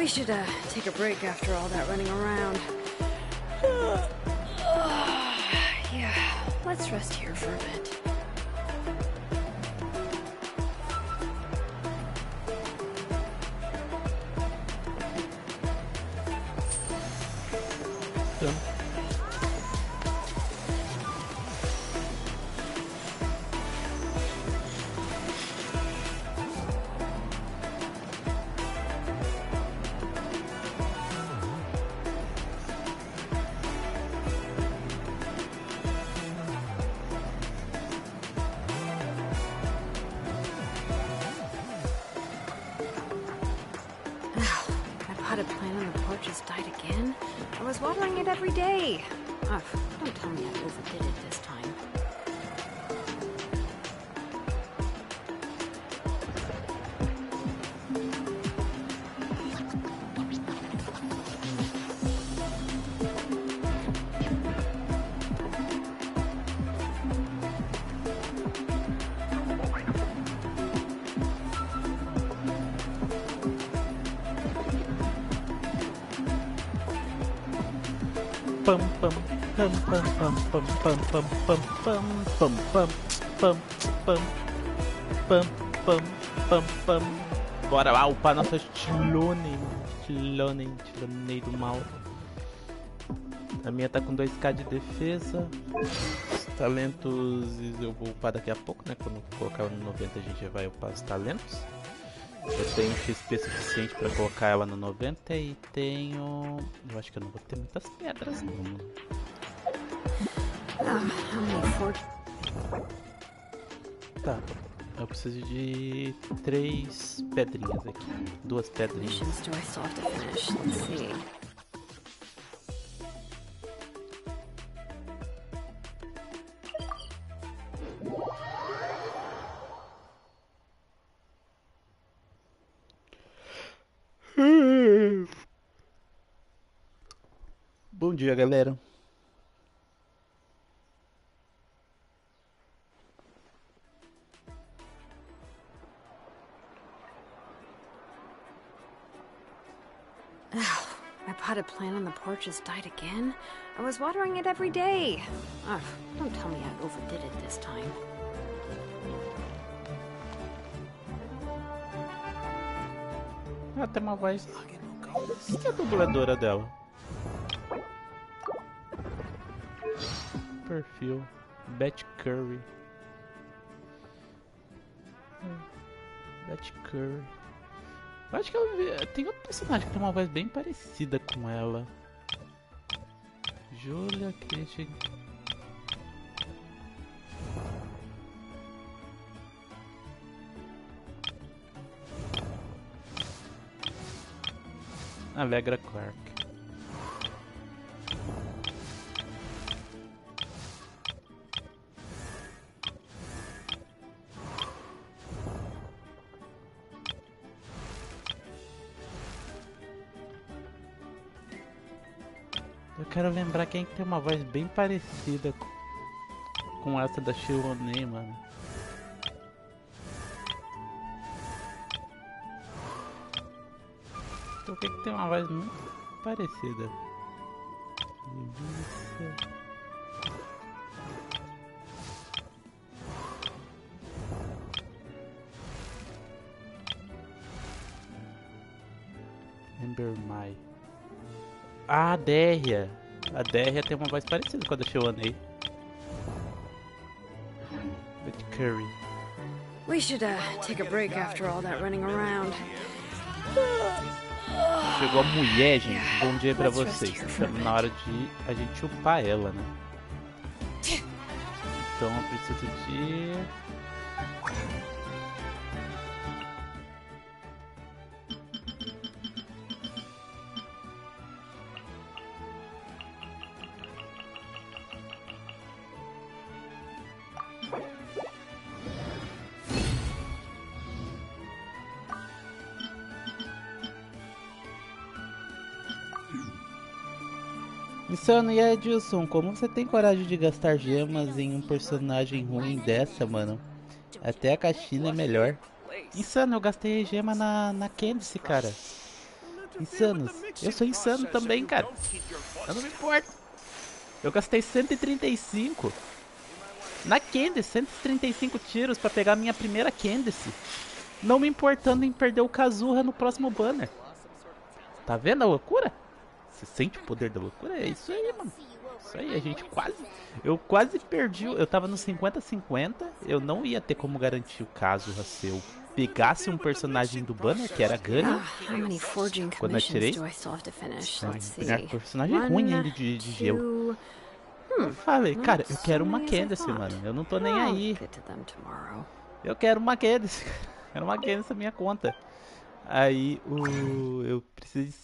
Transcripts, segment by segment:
We should take a break after all that running around. Yeah, let's rest here for a bit. Potted plant on the porch has died again. I was watering it every day. Ugh, don't tell me I overdid it this time. Pam pam pam pam pam pam pam pam pam pam pam pam pam pam pam pam pam. Bora lá upar nossa Xilonen do mal. A minha tá com 2k de defesa. Os talentos eu vou upar daqui a pouco, né? Quando colocar ela no 90 a gente já vai upar os talentos. Eu tenho XP suficiente para colocar ela no 90 e tenho... Eu acho que eu não vou ter muitas pedras, não. Tá, eu preciso de 3 pedrinhas aqui. 2 pedrinhas. Bom dia, galera. My potted plant on the porch has died again. I was watering it every day. Ugh, don't tell me I overdid it this time. Ah, tem uma voz. O que é a dubladora dela? Perfil Betty Curry. Betty Curry. Eu acho que ela tem outro personagem que tem uma voz bem parecida com ela. Julia Christian. Alegra Clark. Eu quero lembrar quem tem uma voz bem parecida com essa da Xilonen, mano. Então o que tem uma voz muito parecida? Delícia. Mai. Ah, a Dérria. A Dérria tem uma voz parecida com a da Xilonen. Betty Curry. We should take a break after all that running around. Chegou a mulher, gente. Bom dia pra vocês. Estamos na hora de a gente upar ela, né? Então eu preciso de... Insano, e Edilson, como você tem coragem de gastar gemas em um personagem ruim dessa, mano? Até a caixinha é melhor. Insano, eu gastei gema na Candice, cara. Insanos. Eu sou insano também, cara. Eu não me importo. Eu gastei 135 na Candice, 135 tiros pra pegar a minha primeira Candice. Não me importando em perder o Kazuha no próximo banner. Tá vendo a loucura? Você sente o poder da loucura? É isso aí, mano. Isso aí, a gente quase... Eu quase perdi... Eu tava no 50-50. Eu não ia ter como garantir o Kazuha se eu pegasse um personagem do banner, que era Gunny. How many forging Quando eu commissions atirei. do I still have to finish? Let's Pegar see. personagem ruim ainda de gelo. Two. Eu falei, cara, eu Not quero so uma many as I Candice, thought. mano. Eu não tô nem I'll aí. get to them tomorrow. Eu quero uma Candice. Quero uma Candice na minha conta. Aí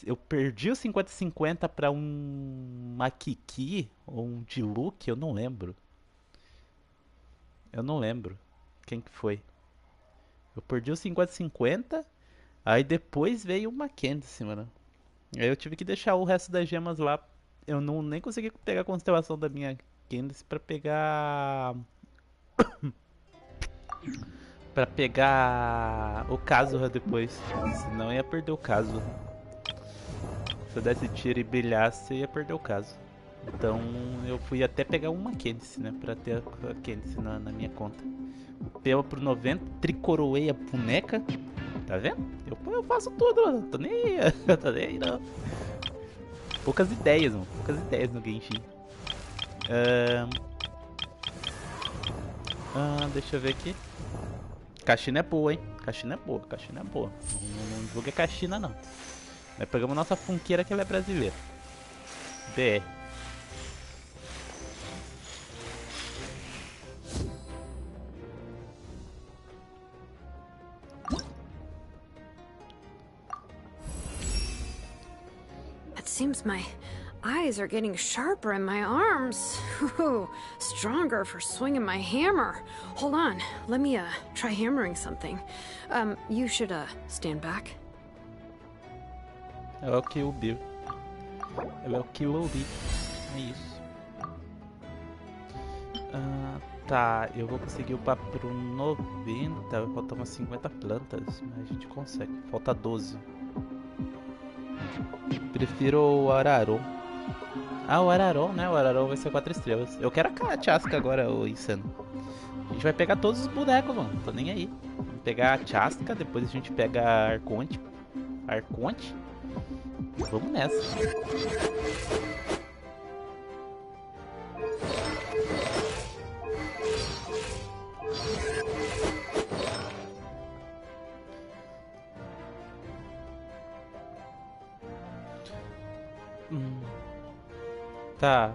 eu perdi o 50-50 pra uma Kiki ou um Diluc, eu não lembro. Eu não lembro quem que foi. Eu perdi o 50-50, aí depois veio uma Candice, mano. Aí eu tive que deixar o resto das gemas lá. Eu não nem consegui pegar a constelação da minha Candice pra pegar o Kazuha depois. Senão eu ia perder o Kazuha. Se eu desse tiro e brilhasse, eu ia perder o caso. Então eu fui até pegar uma Candice, né? Pra ter a Candice na minha conta. Pela pro 90, tricoroei a boneca. Tá vendo? Eu faço tudo, mano. Tô nem aí. Tô nem aí, não. Poucas ideias, mano. Poucas ideias no Genshin. Deixa eu ver aqui. Caixina é boa, hein? Caixina é boa, caixina é boa. Não julga a caixina, não. Nós pegamos nossa funkeira que ela é brasileira. BR. It seems my eyes are getting sharper and my arms ooh, stronger for swinging my hammer. Hold on, let me try hammering something. You should stand back. É o que o Bill. Ela é o que eu ouvi. É isso. Tá, eu vou conseguir upar pro 90. Faltam umas 50 plantas, mas a gente consegue. Falta 12. Prefiro o Araron. O Araron, né? O Araron vai ser 4 estrelas. Eu quero a Chasca agora, o insano. A gente vai pegar todos os bonecos, mano. Tô nem aí. Vamos pegar a Chasca, depois a gente pega a Arconte. Arconte. Vamos nessa. Tá.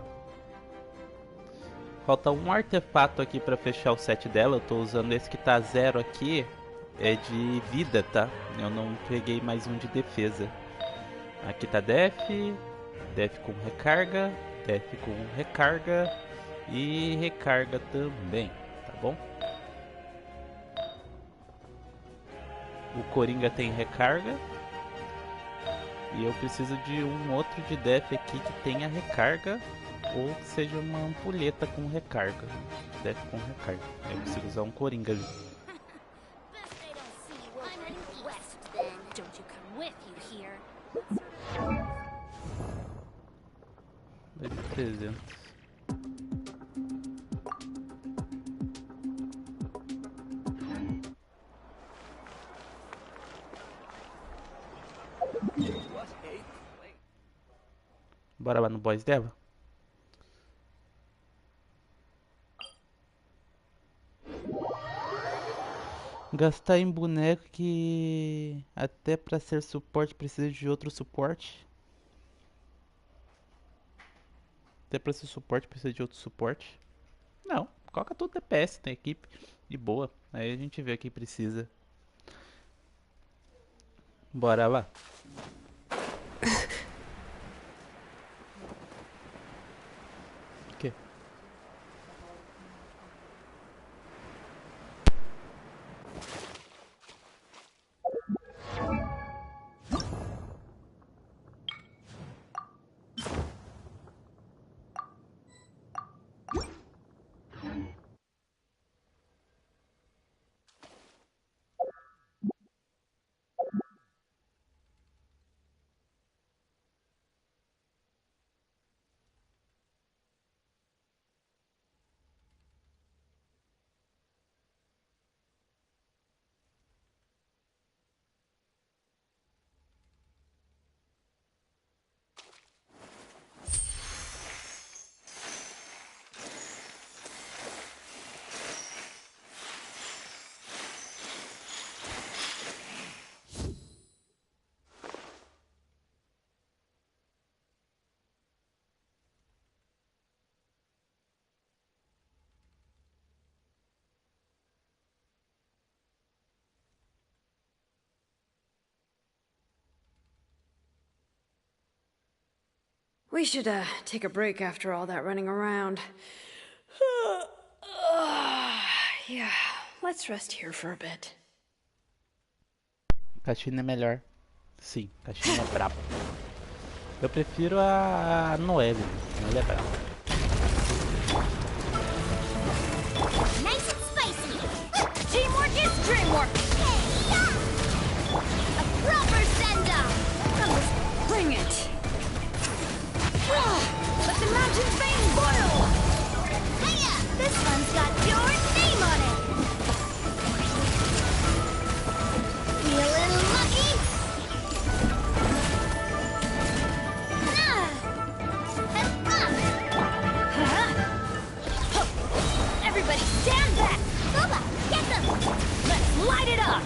Falta um artefato aqui pra fechar o set dela. Eu tô usando esse que tá 0 aqui. É de vida, tá? Eu não peguei mais um de defesa. Aqui tá def. Def com recarga. Def com recarga. E recarga também, tá bom? O Coringa tem recarga. E eu preciso de um outro de def aqui que tenha recarga. Ou que seja uma ampulheta com recarga. Def com recarga. Eu preciso usar um Coringa ali. De 300. Bora lá no boss dela? Gastar em boneco que até pra ser suporte precisa de outro suporte. Até pra ser suporte precisa de outro suporte. Não, coloca tudo DPS na equipe. De boa. Aí a gente vê o que precisa. Bora lá. O quê? We should take a break after all that running around. Yeah, let's rest here for a bit. Caixinha é melhor. Sim, caixinha é braba. Eu prefiro a Noelle. Noelle é braba. Nice and spicy. Teamwork is dreamwork. A proper send-off. Bring it! Let the mountain vein boil. Hiya! This one's got your name on it. Feeling lucky? Everybody stand back! Boba, get them! Let's light it up!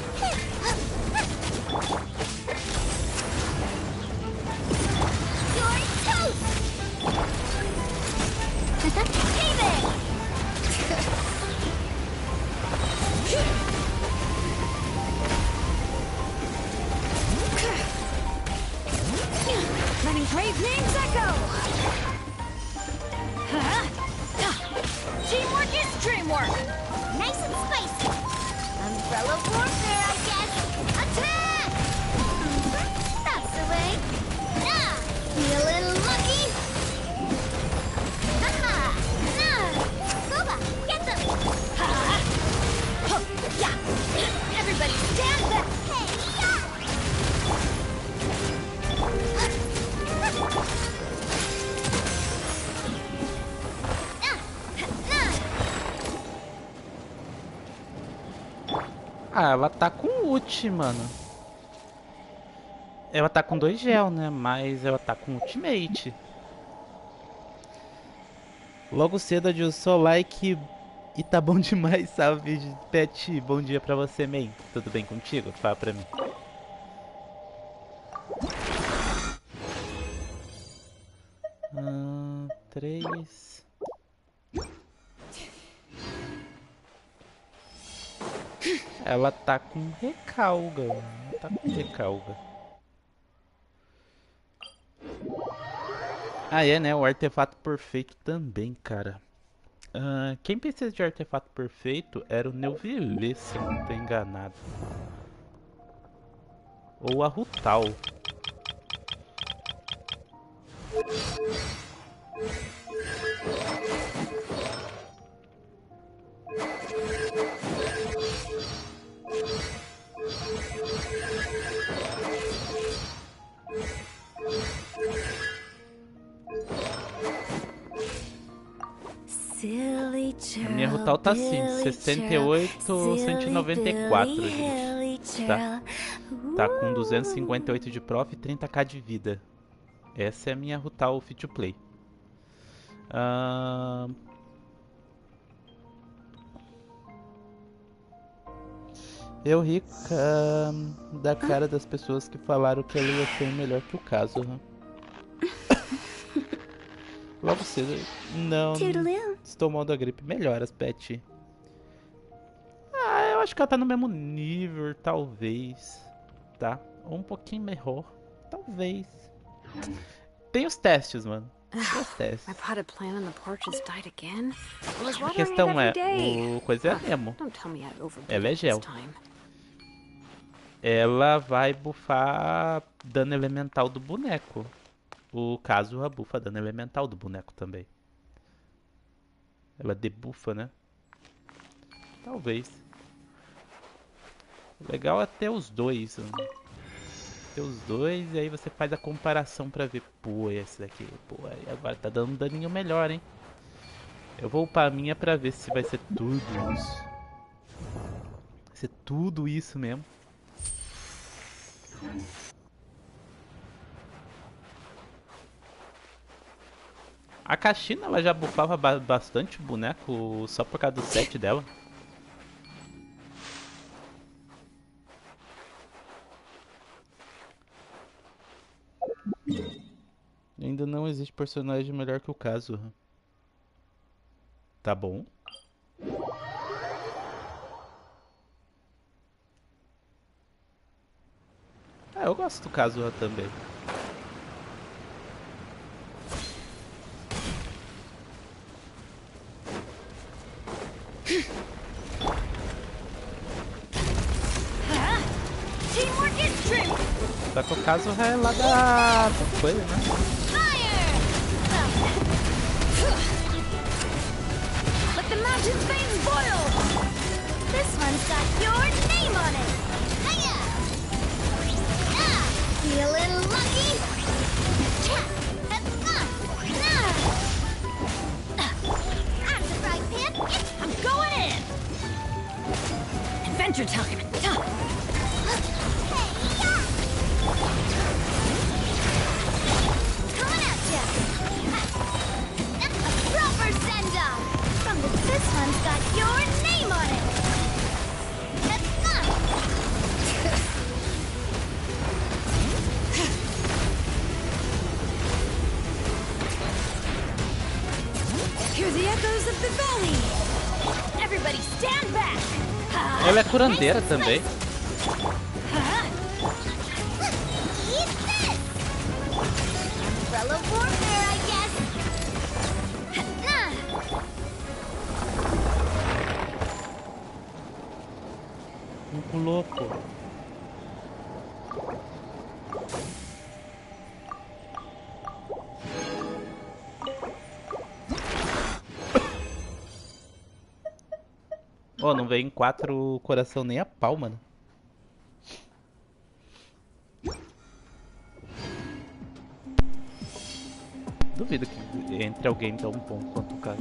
You're toast! Hey there! Letting brave names echo! Teamwork is dreamwork! Nice and spicy! Umbrella warfare, I guess! Attack! That's the way! Ah! Feeling lucky? Haha! Nah! Boba, get them! Ha! Yeah! Everybody stand back! Hey! Ah, ela tá com ult, mano. Ela tá com 2 gel, né? Mas ela tá com ultimate. Logo cedo adicionou like e tá bom demais, salve, Pet. Bom dia pra você, man. Tudo bem contigo? Fala pra mim. Três. Ela tá com recalga. Ela tá com recalga. Ah, é, né? O artefato perfeito também, cara. Quem precisa de artefato perfeito era o Neuvillé, se eu não tô enganado. Ou a Rutal. A minha Rutal tá assim, 68, 194, gente. Tá com 258 de prof e 30k de vida. Essa é a minha Rutal fit to play. Eu ri da cara das pessoas que falaram que ela ia ser melhor que o caso. Logo cedo. Não, estou mal da gripe. Melhoras, Pet. Eu acho que ela tá no mesmo nível, talvez. Tá? Ou um pouquinho melhor. Talvez. Tem os testes, mano. Tem os testes. My potted plant on the porch has died again. I was A watering it questão every é, day. o coisa é a Nemo. Don't tell me I overdid Ela é it gel. this time. Ela vai bufar dano elemental do boneco. O caso, a bufa dano elemental do boneco também. Ela debufa, né? Talvez. O legal é ter os dois. Ter os dois e aí você faz a comparação pra ver. Pô, esse daqui. Pô, aí agora tá dando um daninho melhor, hein? Eu vou upar a minha pra ver se vai ser tudo isso. Vai ser tudo isso mesmo. A Caixina, ela já buffava bastante o boneco só por causa do set dela. Ainda não existe personagem melhor que o caso. Tá bom. Eu gosto do Kazuha também. Teamwork is true. Só que o caso é lá da coisa, né? Fire! Let the mountain's veins boil. This one's got your name on it. Hiya! Ah! Feeling lucky? Cha! At the frying pan, I'm going in. Adventure time! Coming at ya! A proper send-off! This one's got your name on it! Hear the echoes of the valley! Everybody stand back! Ela é curandeira também. Eat this! Umbrella warfare, I guess! Muito louco. Oh, não vem 4 coração nem a pau, mano. Duvido que entre alguém tão bom quanto o cara.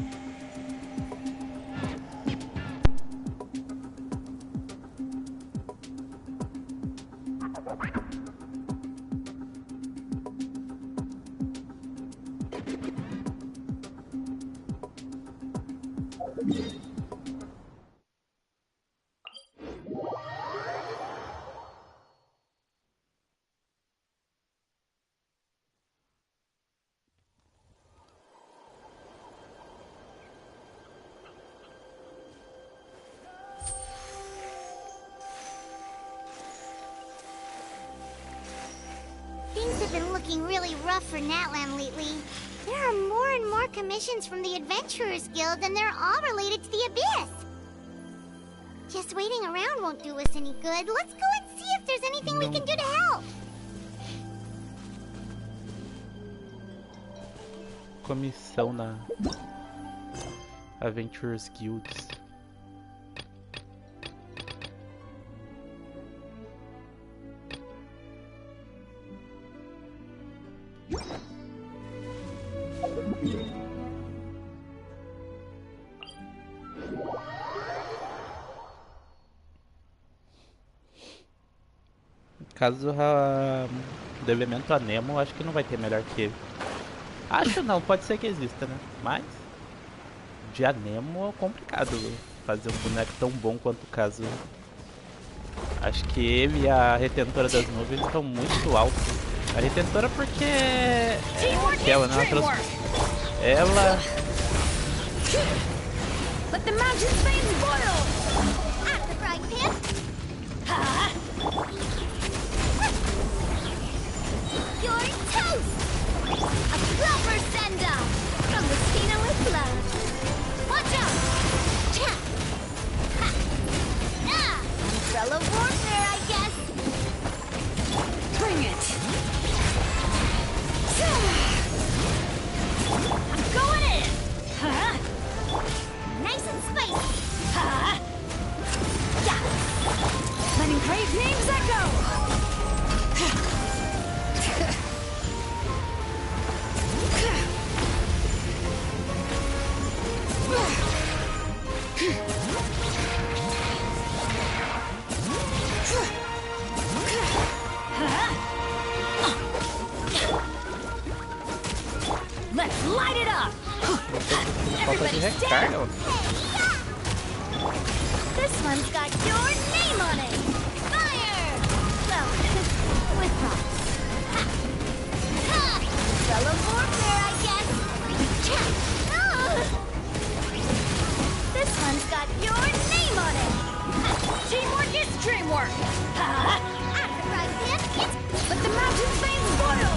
Things have been looking really rough for Natlan lately. There are more and more commissions from the Adventurers Guild, and they're all related to the Abyss. Just waiting around won't do us any good. Let's go and see if there's anything we can do to help. Comissão na Adventurers Guilds. Caso do elemento Anemo, acho que não vai ter melhor que ele. Acho não, pode ser que exista, né? Mas de Anemo é complicado fazer um boneco tão bom quanto o caso. Acho que ele e a Retentora das Nuvens estão muito altos. A Retentora porque é aquela, né? Ela... Let the mountain's veins boil! At the frying pan! You're toast! A proper send-off from the Cena with love. Watch out! Cha! Ha! Ah! Umbrella warfare, I guess. Bring it! I'm going in! Nice and spicy! Yeah! Letting great names echo! Let's light it up! Falta de recarga. This one's got your name on it! Fire! Well, with props. Ha! Ha! Umbrella warfare, I guess! Cha! Ah! This one's got your name on it! Teamwork is dreamwork! At the frying pan, it's... Let the mountain's veins boil!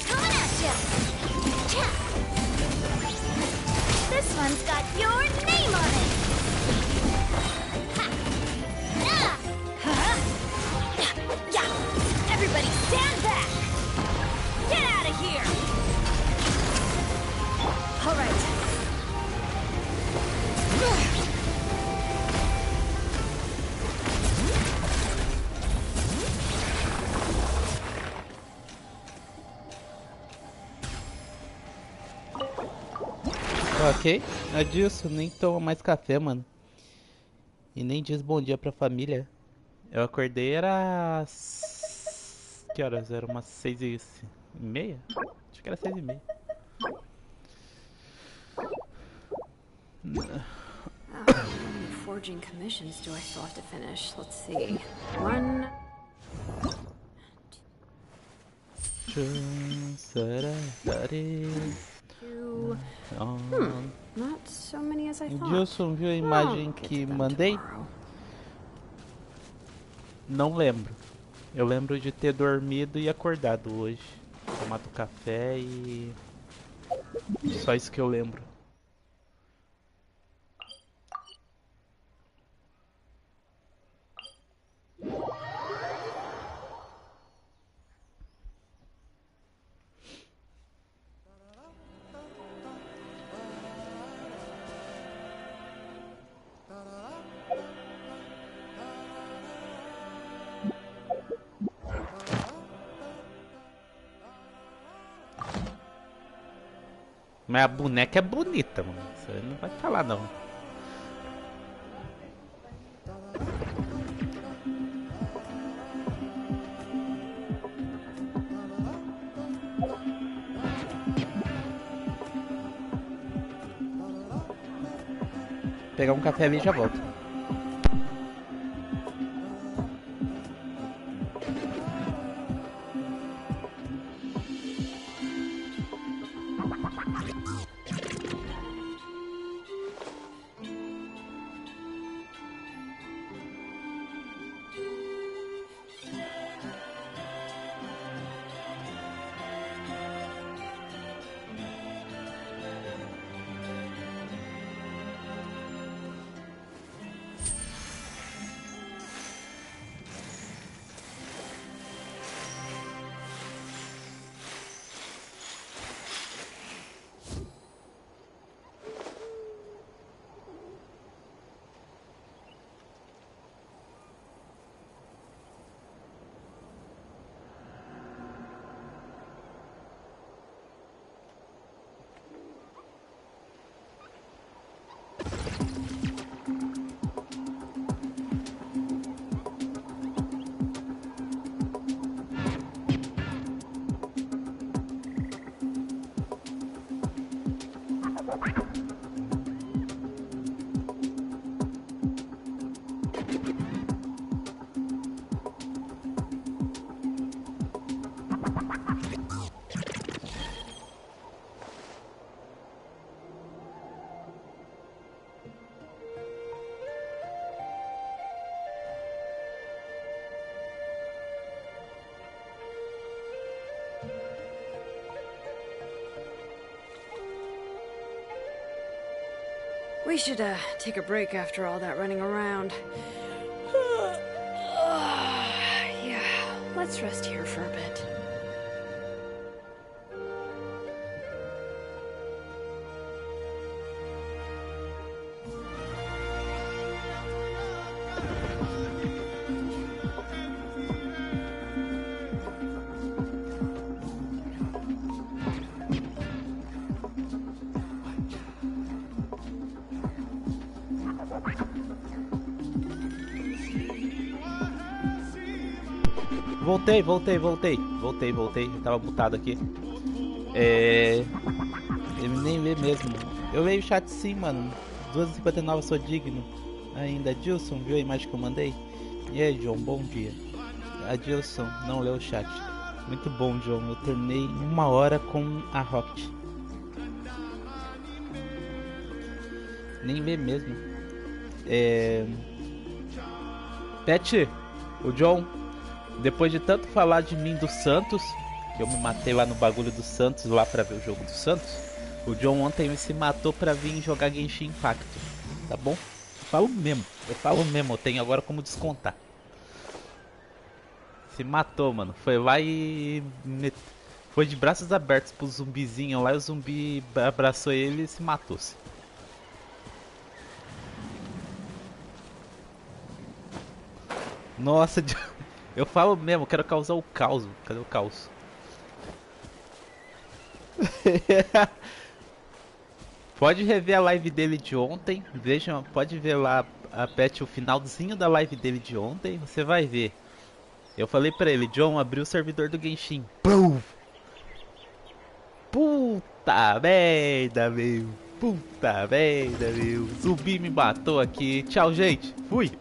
Coming at ya! one's got your name on it! Everybody stand back! Get out of here! All right. Ok, Adilson nem toma mais café, mano. E nem diz bom dia pra família. Eu acordei, era... Que horas? Era umas 6h30? Acho que era 6h30. How many forging commissions do I still have to finish? Let's see. 1... Two... Not so many as I thought. Gilson viu a imagem I'll get que to them mandei? tomorrow. Não lembro. Eu lembro de ter dormido e acordado hoje. Tomado café e... Só isso que eu lembro. Mas a boneca é bonita, mano. Você não vai falar, não. Vou pegar um café ali e já volto. We should take a break after all that running around. Yeah, let's rest here for a bit. Voltei. Eu tava mutado aqui. Ele nem lê mesmo. Eu leio o chat sim, mano. 2h59, sou digno. Ainda, Dilson, viu a imagem que eu mandei? E aí, John, bom dia. A Dilson não leu o chat. Muito bom, John. Eu terminei 1 hora com a Rocket. Nem lê mesmo. Pet, o John, depois de tanto falar de mim do Santos, que eu me matei lá no bagulho do Santos, lá pra ver o jogo do Santos, O John ontem se matou pra vir jogar Genshin Impact, tá bom? Eu falo mesmo, eu tenho agora como descontar. Se matou, mano. Foi lá e foi de braços abertos pro zumbizinho lá e o zumbi abraçou ele e se matou-se. Nossa, eu falo mesmo, quero causar o caos. Cadê o caos? Pode rever a live dele de ontem. Vejam, pode ver lá a Pet, o finalzinho da live dele de ontem. Você vai ver. Eu falei pra ele, John, abriu o servidor do Genshin. Pum! Puta merda, meu. Puta merda, meu. Zumbi me matou aqui. Tchau, gente. Fui.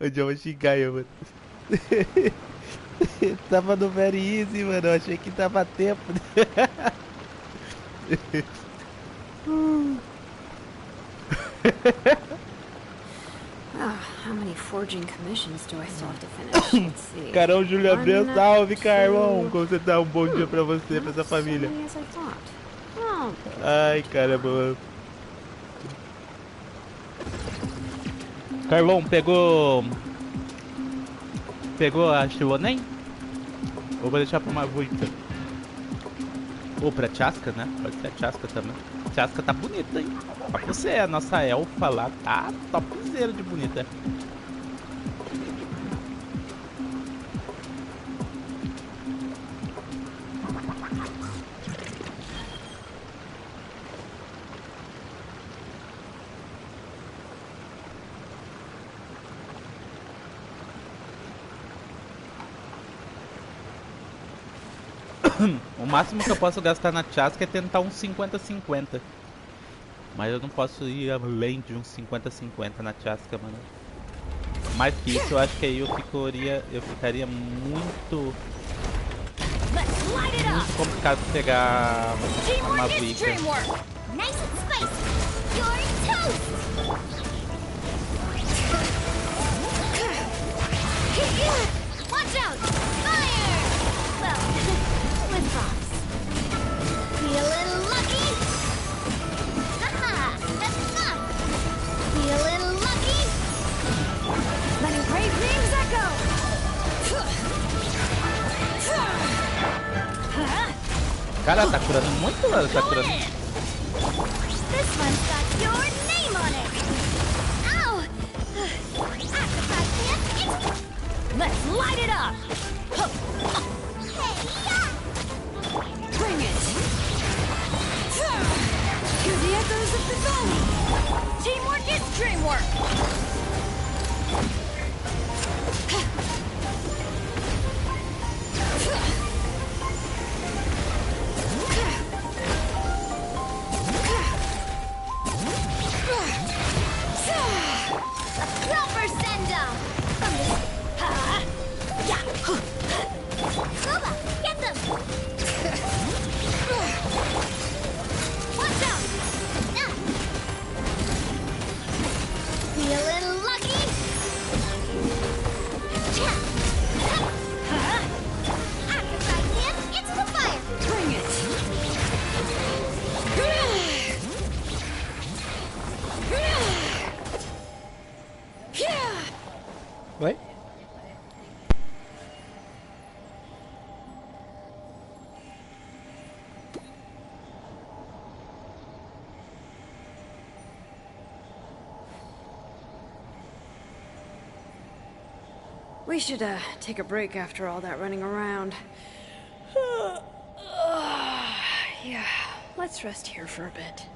O John vai xingar eu, mano. Tava no very easy, mano. Eu achei que dava tempo. How many forging commissions do I still have to finish? Let's see. Carol Júlia Abreu, One, salve, two, Carlão. Como você tá? Um bom dia pra você, pra sua so família. many as I thought. Oh, Ai, caramba, mano. Carlão, pegou a Xilonen? Ou vou deixar pra uma vuita? Ou pra Chasca, né? Pode ser a Chasca também. Chasca tá bonita, hein? Pra você, a nossa elfa lá tá topzera de bonita. O máximo que eu posso gastar na Chasca é tentar um 50-50. Mas eu não posso ir além de um 50-50 na Chasca, mano. Mais que isso, eu acho que aí eu ficaria muito complicado pegar uma briga. Nice and spicy. You're toast. Watch out! Fire! Well, with props. Feeling lucky? Haha! That's enough! Feeling lucky? Letting brave names echo! Cara, tá curando muito, ela tá curando. This one's got your name on it! Ow! Let's light it up! Bring it! Hear the echoes of the valley! Teamwork is dreamwork! A proper send-off! From this... Yeah! Kuba, get them! Watch out! Feeling lucky? Occupied him into the fire! Bring it! Vai? we should take a break after all that running around. Yeah, let's rest here for a bit.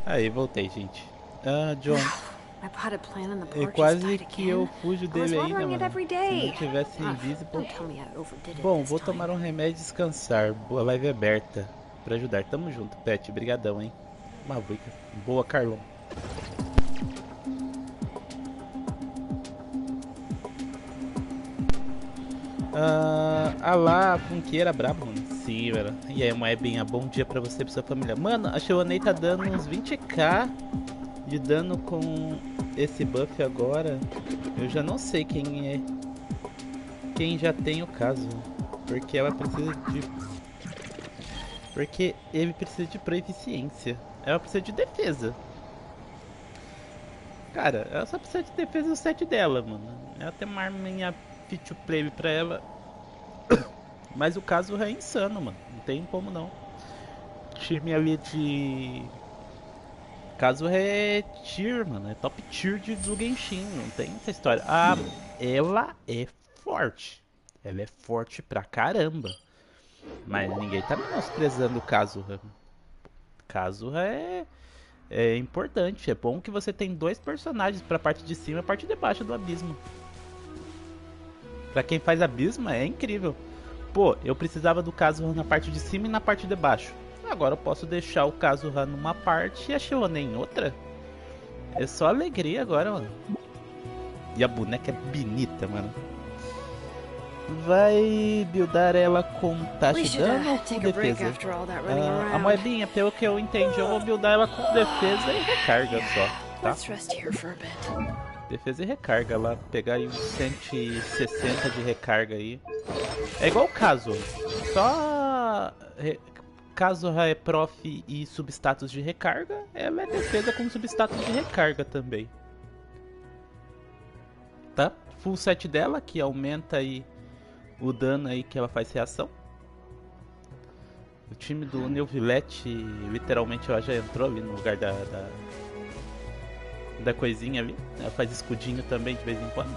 Aí, voltei, gente. Ah, John. My potted plant in the É porch has quase died que eu again. fujo I was dele ainda, watering it mano. every Se não day. tivesse Ugh, invisible. don't tell me I overdid it Bom, this vou time. tomar um remédio e descansar. Boa live aberta. Pra ajudar. Tamo junto, Pet. Brigadão, hein. Uma bica. Boa, Carlão. Lá, a funkeira brabo, mano. Sim, velho. E aí, Moebinha, bom dia pra você e pra sua família. Mano, a Xilonen tá dando uns 20k de dano com esse buff agora. Eu já não sei quem é. Quem já tem o caso. Porque ela precisa de... Porque ele precisa de proeficiência. Ela precisa de defesa. Cara, ela só precisa de defesa no set dela, mano. Ela tem uma arminha fit to play pra ela. Mas o caso é insano, mano. Não tem como não. Time ali de... Caso é tier, mano. É top tier do Genshin. Não tem essa história. Ah, ela é forte. Ela é forte pra caramba. Mas ninguém tá menosprezando o Kazuha. Kazuha é importante. É bom que você tem dois personagens pra parte de cima e a parte de baixo do abismo. Pra quem faz abismo é incrível. Pô, eu precisava do Kazuha na parte de cima e na parte de baixo. Agora eu posso deixar o Kazuha numa parte e a Xilonen em outra. É só alegria agora, mano. E a boneca é bonita, mano. Vai buildar ela com taxa de dano ou com defesa? A moedinha, pelo que eu entendi, eu vou buildar ela com defesa e recarga só, tá? Defesa e recarga lá, pegar aí uns 160 de recarga aí. É igual o caso, só caso é prof e substatus de recarga, ela é defesa com substatus de recarga também. Tá? Full set dela, que aumenta aí o dano aí que ela faz reação. O time do Neuvillette, literalmente ela já entrou ali no lugar da coisinha ali. Ela faz escudinho também de vez em quando.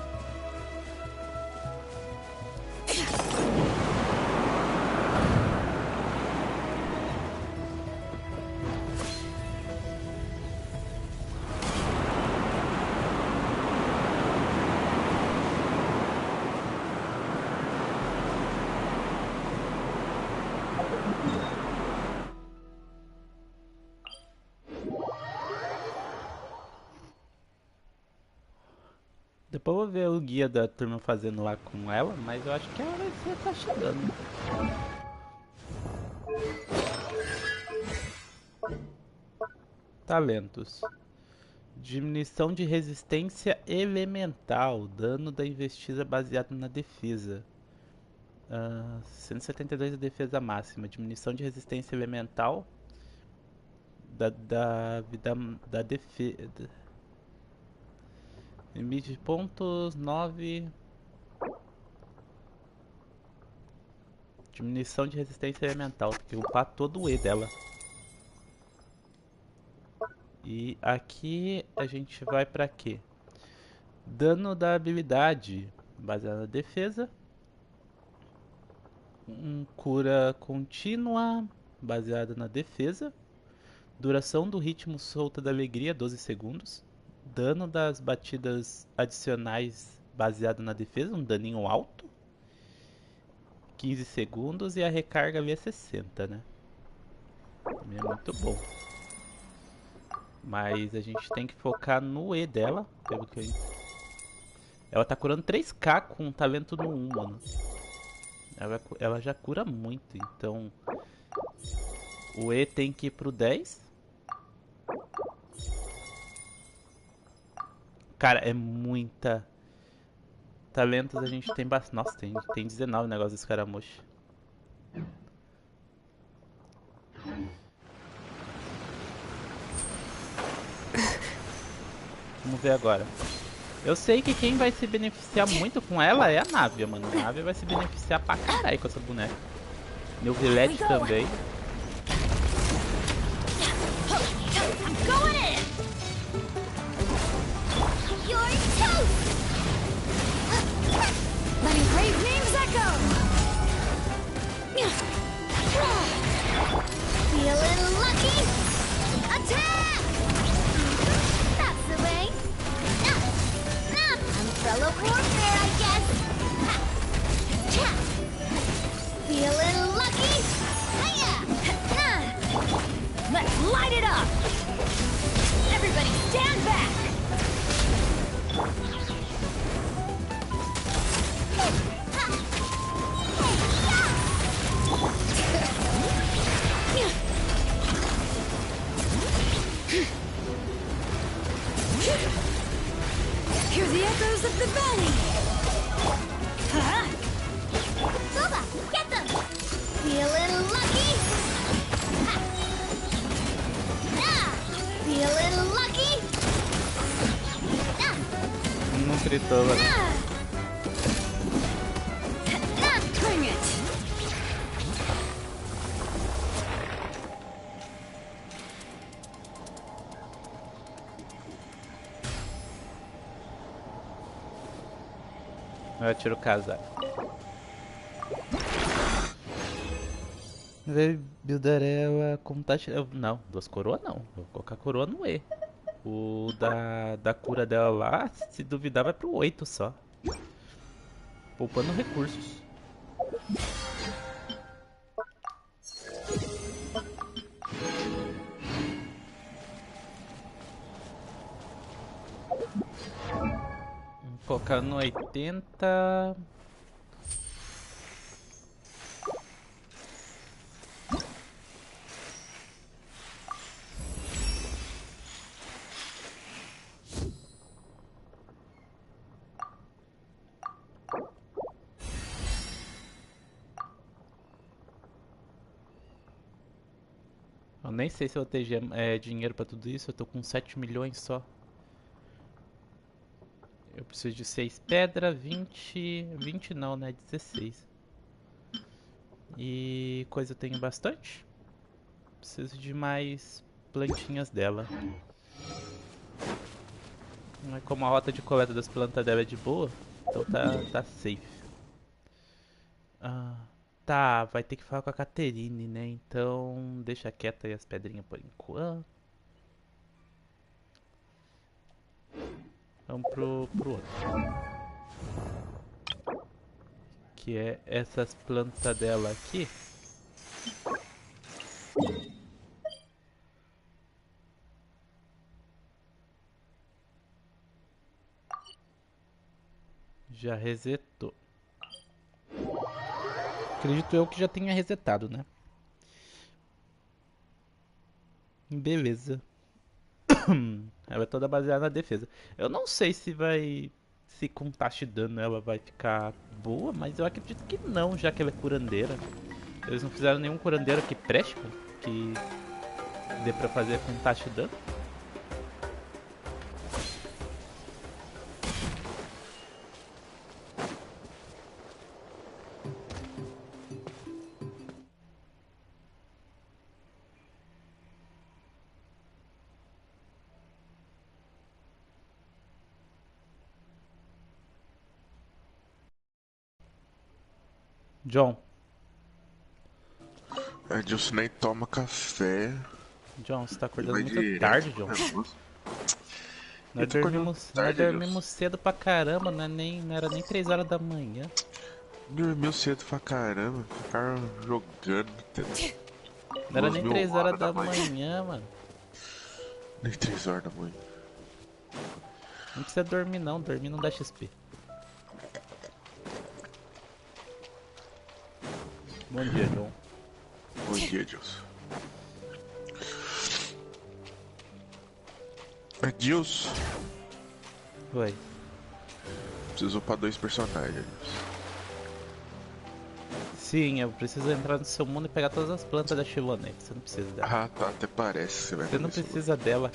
Depois eu vou ver o guia da turma fazendo lá com ela, mas eu acho que ela vai ser tá chegando. Talentos. Diminuição de resistência elemental. Dano da investida baseado na defesa. 172 de defesa máxima. Diminuição de resistência elemental. Da defesa. Limite de pontos 9. Diminuição de resistência elemental. Tem que upar todo o E dela. E aqui a gente vai pra quê? Dano da habilidade baseado na defesa. Cura contínua baseada na defesa. Duração do ritmo solta da alegria 12 segundos. Dano das batidas adicionais baseado na defesa, um daninho alto. 15 segundos e a recarga ali é 60, né? É muito bom. Mas a gente tem que focar no E dela, pelo que eu... Ela tá curando 3k com um talento no 1, mano. Ela já cura muito, então... O E tem que ir pro 10. Cara, é muita... Talentos a gente tem bastante... Nossa, tem 19 negócios desse caramuxo. Vamos ver agora. Eu sei que quem vai se beneficiar muito com ela é a Navia, mano. A Navia vai se beneficiar pra caralho com essa boneca. Neuvillette também. Feeling lucky? Attack! Hear the echoes of the valley. Boba, get them! Feeling lucky? Ha! Ah! Feeling lucky? Ah! Não gritou, mano. Ah! Bring it. Eu tiro o casaco. Buildarela com taxa. Não, 2 coroas não. Vou colocar a coroa no E. O da cura dela lá, se duvidar, vai pro 8 só. Poupando recursos. Vou colocar no 80. Eu nem sei se eu vou ter dinheiro pra tudo isso, eu tô com 7 milhões só. Eu preciso de 6 pedras, 20 não, né? 16. E coisa eu tenho bastante. Preciso de mais plantinhas dela. Mas como a rota de coleta das plantas dela é de boa, então tá safe. Tá, vai ter que falar com a Caterine, né? Então deixa quieta aí as pedrinhas por enquanto. Vamos pro outro. Que é essas plantas dela aqui. Já resetou. Acredito eu que já tenha resetado, né? Beleza. Ela é toda baseada na defesa. Eu não sei se vai... Se com taxa de dano ela vai ficar boa, mas eu acredito que não, já que ela é curandeira. Eles não fizeram nenhum curandeiro que preste, que dê pra fazer com taxa de dano. John, Edilson nem toma café. John, você tá acordando Vai muito direto tarde, John. pro negócio. Nós Eu tô acordando dormimos tarde, cedo pra caramba, não era nem 3 horas da manhã. Dormiu cedo pra caramba. Ficaram jogando até Não era 2 nem mil 3 horas horas da manhã. manhã, mano. Nem 3 horas da manhã. Não precisa dormir não dá XP. Bom dia, John. Bom dia, Edilson. Edilson, Oi. precisou pra 2 personagens, Edilson. Sim, eu preciso entrar no seu mundo e pegar todas as plantas da Xilonen. Você não precisa dela. Ah, tá, até parece que você vai Você não fazer isso. precisa dela.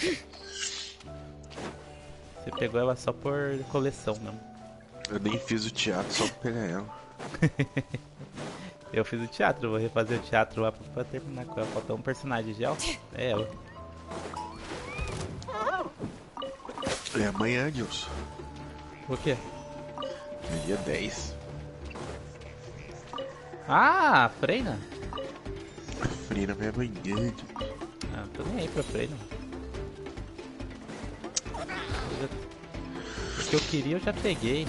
Você pegou ela só por coleção mesmo. Eu nem fiz o teatro só pra pegar ela. Eu fiz o teatro, vou refazer o teatro lá pra terminar com ela. Faltou um personagem já. É ela. É amanhã, Edilson. O quê? É dia 10. Ah, Freina? Frina minha amanhã, Edilson. Ah, não tô nem aí pra Freina. O que eu queria eu já peguei.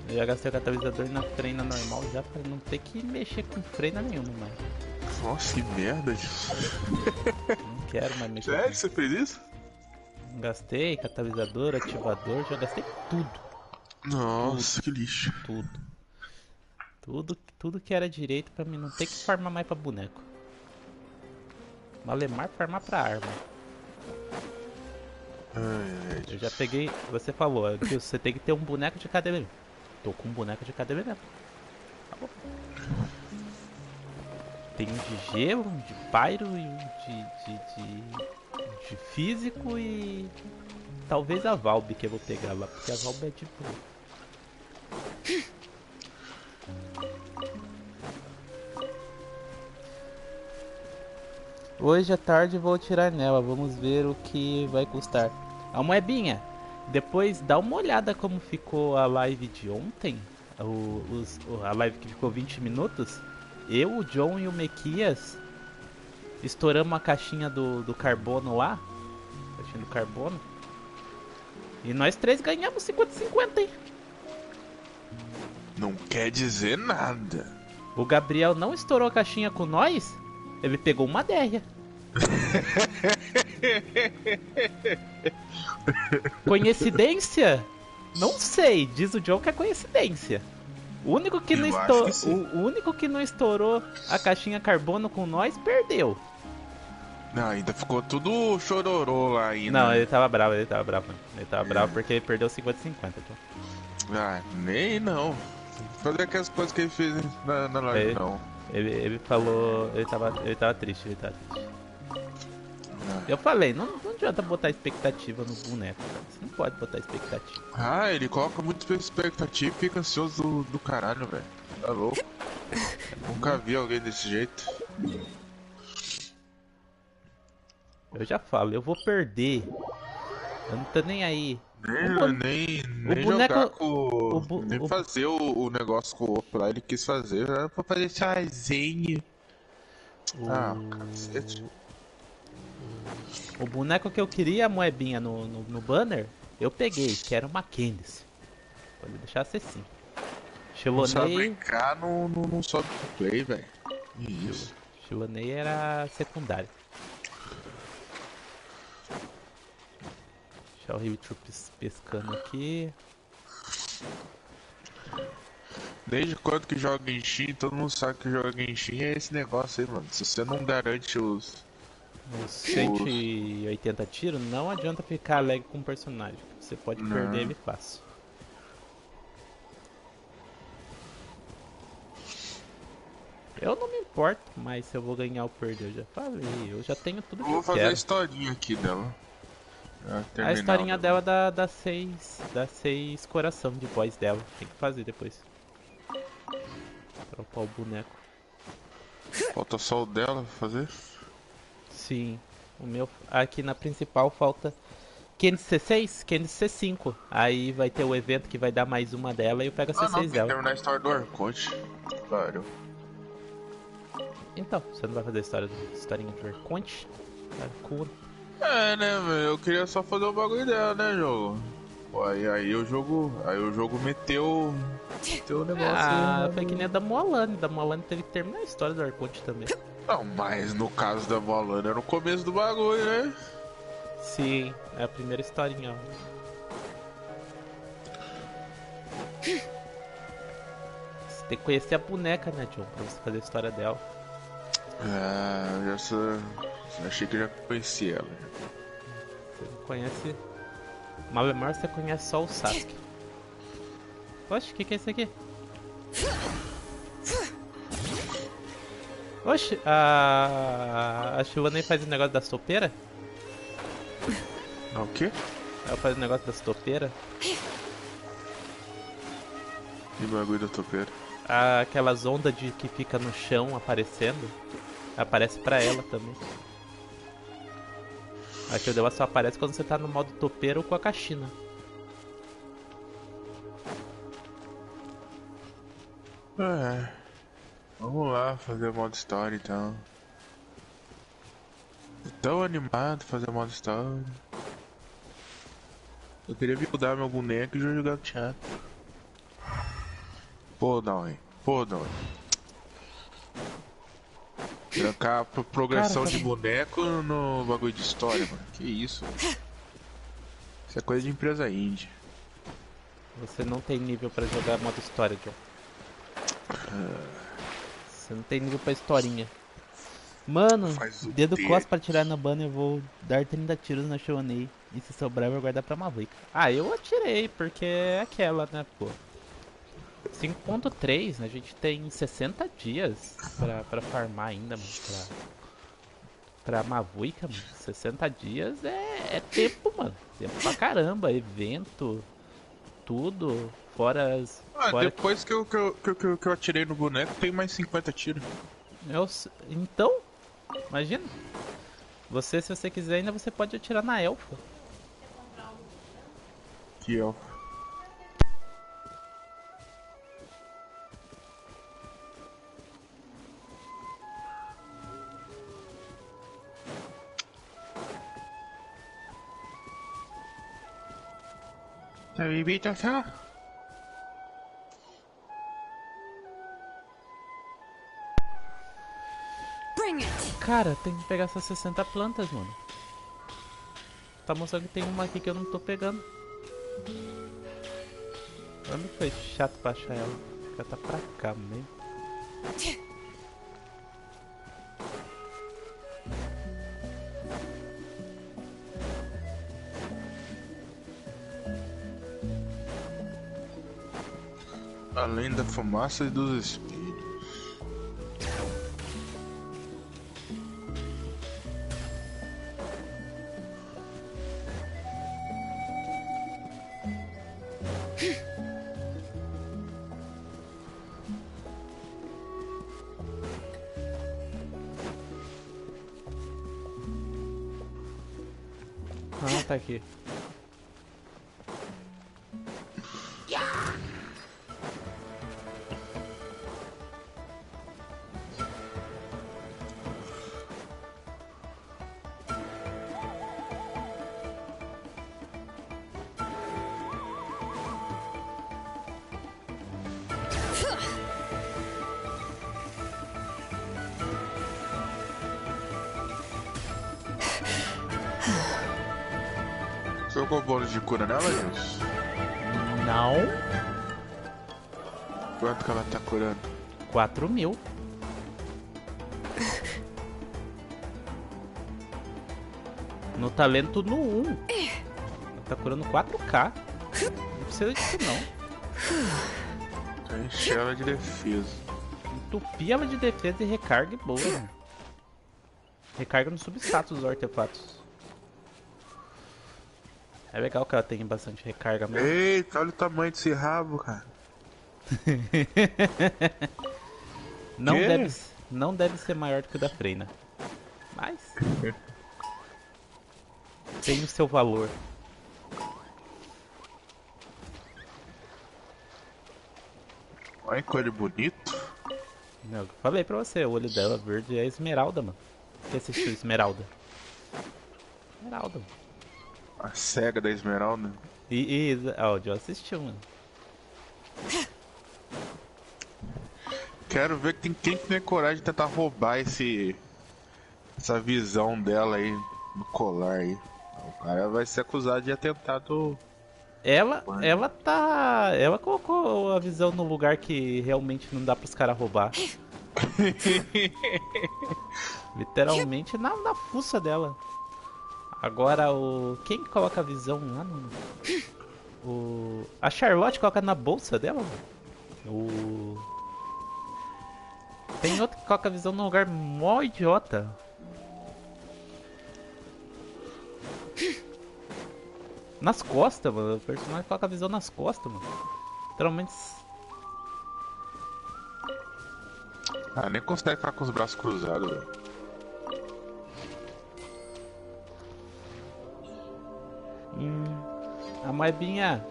Eu já gastei o catalisador na freina normal já pra não ter que mexer com freina nenhuma mais. Nossa, que merda, Edilson. Não quero mais mexer Sério, você fez isso? com... Gastei catalisador, ativador, já gastei tudo. Nossa, que lixo. Tudo que era direito pra mim não ter que farmar mais pra boneco. Malemar farmar pra arma. Eu já peguei. Você falou que você tem que ter um boneco de cada elemento. Tô com um boneco de cada elemento. Tá bom. Tem um de gelo, um de pyro e um de físico e. Talvez a Valve que eu vou pegar lá, porque a Valve é tipo. Hoje à tarde vou tirar nela, vamos ver o que vai custar. A moedinha, depois dá uma olhada como ficou a live de ontem. A live que ficou 20 minutos. Eu, o John e o Mequias estouramos a caixinha do carbono lá. Caixinha do carbono. E nós três ganhamos 50-50, hein? Não quer dizer nada. O Gabriel não estourou a caixinha com nós. Ele pegou uma déia. Coincidência? Não sei, diz o John que é coincidência. O único que não estourou a caixinha carbono com nós perdeu. Não, ainda ficou tudo chororô lá ainda. Não, ele tava bravo. Ele tava bravo porque ele perdeu 50-50. Ah, nem não. Fazer aquelas coisas que ele fez na live, não. Ele falou. Ele tava triste, Eu falei, não adianta botar expectativa no boneco, cara. Você não pode botar expectativa. Ah, ele coloca muita expectativa e fica ansioso do caralho, velho. Tá louco. Nunca vi alguém desse jeito. Eu já falo, eu vou perder. Eu não tô nem aí. Nem boneco, jogar com. Nem fazer o negócio com o outro lá, ele quis fazer. Era pra fazer sozinho. Cacete. O boneco que eu queria, a moedinha no banner, eu peguei, que era uma Canais. Pode deixar ser sim. Não sabe Xilonen. brincar, não sobe pro play, velho. Isso. Xilonen era secundário. Deixa o Rio Troops pescando aqui. Desde quando que joga Genshin, todo mundo sabe que joga Genshin é esse negócio aí, mano. Se você não garante os 180 tiros, não adianta ficar alegre com o personagem. Você pode perder ele fácil. Eu não me importo, mas se eu vou ganhar ou perder, eu já falei. Eu já tenho tudo que eu vou fazer quero. a historinha aqui dela. A historinha dela dá 6 coração de boss dela. Tem que fazer depois. Dropar o boneco. Falta só o dela pra fazer? Sim. O meu. Aqui na principal falta Canais C6, Canais C5. Aí vai ter o evento que vai dar mais uma dela e eu pego a C6 não, dela. terminar a história do Orkut. Claro. Então, você não vai fazer a historinha do Orkut? Cura. É, né, velho? Eu queria só fazer o bagulho dela, né, jogo? Pô, aí o jogo meteu o negócio. Foi que nem a da Moalane. Da Moalane teve que terminar a história do Orkut também. Não, mas no caso da Volana era no começo do bagulho, né? Sim, é a primeira historinha. Você tem que conhecer a boneca, né, John? Pra você fazer a história dela. Eu achei que eu já conhecia ela. Você não conhece. Malemar você conhece só o Sasuke. Oxe, o que é isso aqui? Oxe, a Xilonen faz o negócio das topeiras? O quê? Ela faz o negócio das topeiras? Que bagulho da topeira? Aquelas ondas que fica no chão aparecendo. Aparece pra ela também. A que dela só aparece quando você tá no modo topeira ou com a caixina. Vamos lá fazer o modo história então. Tô tão animado fazer o modo história. Eu queria mudar meu boneco e jogar no teatro. Pô, não. Trancar a progressão de boneco no bagulho de história, mano. Que isso? Isso é coisa de empresa indie. Você não tem nível pra jogar modo história, John. Você não tem nível pra historinha. Mano, Faz o dedo quê? costa para tirar na banner, eu vou dar 30 tiros na Xilonen. E se sobrar, eu vou guardar pra Maverick. Ah, eu atirei, porque é aquela, né, pô. 5.3, a gente tem 60 dias pra farmar ainda, mano. Pra Mavuica, mano. 60 dias é tempo, mano. Tempo pra caramba. Evento, tudo. Fora as. Fora Depois que eu atirei no boneco, tem mais 50 tiros. Então, imagina. Você, se você quiser, ainda você pode atirar na elfa. Que ó. Tá bebida só? Bring it! Cara, tem que pegar essas 60 plantas, mano. Tá mostrando que tem uma aqui que eu não tô pegando. Quando foi chato pra achar ela? Ela tá pra cá mesmo. Além da fumaça e dos espelhos. Ah, tá aqui. Jogou bônus de cura nela, gente? Não. Quanto que ela tá curando? 4.000. No talento no 1. Ela tá curando 4k. Não precisa disso não. Tá enchendo ela de defesa. Entupir ela de defesa e recarga e boa, mano. Recarga no substatus dos artefatos. É legal que ela tem bastante recarga mesmo. Eita, olha o tamanho desse rabo, cara. Não Quê? não deve ser maior do que o da Freina. Mas tem o seu valor. Olha que olho bonito. Eu falei pra você, o olho dela verde é esmeralda, mano. Quem assistiu Esmeralda? Esmeralda, mano. A cega da Esmeralda. Ó, o Joe assistiu, mano. Quero ver quem tem coragem de tentar roubar essa visão dela aí no colar aí. O cara vai ser acusado de atentado. Ela colocou a visão no lugar que realmente não dá pros caras roubar. Literalmente na fuça dela. Agora quem coloca a visão lá no... A Charlotte coloca na bolsa dela, mano. Tem outro que coloca a visão num lugar mó idiota. Nas costas, mano. O personagem coloca a visão nas costas, mano. Literalmente. Ah, nem consegue ficar com os braços cruzados, velho. A Maibinha.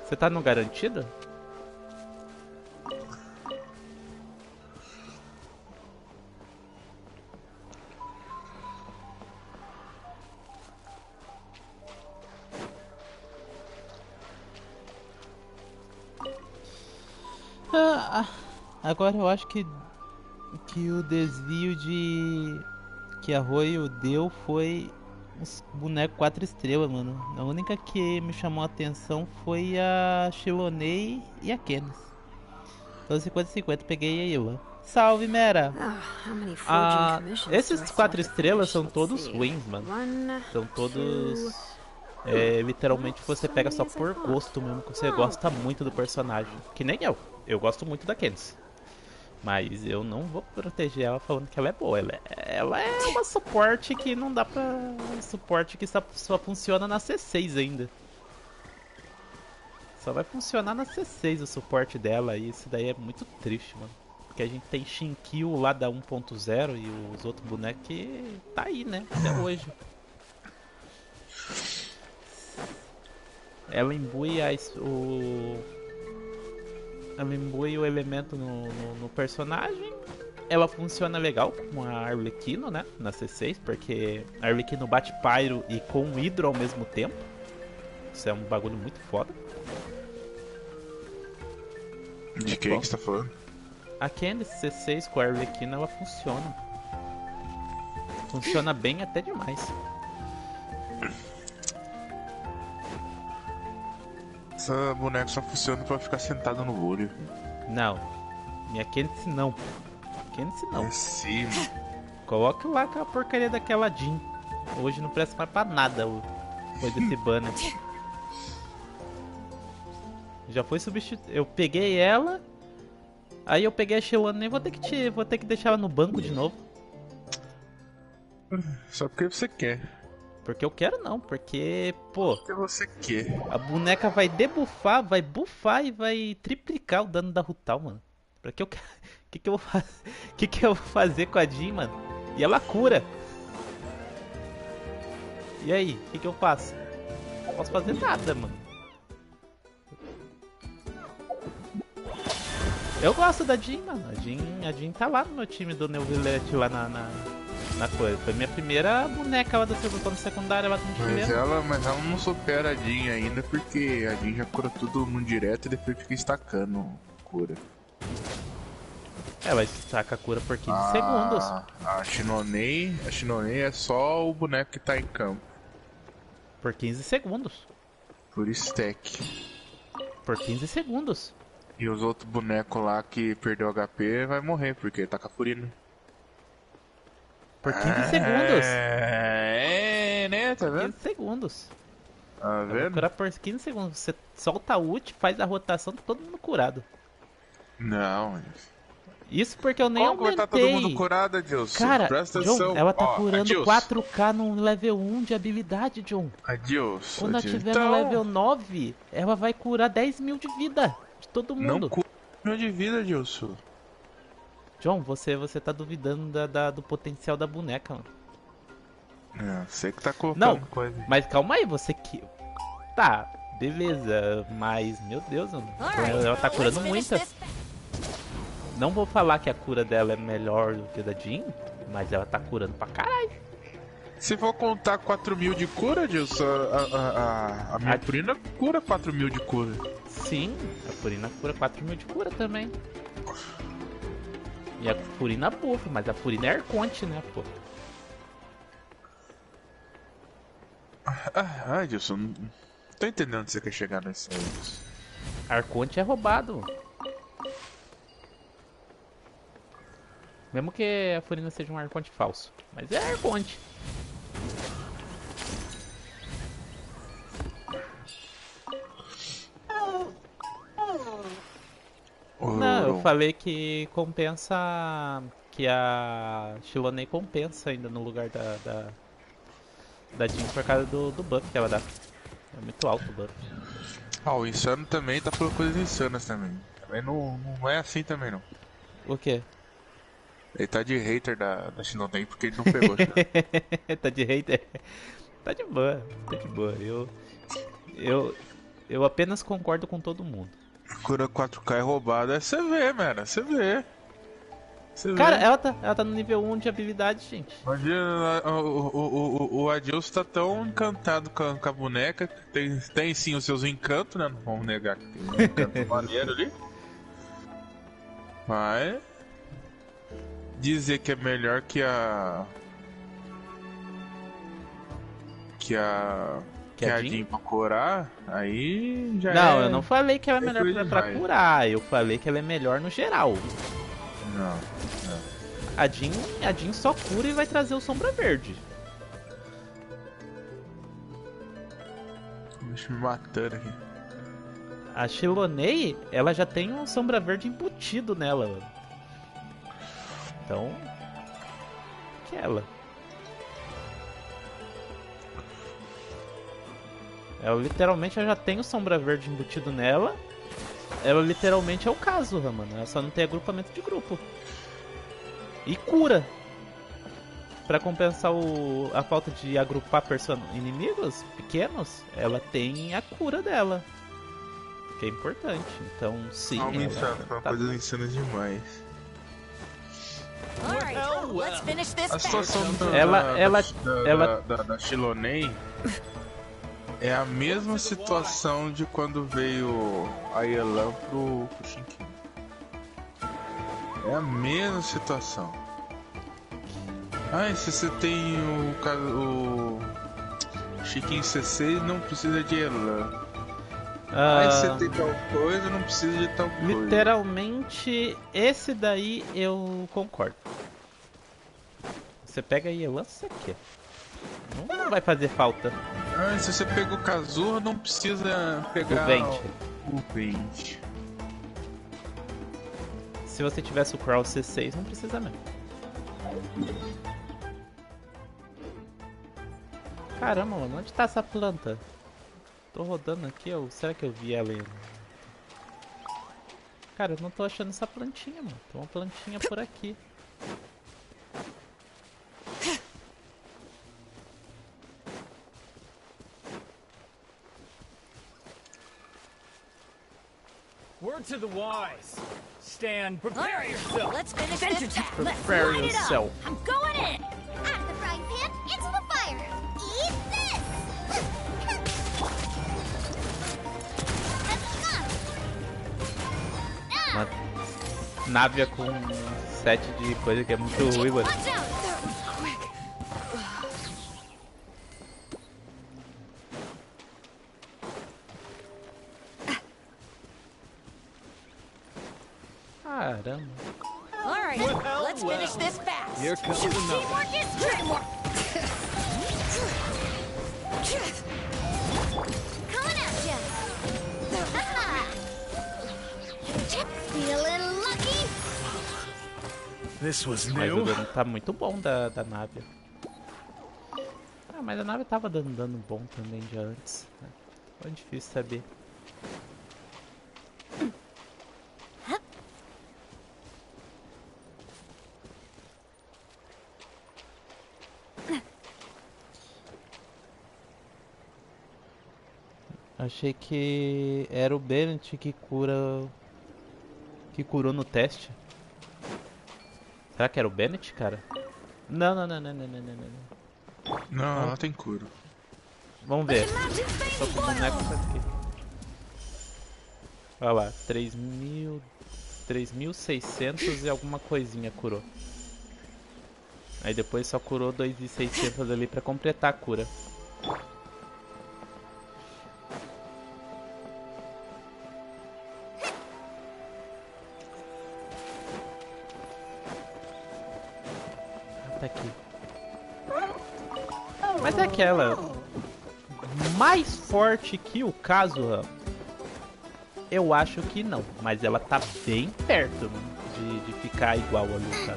Você tá no garantido? Agora eu acho que o desvio que a Arroio deu foi os bonecos 4 estrelas, mano. A única que me chamou a atenção foi a Xilonen e a Canais. Tô 50-50, peguei a Ilha. Salve, Mera! Oh, how many forging Ah, commissions do I esses still 4 have to estrelas finish? são Let's todos see. ruins, mano. One, São todos... two. literalmente Not você so pega many só as I por thought. gosto mesmo, que você Oh. gosta muito do personagem. Que nem eu. Eu gosto muito da Canais. Mas eu não vou proteger ela falando que ela é boa. Ela é uma suporte que não dá pra... Suporte que só funciona na C6 ainda. Só vai funcionar na C6 o suporte dela e isso daí é muito triste, mano. Porque a gente tem Shinkill lá da 1.0 e os outros bonecos que tá aí, né? Até hoje. Ela imbui ela imbui o elemento no personagem. Ela funciona legal com a Arlequino, né? Na C6, porque a Arlequino bate Pyro e com o Hydro ao mesmo tempo. Isso é um bagulho muito foda. De quem que você tá falando? A Candice C6 com a Arlequina ela funciona. Funciona bem até demais. Essa boneca só funciona pra ficar sentada no olho. Não. Minha Candice não. Candice não. É sim. Coloque lá com a porcaria daquela Jean. Hoje não presta mais pra nada depois desse banner. Já foi substituído. Eu peguei ela. Aí eu peguei a Xilonen e vou ter que deixar ela no banco de novo. Só porque você quer. Porque eu quero não, porque, pô, Porque você quer. a boneca vai debuffar, vai buffar e vai triplicar o dano da Rutal, mano. Pra que eu quero. Que eu vou fazer? Que eu vou fazer com a Jean, mano? E ela cura. E aí, que eu faço? Não posso fazer nada, mano. Eu gosto da Jean, mano. A Jean tá lá no meu time do Neuvilete lá na coisa. Foi minha primeira boneca lá da segunda secundária lá no time. Mas ela não supera a Jean ainda, porque a Jean já cura todo mundo direto e depois fica estacando cura. Ela estaca a cura por 15 segundos. A Xilonen é só o boneco que tá em campo. Por 15 segundos. Por stack. Por 15 segundos. E os outros bonecos lá que perdeu HP vai morrer, porque tá com a furina. Por 15 segundos. Né? Tá vendo? 15 segundos. Tá Eu vou vendo? curar por 15 segundos. Você solta a ult, faz a rotação, tá todo mundo curado. Não. Isso porque eu nem Como vai aumentei. estar todo mundo curado, Adilson? Cara, Presta atenção. John, ela tá curando Adilson. 4k no level 1 de habilidade, John. Adilson. Quando ela tiver no level 9, ela vai curar 10 mil de vida. De todo mundo. Não cura de vida, Adilson. John, você tá duvidando do potencial da boneca, mano. É, você que tá colocando Não, coisa. mas calma aí, você que... Tá, beleza, mas, meu Deus, mano, ela tá curando muitas. Não vou falar que a cura dela é melhor do que a da Jean, mas ela tá curando pra caralho. Se for contar 4.000 de cura, Adilson, a minha Purina cura 4.000 de cura. Sim, a Furina cura 4 mil de cura também. E a Furina buffa, mas a Furina é Arconte, né, pô? Adilson, não tô entendendo onde você quer chegar nesse. Arconte é roubado. Mesmo que a Furina seja um Arconte falso. Mas é Arconte. Não, eu falei que compensa... Que a Xilonen compensa ainda no lugar da Jean por causa do buff que ela dá. É muito alto o buff. O Insano também tá falando coisas insanas também. Também não é assim também não. O quê? Ele tá de hater da Xilonen porque ele não pegou. Tá de hater? Tá de boa, tá de boa. Eu apenas concordo com todo mundo. Cura 4K é roubada, você vê, mano, você vê. Cara, ela tá no nível 1 de habilidade, gente. Imagina, o Adilson tá tão encantado com a boneca. Tem sim os seus encantos, né? Não vamos negar que tem um encanto maneiro ali. Mas dizer que é melhor que a Que a Jean pra curar, aí já Não, é... eu não falei que ela é melhor pra curar, eu falei que ela é melhor no geral. Não. A Jean só cura e vai trazer o Sombra Verde. Deixa me matando aqui. A Xilonen, ela já tem um Sombra Verde embutido nela. Então... que ela... ela literalmente já tem o Sombra Verde embutido nela. Ela literalmente é o caso, mano. Ela só não tem agrupamento de grupo. E cura. Pra compensar a falta de agrupar inimigos pequenos, ela tem a cura dela. Que é importante. Então, sim. Uma coisa insana demais. A situação da Xilonen é a mesma situação de quando veio a Yelan pro Shinkin. É a mesma situação. Se você tem o Chiquinho C6, não precisa de Yelan. Se você tem tal coisa, não precisa de tal coisa. Literalmente, esse daí eu concordo. Você pega a Yelan se você quer. Não vai fazer falta. Se você pega o Kazuha, não precisa pegar o Vente. Se você tivesse o Crawl C6, não precisa mesmo. Caramba, mano, onde tá essa planta? Tô rodando aqui, será que eu vi ela aí? Cara, eu não tô achando essa plantinha, mano. Tem uma plantinha por aqui. Word to the wise. Stand, prepare yourself. Let's finish this task. Prepare yourself. I'm going in. Out of the frying pan, into the fire. Eat this. Uma nave com 7 de coisa que é muito ruim, mano. Watch out. Caramba. All right, let's finish this fast. Here comes the number. Teamwork is dreamwork. Coming at ya. Feeling lucky. This was Mas o new. dano tá muito bom da nave. Mas a nave tava dando dano bom também de antes. Foi difícil saber. Achei que era o Bennett que curou no teste. Será que era o Bennett, cara? Não. Não, ela tem cura. Vamos ver. Tô com o boneco aqui. Olha lá, 3.600 e alguma coisinha curou. Aí depois só curou 2.600 ali pra completar a cura. Aqui. Mas é aquela mais forte que o Kazuha, eu acho que não, mas ela tá bem perto de ficar igual ali o Kazuha.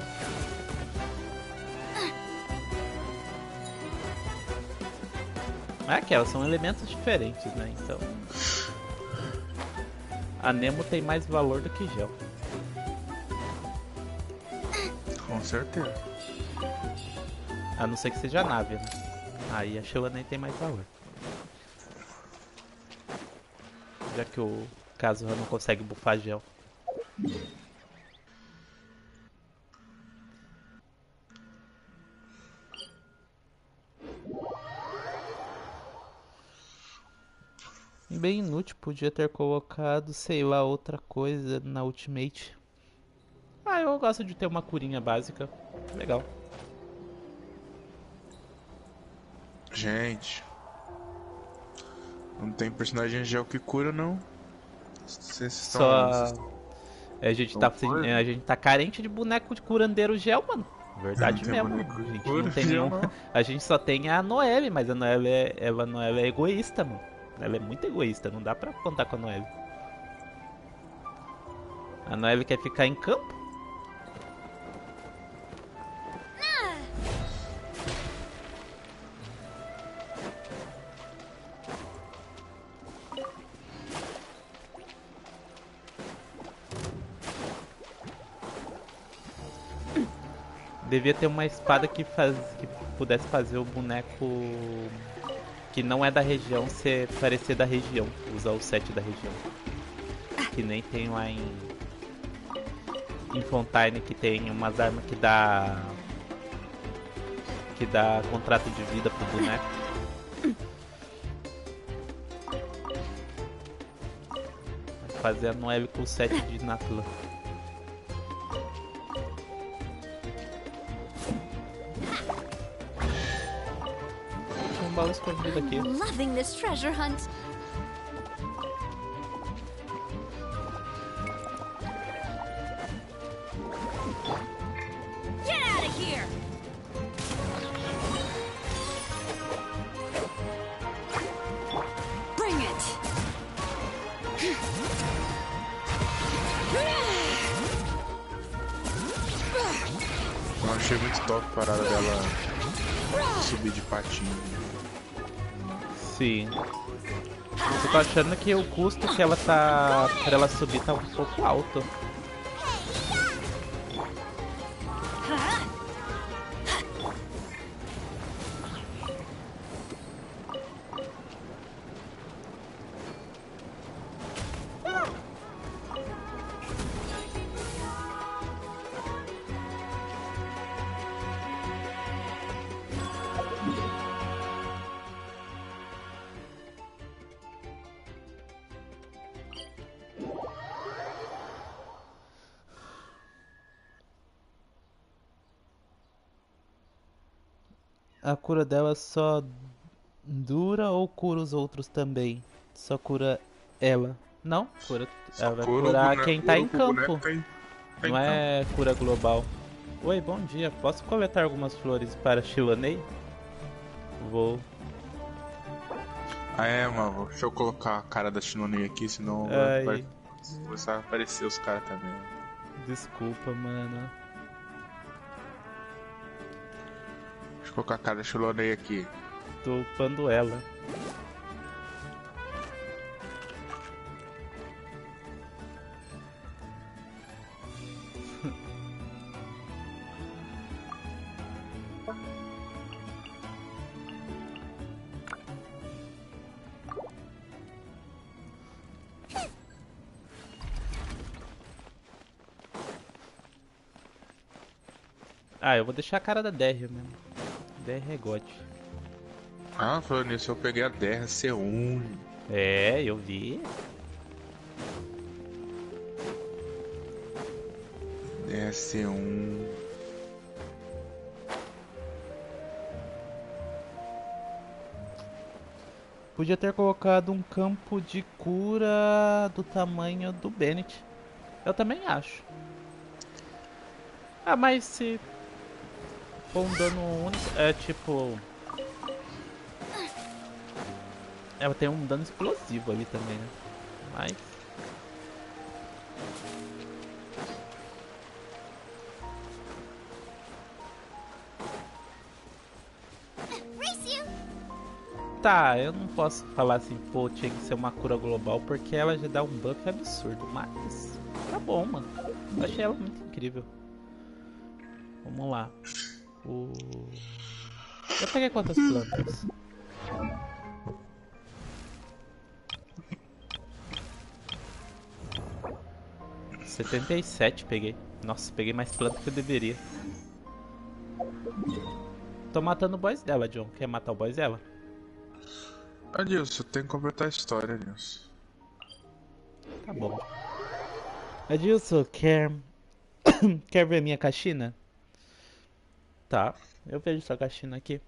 Mas é aquela, são elementos diferentes, né? Então a Nemo tem mais valor do que Gel. Com certeza. A não ser que seja a nave, né? Aí a Xilonen tem mais valor. Já que o Kazuha não consegue bufar gel. Bem inútil, podia ter colocado, sei lá, outra coisa na Ultimate. Eu gosto de ter uma curinha básica. Legal. Gente, Não tem personagem gel que cura, não. Vocês Só. A gente tá, Não foi? a gente tá carente de boneco de curandeiro gel, mano. Verdade Não tem mesmo. boneco A de gente cura, não tem gel, nenhum. não. A gente só tem a Noelle, mas a Noelle Noelle é egoísta, mano. Ela é muito egoísta, não dá pra contar com a Noelle. A Noelle quer ficar em campo. Devia ter uma espada que pudesse fazer o boneco que não é da região parecer da região. Usar o set da região. Que nem tem lá em Fontaine, que tem umas armas que dá contrato de vida pro boneco. Fazer a Noelle com o set de Natla. Tinha um baú escondido aqui. Loving this treasure hunt. Get out of here! Bring it! Eu achei muito top a parada dela subir de patinho. Sim. Eu tô achando que o custo que ela tá pra ela subir tá um pouco alto. A cura dela só dura ou cura os outros também? Só cura ela? Não, ela vai Cura o curar boneco- quem tá cura em o boneco campo. tá em Não campo. é cura global. Oi, bom dia. Posso coletar algumas flores para Xilonen? Vou. Ah, é, mano. Deixa eu colocar a cara da Xilonen aqui, senão Ai. vai começar a aparecer os caras também. Desculpa, mano. Deixa eu colocar a cara da Xilonen aqui. Tô upando ela. Ah, eu vou deixar a cara da Derry mesmo. Derry é God. Ah, falando nisso, eu peguei a Terra C1. É, eu vi. Terra C1. Podia ter colocado um campo de cura do tamanho do Bennett. Eu também acho. Ah, mas se for um dano único, é tipo... Ela tem um dano explosivo ali também, né? Mas... Race you! Tá, eu não posso falar assim, pô, tinha que ser uma cura global, porque ela já dá um buff absurdo, mas... Tá bom, mano. Eu achei ela muito incrível. Vamos lá. Eu peguei quantas plantas? ...77 peguei. Nossa, peguei mais planta que eu deveria. Tô matando o boss dela, John. Quer matar o boss dela? Adilson, tem que completar a história, Adilson. Tá bom. Adilson, quer... quer ver minha caixina? Tá, eu vejo sua caixina aqui.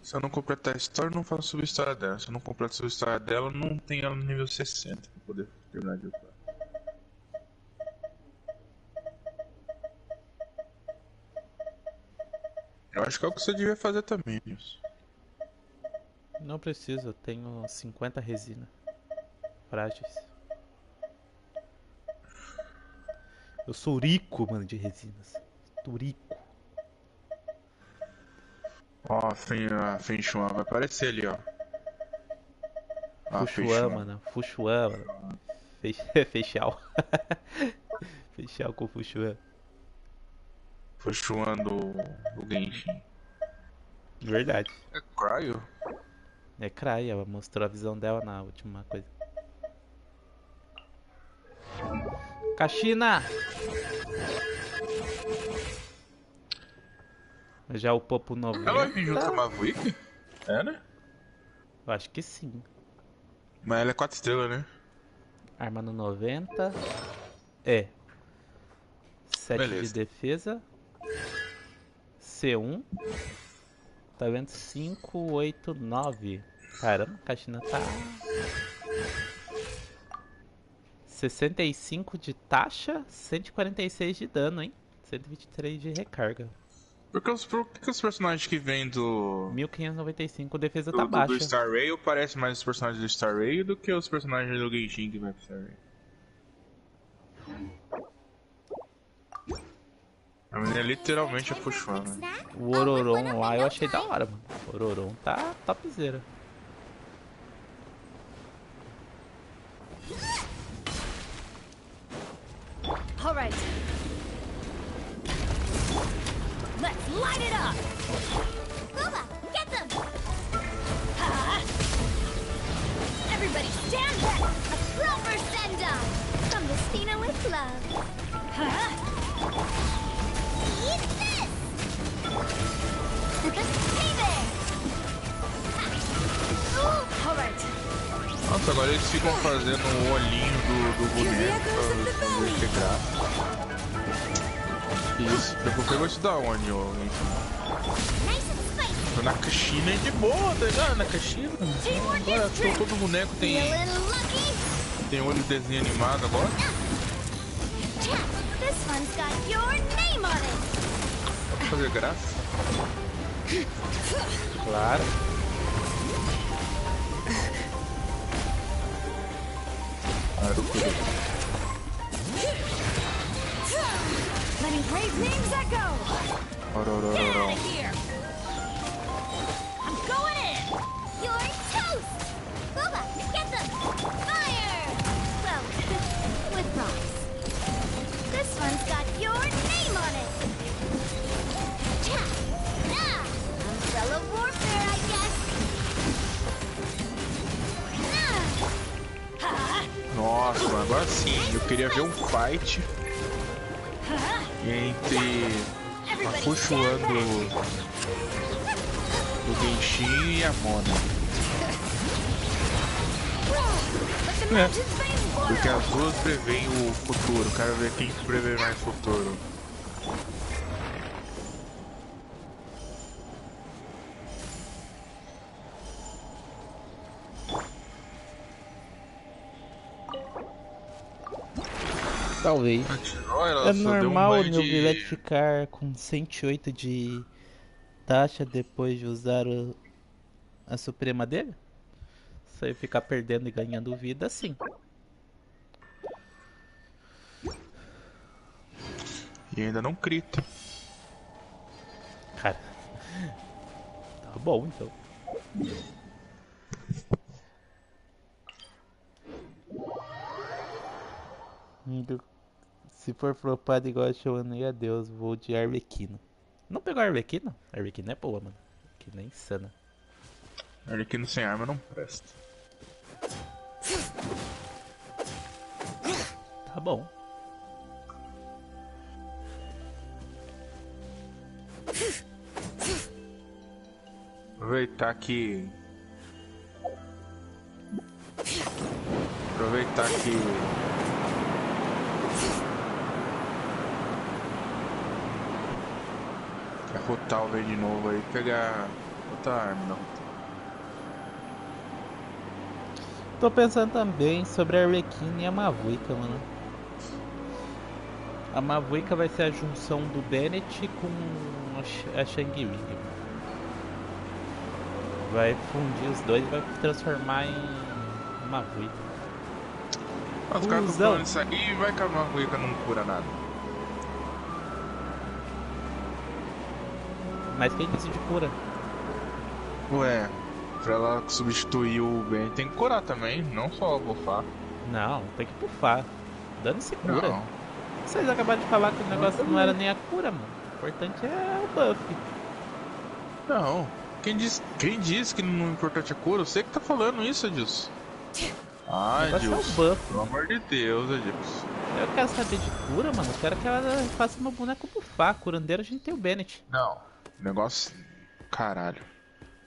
Se eu não completar a história, eu não faço sub-história dela. Se eu não completar a sub-história dela, eu não tenho ela no nível 60 pra poder terminar de upar. Eu acho que é o que você devia fazer também, Nilson. Não preciso, eu tenho 50 resina frágeis. Eu sou rico, mano, de resinas. Tô rico. Ó, a Feng Shuan vai aparecer ali, ó. Fuxuan, mano. Fuxuan, mano. Fechal. Fechal com Fuxuan. Feng Shuan do Genshin. Verdade. É Cryo? É Cry, ela mostrou a visão dela na última coisa. Caxina! Já upou pro 90. Ela vai vir junto com a Mavuik? É, né? Eu acho que sim. Mas ela é 4 estrelas, né? Arma no 90. É. 7 Beleza. de defesa. C1. Tá vendo? 5, 8, 9. Caramba, a Caxina tá... 65 de taxa, 146 de dano, hein? 123 de recarga. Por que os personagens que vêm do 1595, defesa tá baixa. do Star Rail parecem mais os personagens do Star Rail do que os personagens do Genshin que vai pro Star Rail? A menina é literalmente a Fuxuan, né? O Ororon lá eu achei da hora, mano. O Ororon tá topzera. All right. Let's light it up. Booba, get them. Everybody stand back. A proper send-off from the Stina with love. Eat this. Hey there. All right. Nossa, agora eles ficam fazendo o olhinho do boneco pra ver que é graça. Isso, eu pegou isso da onde, ó? Nice and spicy. Tô na caixinha de boa, tá ligado? Na caixinha. Agora todo boneco tem Feeling lucky? olho de desenho animado agora. This one's got your name on it. Pra fazer graça. Claro. Letting brave names echo. Get out of here. I'm going in. You're toast. Booba, get them. Fire. Well, with rocks. This one's got your name on it. Umbrella warfare, I guess. Nossa, mano, agora sim, eu queria ver um fight entre a Fuxuan do Genshin e a Mona. Porque as duas preveem o futuro, quero ver quem prevê mais o futuro. Talvez. Olha, É normal o meu bilhete ficar com 108 de taxa depois de usar a suprema dele? Se eu ficar perdendo e ganhando vida, sim. E ainda não crita. Cara, tá bom então. Se for flopado igual a Xilonen, adeus, vou de Arlequino. Não pegou a Arlequino? A Arlequino é boa, mano. Arlequino é insana. Arlequino sem arma não presta. Tá bom. Aproveitar que É rotar o velho de novo aí, pegar outra arma, não. Tô pensando também sobre a Arlequina e a Mavuica, mano. A Mavuica vai ser a junção do Bennett com a Shang Wing. Vai fundir os dois e vai transformar em Mavuica. Os caras estão Fusão. falando isso aí e vai que a Mavuica não cura nada. Mas quem disse de cura? Ué, pra ela substituir o Ben tem que curar também, não só bufar. Não, tem que buffar. Dane-se cura. Não. Vocês acabaram de falar que o negócio não era nem a cura, mano. O importante é o buff. Não. Quem disse que não importante é cura? Você que tá falando isso, Edilson. Ah, O negócio é o Edilson. buff. Pelo amor de Deus, Edilson. Eu quero saber de cura, mano. Eu quero que ela faça meu boneco buffar. Curandeiro a gente tem o Bennett. Não. Negócio. Caralho.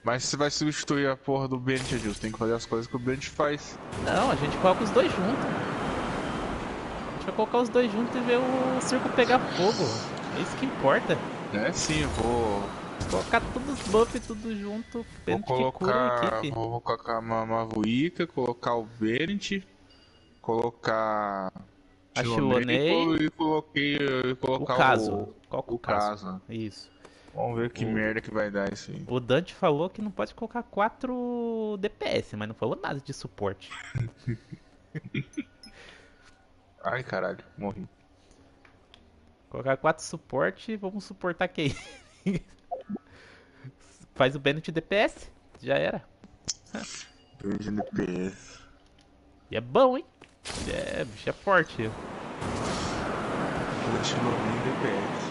Mas você vai substituir a porra do Bennett, Edilson. Tem que fazer as coisas que o Bennett faz. Não, a gente coloca os dois juntos. A gente vai colocar os dois juntos e ver o circo pegar fogo. É isso que importa. É sim, eu vou. Colocar todos os buffs tudo junto. Vou Bennett que cura a colocar. equipe. Vou colocar uma Mavuica, colocar o Bennett, colocar. A Xilonen Xilonen. e colocar O caso. Qual que é o caso. Isso. Vamos ver que merda que vai dar isso aí. O Dante falou que não pode colocar 4 DPS, mas não falou nada de suporte. Ai caralho, morri. Colocar 4 suporte, vamos suportar quem? Faz o Bennett DPS, já era. 2 DPS. E é bom, hein? Bicho é forte. Xilonen DPS.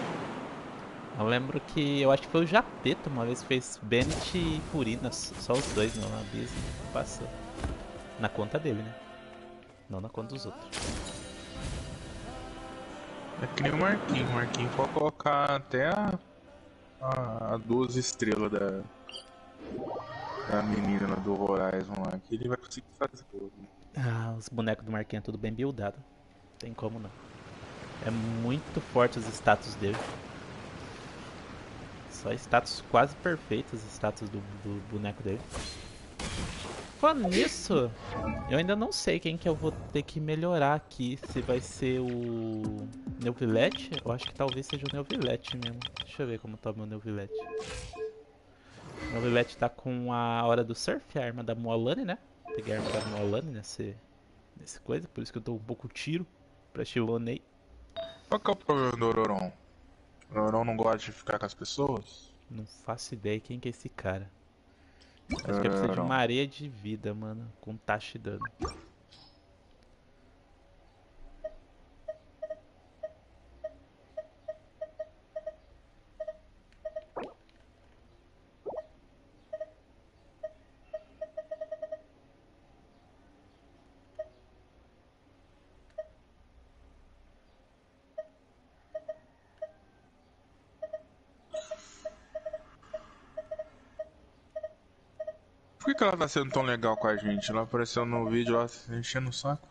Eu lembro que eu acho que foi o Japeto uma vez que fez Bennett e Furina, só os dois no abismo, passou. Na conta dele, né? Não na conta dos outros. É que nem o Marquinhos. O Marquinhos pode colocar até a 12 estrelas da menina lá do Horizon lá, que ele vai conseguir fazer tudo. Ah, os bonecos do Marquinhos é tudo bem buildado. Tem como não. É muito forte os status dele. Só status quase perfeitos, os status do boneco dele. Falando nisso, eu ainda não sei quem que eu vou ter que melhorar aqui. Se vai ser o Neuvillette. Eu acho que talvez seja o Neuvillette mesmo. Deixa eu ver como tá o meu Neuvillette. O Neuvillette tá com a Hora do Surf, a arma da Moalane, né? Peguei a arma da Moalane nesse coisa. Por isso que eu dou um pouco tiro pra Xilonen. Qual que é o problema do Ororon? O Ororon não gosta de ficar com as pessoas? Não faço ideia quem que é esse cara. Acho que eu preciso de uma areia de vida, mano. Com taxa de dano. Por que ela tá sendo tão legal com a gente? Ela apareceu no vídeo lá enchendo o saco.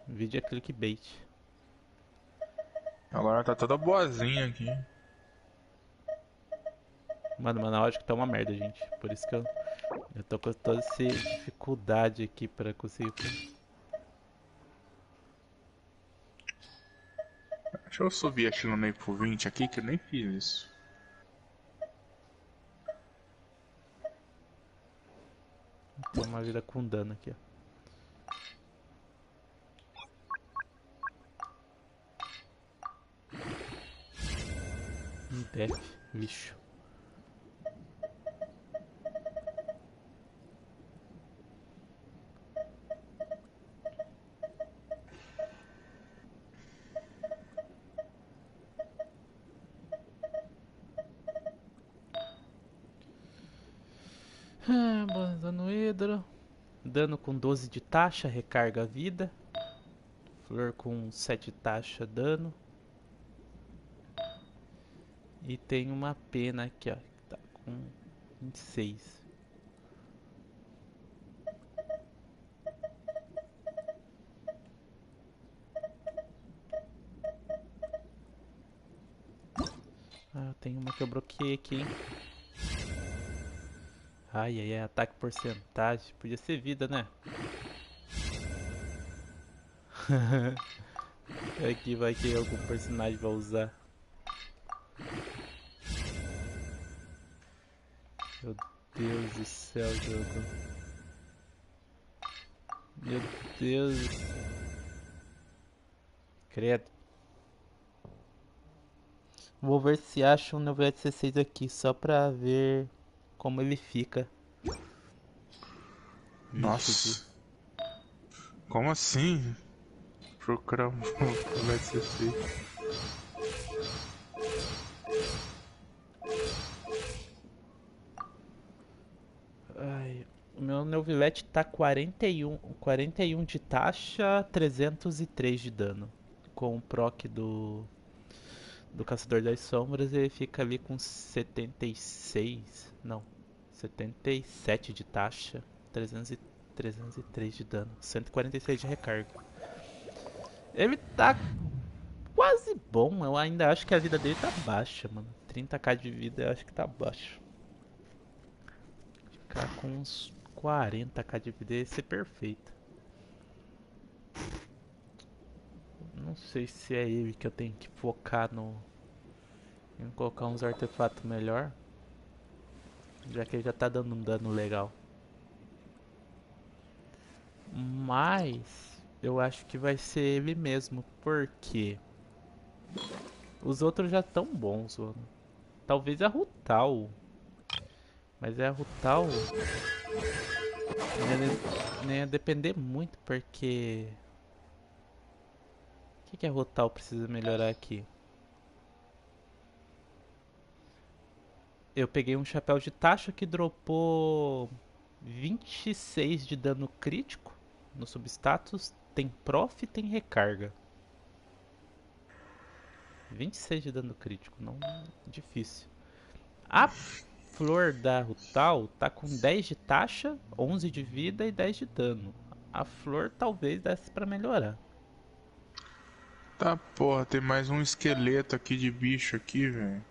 Vídeo é clickbait. Agora ela tá toda boazinha aqui. Mano, a lógica tá uma merda, gente. Por isso que eu tô com toda essa dificuldade aqui pra conseguir. Deixa eu subir a Xilonen pro 20 aqui, que eu nem fiz isso. Vou uma vida com dano aqui, ó. Def, lixo. Dano hidro. Dano com 12 de taxa, recarga a vida. Flor com 7 taxa, dano. E tem uma pena aqui, ó, que tá com 26. tem uma que eu bloqueei aqui, hein? Ai, ai, ai, ataque porcentagem. Podia ser vida, né? Aqui vai que algum personagem vai usar. Meu Deus do céu, jogo. Meu Deus do céu. Credo. Vou ver se acho um novo 16 aqui, só pra ver como ele fica. Nossa. Como assim? Procurar um vai ser feito. Ai, o meu Neuvilete tá 41 de taxa, 303 de dano. Com o proc do Caçador das Sombras, ele fica ali com 76, não, 77 de taxa, 303 de dano, 146 de recarga. Ele tá quase bom, eu ainda acho que a vida dele tá baixa, mano. 30k de vida eu acho que tá baixo. Ficar com uns 40k de vida ia ser perfeito. Não sei se é ele que eu tenho que focar no... em colocar uns artefatos melhor. Já que ele já tá dando um dano legal. Mas... eu acho que vai ser ele mesmo, porque... os outros já tão bons, mano. Talvez a Rutal. Mas a Rutal... nem ia depender muito, porque... o que a Rutal precisa melhorar aqui? Eu peguei um chapéu de taxa que dropou 26 de dano crítico no substatus. Tem prof e tem recarga. 26 de dano crítico, não difícil. A flor da Rutal tá com 10 de taxa, 11 de vida e 10 de dano. A flor talvez desse pra melhorar. Tá, porra, tem mais um esqueleto aqui de bicho aqui, velho.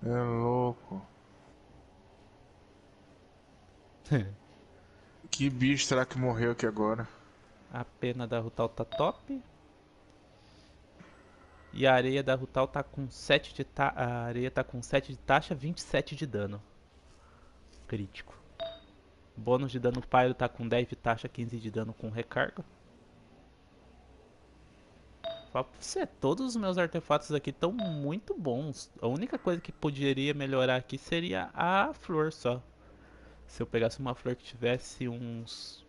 É louco. Que bicho será que morreu aqui agora? A pena da Rutal tá top. E a areia da Rutal tá com 7 de a areia tá com 7 de taxa, 27 de dano crítico. Bônus de dano pyro tá com 10 de taxa, 15 de dano com recarga. Fala pra você, todos os meus artefatos aqui estão muito bons. A única coisa que poderia melhorar aqui seria a flor só. Se eu pegasse uma flor que tivesse uns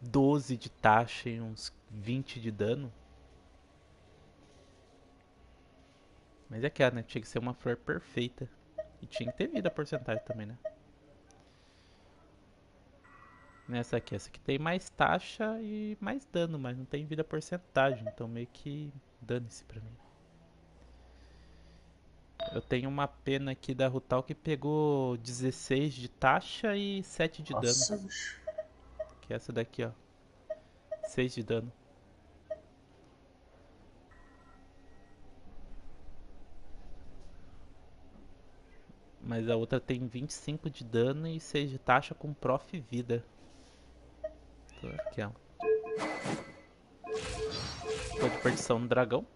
12 de taxa e uns 20 de dano. Mas é que né? Tinha que ser uma flor perfeita. E tinha que ter vida porcentagem também, né? Essa aqui tem mais taxa e mais dano, mas não tem vida porcentagem. Então meio que dane-se pra mim. Eu tenho uma pena aqui da Rutal que pegou 16 de taxa e 7 de Nossa, dano. bicho. Que é essa daqui, ó. 6 de dano. Mas a outra tem 25 de dano e 6 de taxa com prof vida. Aqui, ó. Tô de perdição no dragão.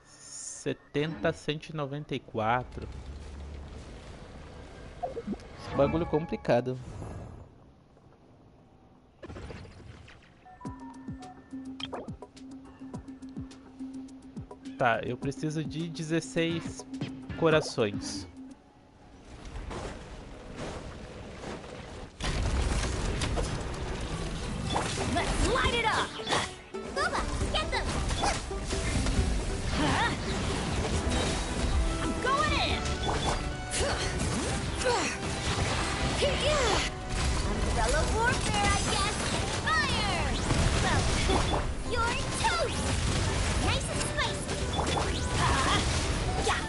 Setenta, 194. Esse bagulho complicado. Tá, eu preciso de 16 corações. Let's light it up! Booba, get them! I'm going in! Umbrella warfare, I guess! Fire! Well, you're toast! Nice and spicy! Yeah!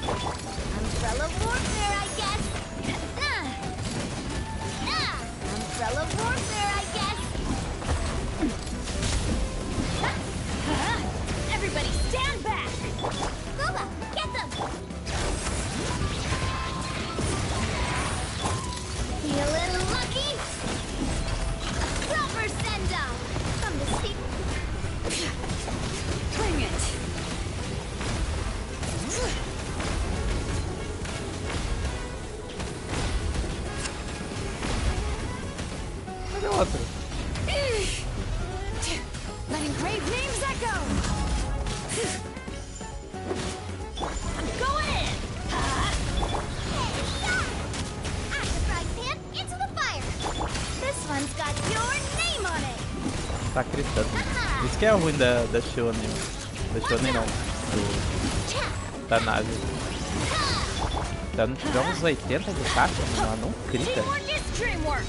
Umbrella warfare, I guess! Umbrella warfare, I guess! outra. Letting grave names echo. I'm going in. Add the frying pan into the fire. This one's got your name on it. Tá gritando. Isso que é ruim da Xilonen. Da Xilonen não. Da nave. Se ela não tiver uns 80 de caixa, ela não grita. Teamwork is dreamwork.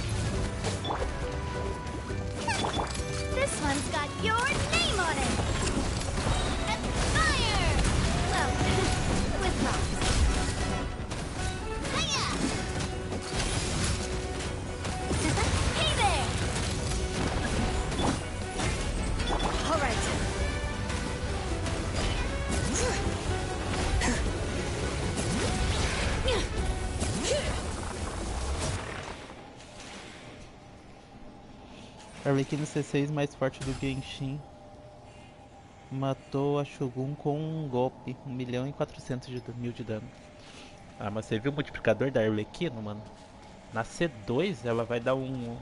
This one's got your name on it. And fire! Well, with rocks. Hiya! Hey there! All right. Arlequina C6 mais forte do Genshin matou a Shogun com um golpe, 1.400.000 de dano. Ah, mas você viu o multiplicador da Arlequina, mano? Na C2 ela vai dar um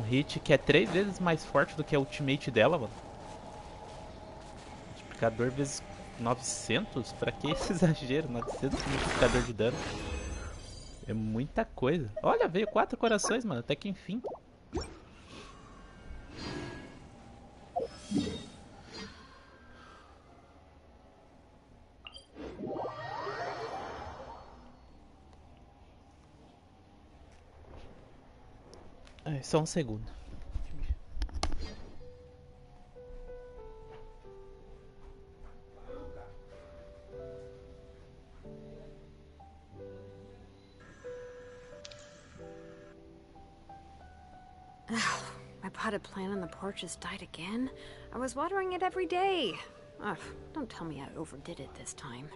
hit que é 3 vezes mais forte do que a ultimate dela, mano. Multiplicador vezes 900? Pra que esse exagero? 900 multiplicador de dano. É muita coisa. Olha, veio 4 corações, mano, até que enfim. Só um segundo. My potted plant on the porch has died again. I was watering it every day. Ugh, don't tell me I overdid it this time.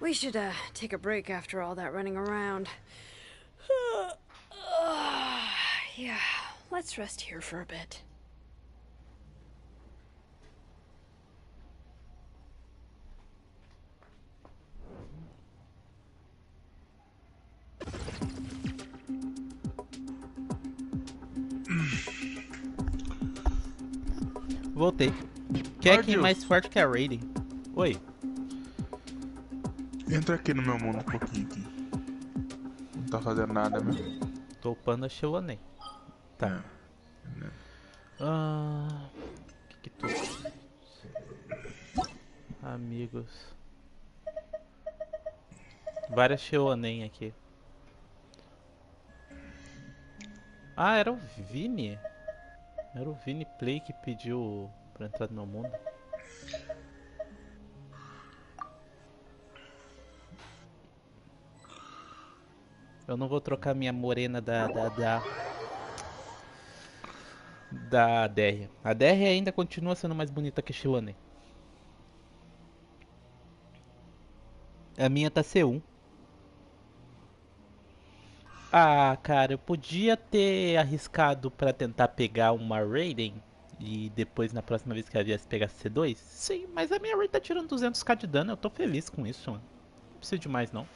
We should, take a break after all that running around. Yeah, let's rest here for a bit. Voltei. Quem é quem mais forte que a Raiden? Oi. Entra aqui no meu mundo um pouquinho aqui. Não tá fazendo nada, né? Tô upando a Xilonen. Tá. Que tu... Amigos. Várias Xilonen aqui. Ah, era o Vini. Era o Vini Play que pediu pra entrar no meu mundo. Eu não vou trocar minha morena da DR. A DR ainda continua sendo mais bonita que a Xilonen. A minha tá C1. Ah, cara, eu podia ter arriscado pra tentar pegar uma Raiden e depois na próxima vez que ela viesse pegar C2? Sim, mas a minha Raiden tá tirando 200k de dano, eu tô feliz com isso, mano. Não preciso de mais não.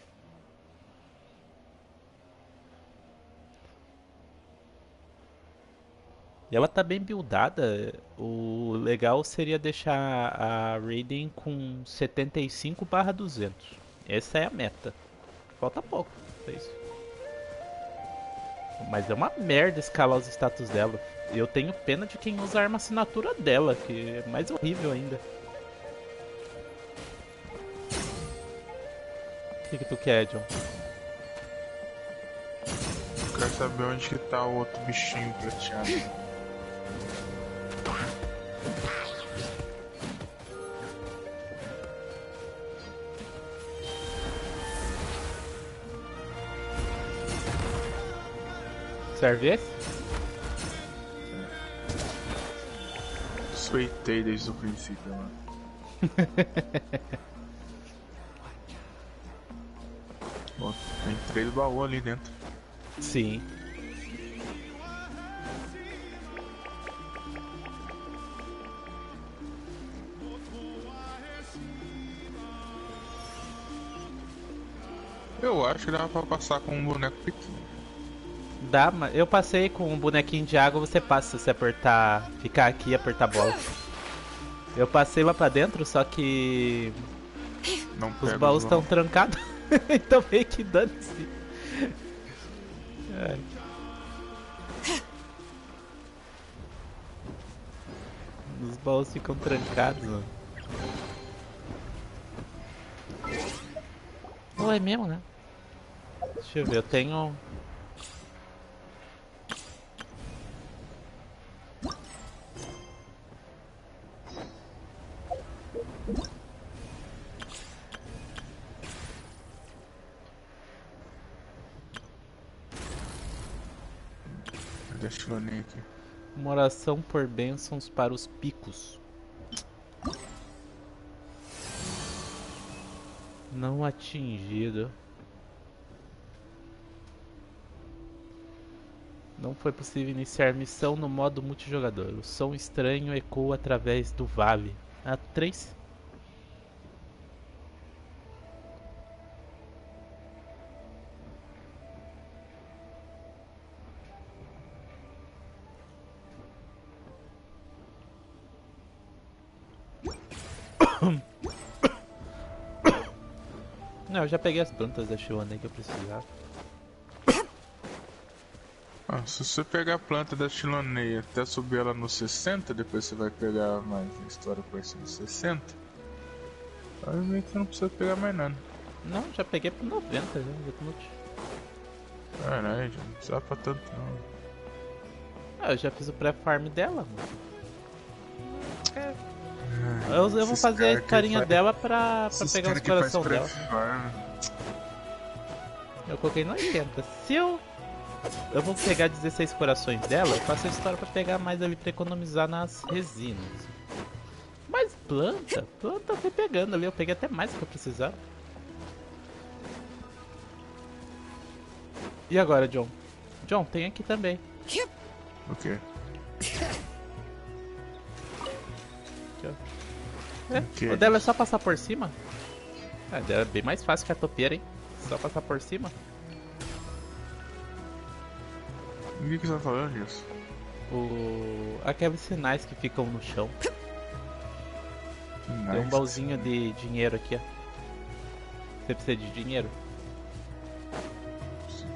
E ela tá bem buildada. O legal seria deixar a Raiden com 75/200. Essa é a meta. Falta pouco pra isso. Mas é uma merda escalar os status dela. Eu tenho pena de quem usa a arma assinatura dela, que é mais horrível ainda. O que tu quer, John? Eu quero saber onde que tá o outro bichinho prateado. Serve esse? Suspeitei desde o princípio, mano. Bom, entrei do baú ali dentro. Sim. Eu acho que dava pra passar com um boneco pequeno. Dá, mas eu passei com um bonequinho de água, você passa se apertar, ficar aqui e apertar a bola. Eu passei lá pra dentro, só que Não os pega baús os estão trancados. Então meio que dane-se. É. Os baús ficam trancados, mano. Pô, é mesmo, né? Deixa eu ver, eu tenho... Cadê a Xilonen aqui? Uma oração por bênçãos para os picos. Não atingido. Não foi possível iniciar missão no modo multijogador. O som estranho ecoa através do vale. A 3. Não, eu já peguei as plantas da Xilonen que eu precisava. Ah, se você pegar a planta da Xilonen até subir ela no 60, depois você vai pegar mais a história com esse no 60. Aí meio que você não precisa pegar mais nada. Não, já peguei pro 90 já, Deathnote. Caralho, já não precisava pra tanto não. Ah, eu já fiz o pré-farm dela, mano. Eu vou fazer a historinha dela pra pegar os coração dela. Eu coloquei no 80. Se eu vou pegar 16 corações dela, eu faço a história pra pegar mais ali pra economizar nas resinas. Mas planta eu fui pegando ali, eu peguei até mais do que eu precisava. E agora, John? John, tem aqui também. O quê? O dela é só passar por cima? Ah, dela é bem mais fácil que a topeira, hein? Só passar por cima. O que você tá falando disso? Aqueles sinais que ficam no chão. Tem um baúzinho de dinheiro aqui, ó. Você precisa de dinheiro?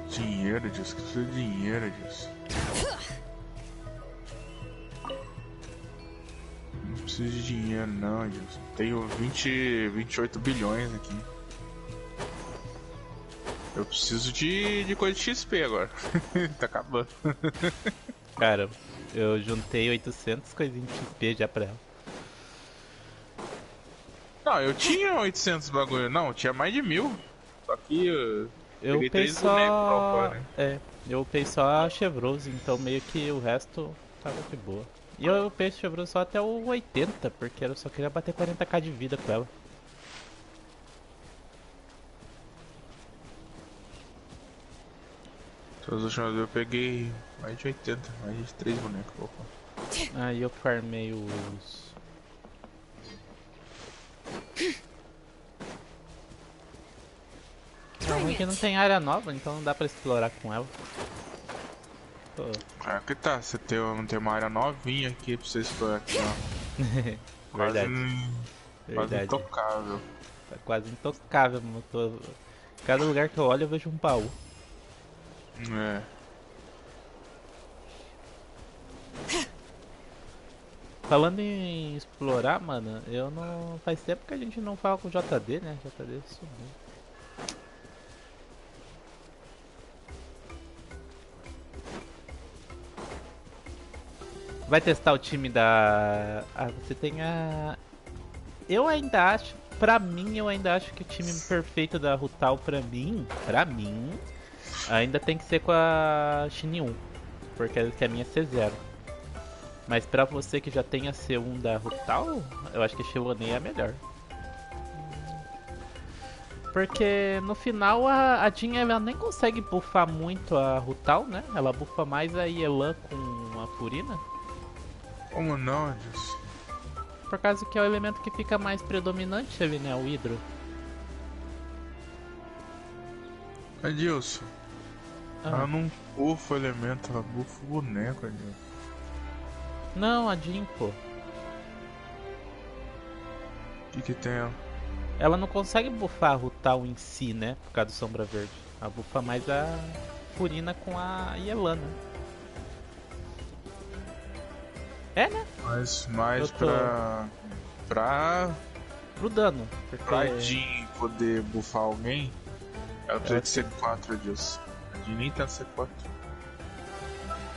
Dinheiro disso? Que precisa de dinheiro disso? Não preciso de dinheiro não, Edilson. Tenho 28 bilhões aqui. Eu preciso de coisa de XP agora. Tá acabando. Cara, eu juntei 800 coisinhas de XP já pra ela. Não, eu tinha 800 bagulho. Não, tinha mais de 1000. Só que eu peguei upei 3 só... bonecos pra upar, né? Eu upei só a Chevrolet, então meio que o resto tava de boa. E eu upei a Chevrolet só até o 80, porque eu só queria bater 40k de vida com ela. Das últimas vezes eu peguei mais de 80, mais de 3 bonecos. Opa. Aí eu farmei os... Realmente não tem área nova, então não dá pra explorar com ela. Pô. Ah, que tá, você tem uma área novinha aqui pra você explorar aqui, ó. Verdade. Quase Verdade. intocável. Tá quase intocável, mano. Cada lugar que eu olho eu vejo um baú. É. Falando em explorar, mano, eu não... Faz tempo que a gente não fala com o JD, né? JD sumiu. Vai testar o time da... você tem a... Eu ainda acho... Pra mim, eu ainda acho que o time perfeito da Rutal, pra mim... ainda tem que ser com a Xin1. Porque a minha é C0. Mas pra você que já tem a C1 da Rutal, eu acho que a Xilonen é a melhor. Porque no final a Jean ela nem consegue buffar muito a Rutal, né? Ela buffa mais a Yelan com a Furina. Como não, Edilson? Por causa que é o elemento que fica mais predominante ali, né? O Hidro. Edilson, ela não buffa o elemento, ela buffa o boneco, Edilson. Não, a Jean, pô. O que tem ela? Ela não consegue buffar a Rutal em si, né? Por causa do Sombra Verde. Ela buffa mais a Furina com a Yelan, né? É, né? Mas Pro dano. Porque... pra Jean poder buffar alguém, ela precisa de C4, Edilson. A Jean nem tá C4.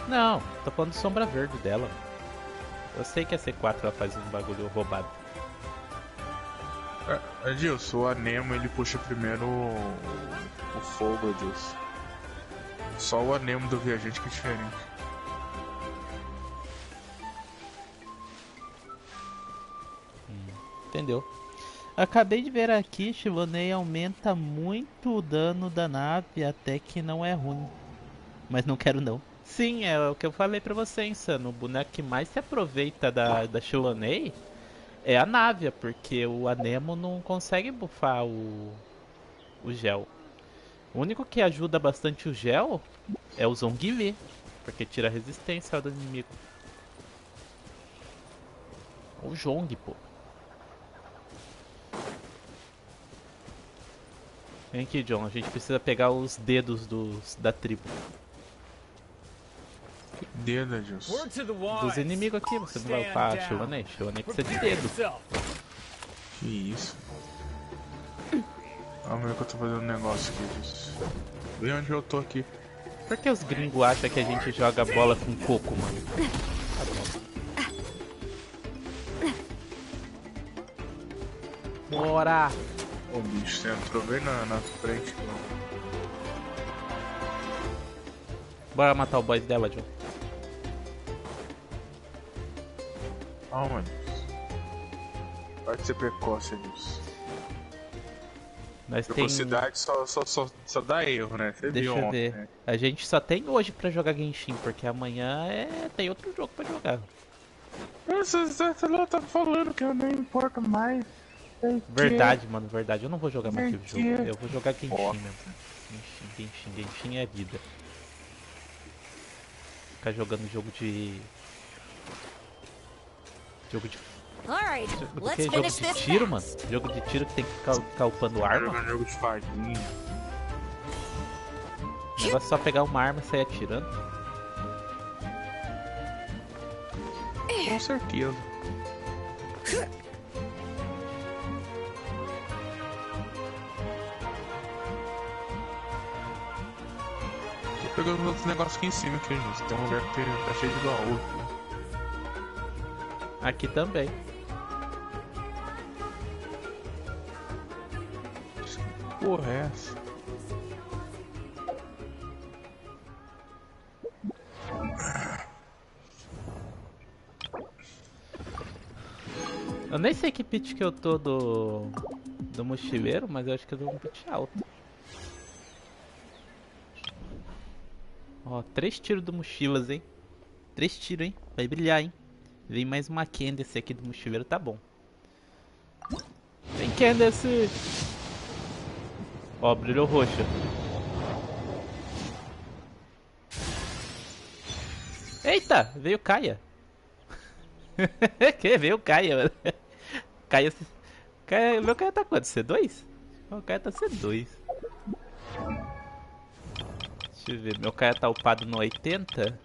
Não, tô falando de Sombra Verde dela. Eu sei que a C4 ela faz um bagulho roubado. Edilson, o Anemo ele puxa primeiro o fogo, Edilson. Só o Anemo do viajante que é diferente. Entendeu? Acabei de ver aqui, Xilonen aumenta muito o dano da nave, até que não é ruim. Mas não quero não. Sim, é o que eu falei pra você, Insano. O boneco que mais se aproveita da Xilonen é a Navia, porque o Anemo não consegue buffar o gel. O único que ajuda bastante o gel é o Zhongli, porque tira a resistência do inimigo. O Zhong, pô. Vem aqui, John. A gente precisa pegar os dedos da tribo. Que dedo, Edilson? Word to the wise. Dos inimigos aqui. Você não vai upar a Xilonen? Xilonen precisa de Prepare dedo. yourself. Que isso? Vamos ver que eu tô fazendo um negócio aqui, Edilson. Vê onde eu tô aqui. Por que os gringos acham que a gente joga bola com coco, mano? Bora! Ô bicho, você entrou bem na frente, não. Bora matar o boss dela, John. Calma, Edilson. Pode ser precoce, Edilson. Nós tem... Precocidade só dá erro, né? Você Deixa viu eu ontem, ver. né? A gente só tem hoje pra jogar Genshin, porque amanhã tem outro jogo pra jogar. Você lá tá falando que eu nem importo mais. Verdade, mano, verdade. Eu não vou jogar mais aquele jogo. Verdade. Eu vou jogar Genshin Ó. mesmo. Genshin é vida. Ficar jogando jogo de... Alright, Do let's que jogo finish de this tiro, fast. mano? Jogo de tiro que tem que ficar upando Vai arma. jogar jogo de fadinha. O negócio é só pegar uma arma e sair atirando. Com certeza. Tô pegando outros negócios aqui em cima, aqui, gente. Tem um lugar que tá cheio de baú. Aqui também. Que porra é essa? Eu nem sei que pitch que eu tô do mochileiro, mas eu acho que eu dou um pitch alto. Ó, 3 tiros do mochilas, hein? 3 tiros, hein? Vai brilhar, hein? Vem mais uma Candace aqui do mochileiro, tá bom. Vem, Candace! Ó, brilhou roxo. Eita, veio Kaia. Que veio Kaia, mano. Kaia, meu Kaia tá quanto? C2? O Kaia tá C2. Deixa eu ver, meu Kaia tá upado no 80.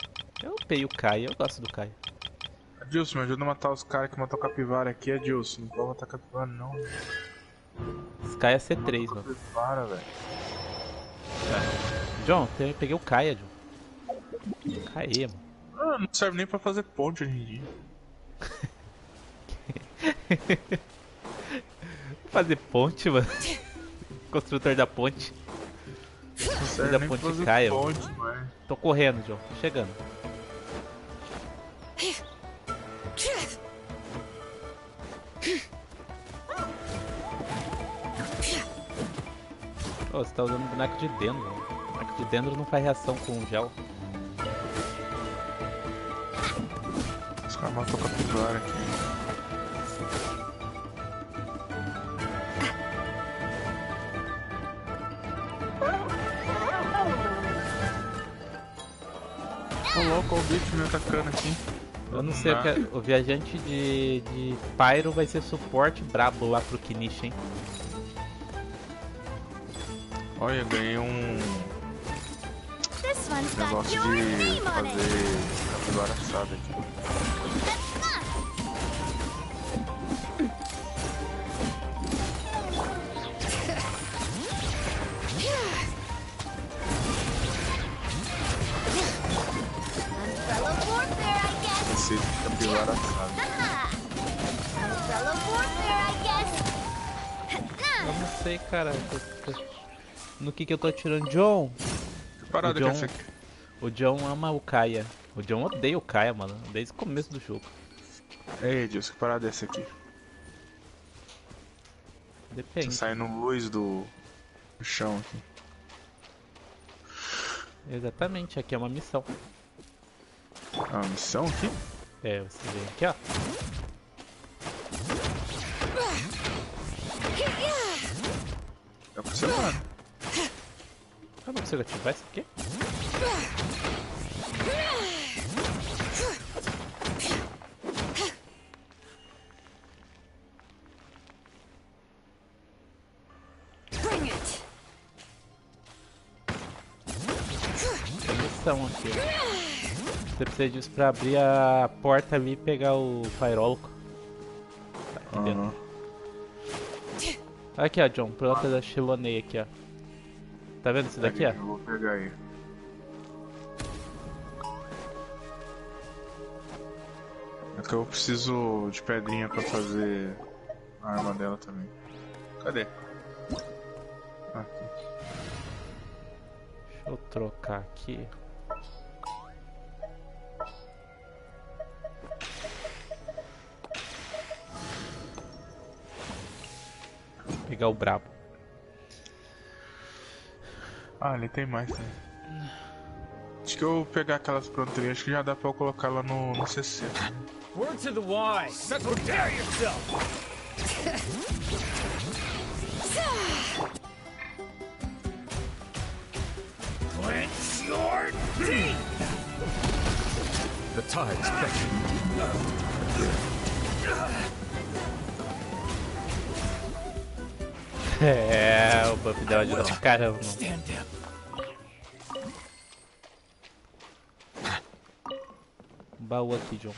Eu upei o Kaia, eu gosto do Kaia. Adilson, me ajuda a matar os caras que matou a capivara aqui, Adilson. Não pode matar a capivara não. Esse Kaia é C3, mano. Capivara, velho. John, eu peguei o Kaia, John. Kaia, mano. Ah, não serve nem pra fazer ponte hoje em dia. Fazer ponte, mano. Construtor da ponte. Não serve Da nem pra ponte fazer caia, ponte, mano. Tô correndo, John. Tô chegando. Oh, você tá usando boneco de dendro, mano. Boneco de dendro não faz reação com gel. Os caras matou a capivara aqui. Ô louco, olha o bicho me atacando aqui. Eu não sei, o viajante de Pyro vai ser suporte brabo lá pro Kinish, hein? Olha, ganhei um This one's got negócio your de name on fazer it. capivara assada aqui. That's enough. Umbrella warfare, I guess. Receita de capivara assada. Haha. Umbrella warfare, I guess. Eu não sei, cara. No que eu tô atirando? John! Que parada O que é John- essa aqui? O John ama o Kaia. O John odeia o Kaia, mano. Desde o começo do jogo. Ei, Edilson, que parada é essa aqui? Tá Depende. saindo luz do chão aqui. Exatamente, aqui é uma missão. Ah, uma missão aqui? É, você vem aqui, ó. É pra você, mano. Eu não consigo ativar isso aqui? Bring it! Tem missão aqui. Você precisa disso pra abrir a porta ali e pegar o Pyróloco. Tá aqui dentro. Aham. Aqui, ó, John. Planta da Xilonen aqui, ó. Tá vendo isso daqui, ó? Eu vou pegar aí. É que eu preciso de pedrinha pra fazer a arma dela também. Cadê? Aqui. Deixa eu trocar aqui. Pegar o brabo. Ah, ali tem mais também. Acho que eu vou pegar aquelas prontas ali, acho que já dá pra eu colocar lá no 60. Word to the wise. Prepare yourself. Clench your teeth. The tide's beckoning. É, o buff dela ajuda pra caramba, mano. Stand down. Baú aqui, John.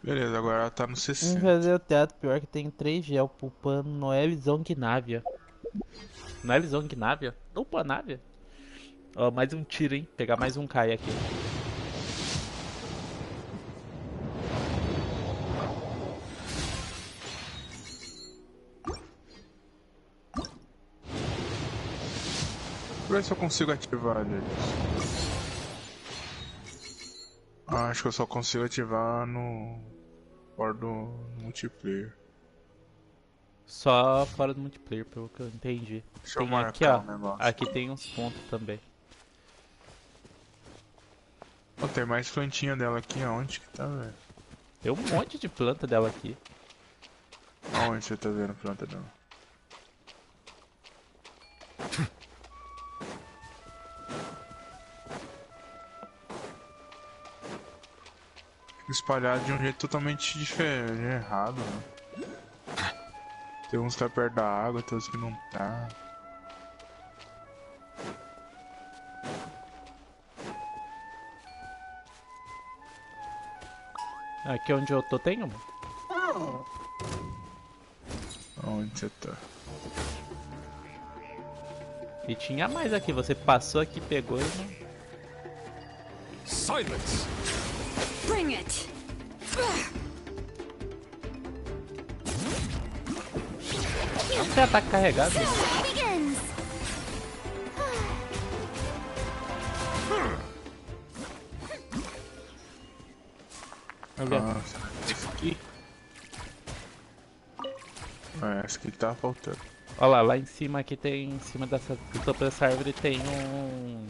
Beleza, agora ela tá no Vamos 60. fazer o teatro pior que tem 3 gel pulpando Noel Zongnávia. Noel Zongnávia? Opa, Návia. Ó, mais um tiro, hein? Pegar mais um Kai aqui. Vou ver se eu consigo ativar eles. Ah, acho que eu só consigo ativar no fora do multiplayer. Só fora do multiplayer, pelo que eu entendi. Deixa eu Tem aqui, marcar ó. um negócio. Aqui tem uns pontos também. Pô, tem mais plantinha dela aqui. Aonde que tá, velho? Tem um monte de planta dela aqui. Aonde você tá vendo a planta dela? Espalhado de um jeito totalmente diferente, errado, né? Tem uns que tá perto da água, tem uns que não tá. Aqui onde eu tô tem uma. Aonde você tá? E tinha mais aqui, você passou aqui, pegou e não... Silence! Bring it! Não tem ataque carregado. Begins. Olha. Nossa, esse aqui. É, esse aqui que tava faltando. Olha lá, lá em cima aqui tem, em cima dessa, do topo dessa árvore tem um...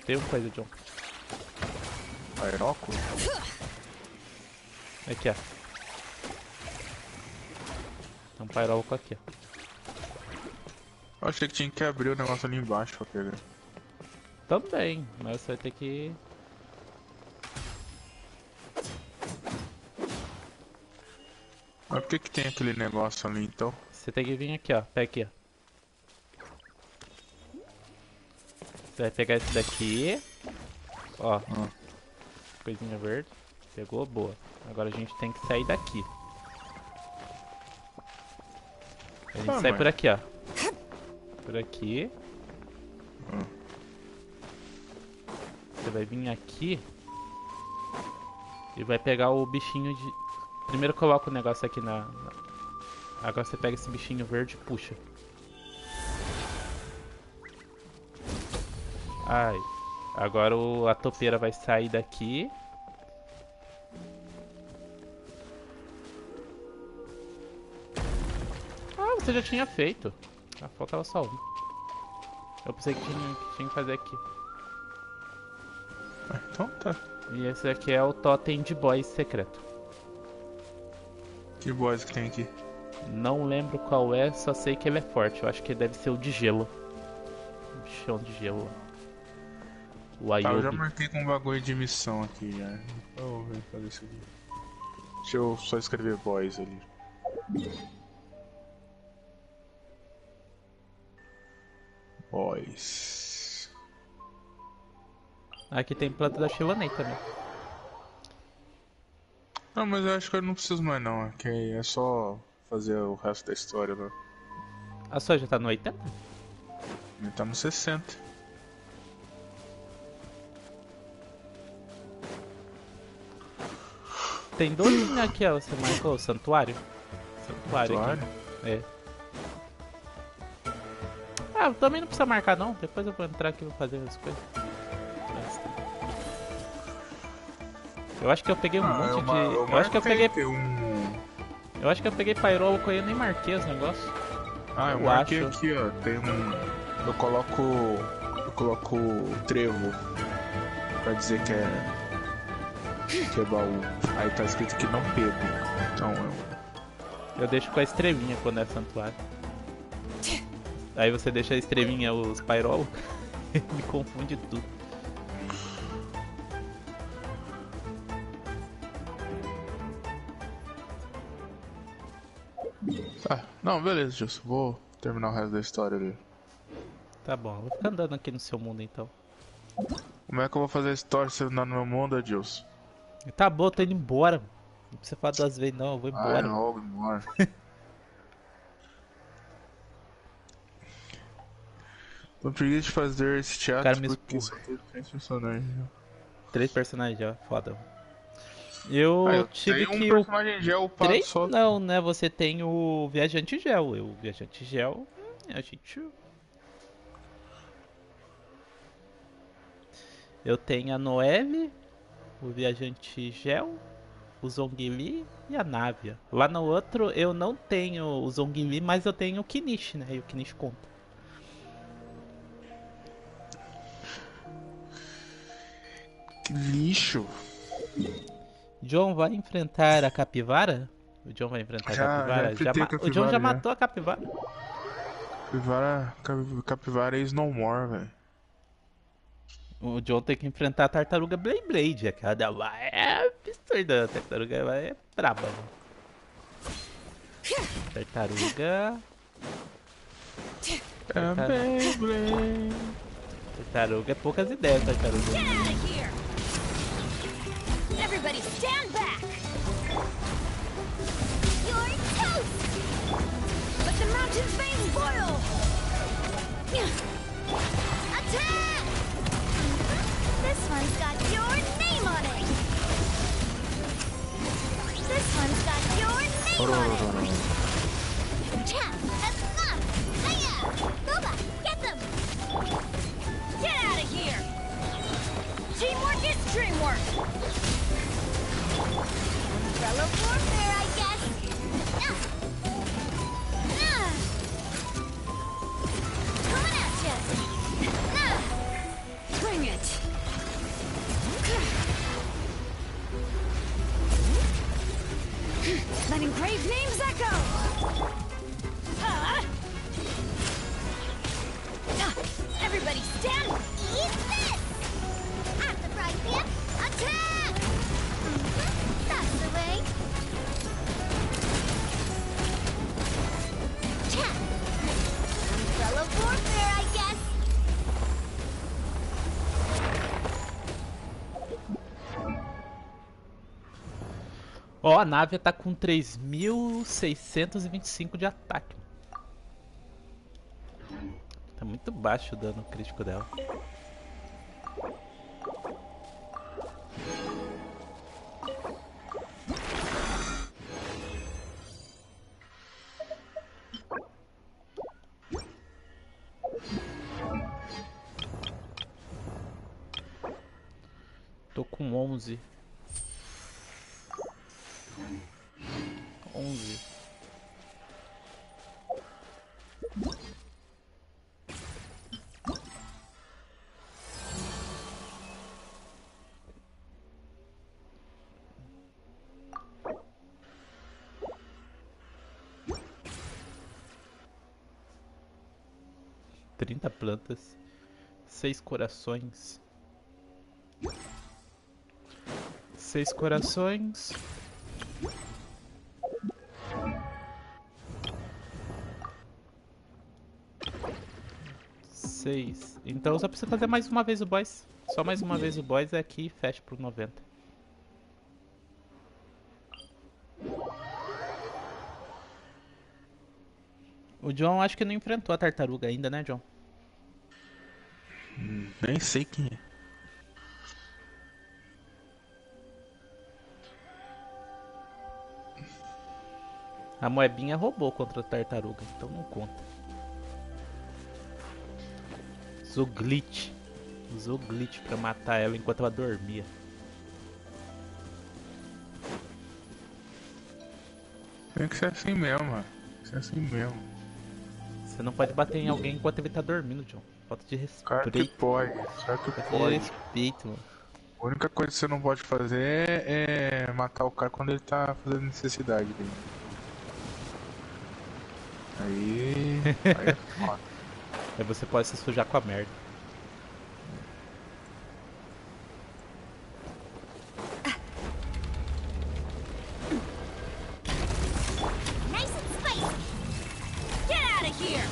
Tem uma coisa, John. Aeróculo? Aqui, ó. Tem um pairóloco aqui, ó. Eu achei que tinha que abrir o negócio ali embaixo pra pegar. Também, mas você vai ter que... Mas por que que tem aquele negócio ali então? Você tem que vir aqui, ó. Pega aqui, ó. Você vai pegar esse daqui. Ó. Coisinha verde. Pegou, boa. Agora a gente tem que sair daqui. A gente sai por aqui, ó. Por aqui. Você vai vir aqui. E vai pegar o bichinho de... Primeiro coloca o negócio aqui na... Agora você pega esse bichinho verde e puxa. Ai. Agora a topeira vai sair daqui. Ah, você já tinha feito. Ah, faltava só um. Eu pensei que tinha que fazer aqui. Então tá. E esse aqui é o totem de boss secreto. Que boss que tem aqui? Não lembro qual é, só sei que ele é forte. Eu acho que deve ser o de gelo. O bichão de gelo. O Tá, eu já Ayobi. marquei com um bagulho de missão aqui já. Eu vou fazer isso aqui. Deixa eu só escrever boys ali. Boys. Aqui tem planta da Xilonen também. Não, mas eu acho que eu não preciso mais não. É que é só fazer o resto da história, né? A sua já tá no 80? Ele tá no 60. Tem dois aqui, ó. Você marcou o santuário? Santuário aqui. É. Ah, também não precisa marcar não. Depois eu vou entrar aqui e vou fazer as coisas. Eu acho que eu peguei um monte de... Eu acho que eu peguei... Eu acho que eu peguei pairóloco aí, eu nem marquei os negócios. Ah, eu marquei aqui, ó. Tem um... Eu coloco trevo pra dizer que é baú. Aí tá escrito que não pego. Então eu deixo com a estrelinha quando é santuário. Aí você deixa a estrelinha os pairólogos. Me confunde tudo. Tá, não, beleza, Gilson. Vou terminar o resto da história ali. Tá bom, eu vou ficar andando aqui no seu mundo então. Como é que eu vou fazer a história se eu andar no meu mundo, Adilson? Tá bom, eu tô indo embora. Não precisa falar duas vezes não, eu vou embora. Ah, eu vou embora. Tô preguiça de fazer esse teatro Cara, me porque só tem 3 personagens. 3 personagens já, foda. Eu tive tenho que... um personagem gel upado 3? só. Não, né? Você tem o Viajante Gel. O Viajante Gel... a gente... Eu tenho a Noelle, o Viajante Gel o Zhongli e a nave. Lá no outro eu não tenho o Zhongli, mas eu tenho o Kinish, né? E o Kinish conta. Que lixo. John vai enfrentar a capivara? O John vai enfrentar a capivara? enfrentei a O John já capivara, matou a capivara. Capivara is no more, velho. O John tem que enfrentar a tartaruga Blade. Aquela lá é absurda. A tartaruga é braba. Tartaruga. Tartaruga é poucas ideias, tartaruga. Get out of here! Everybody stand back! You're toast! But the mountain's veins boil! Attack! This one's got your name on it! This one's got your name on it! Chat! Enough! Hiya! Boba! Get them! Get out of here! Teamwork is dreamwork! Umbrella warfare, I guess! Coming at ya! Bring it! Let engraved names echo! Everybody stand! Eat this! At the fry pan, attack! That's the way! Chat! Umbrella warfare, I guess! Ó, a nave tá com 3.625 de ataque. Tá muito baixo o dano crítico dela. Tô com 11. 11. Trinta plantas, 6 corações, 6 corações, 6. Então só precisa fazer mais uma vez o boss. Só mais uma vez o boss é aqui e fecha pro 90. O John acho que não enfrentou a tartaruga ainda, né, John? Nem sei quem é. A moebinha roubou contra a tartaruga, então não conta. Usou glitch. Usou glitch pra matar ela enquanto ela dormia. Tem que ser assim mesmo, mano. Tem que ser assim mesmo. Você não pode bater em alguém enquanto ele tá dormindo, John. Falta de Claro que respeito. pode. Claro que Falta pode. de respeito, mano. A única coisa que você não pode fazer é matar o cara quando ele tá fazendo necessidade dele. Aí é foda. Aí você pode se sujar com a merda. Nice and spicy! Get out of here!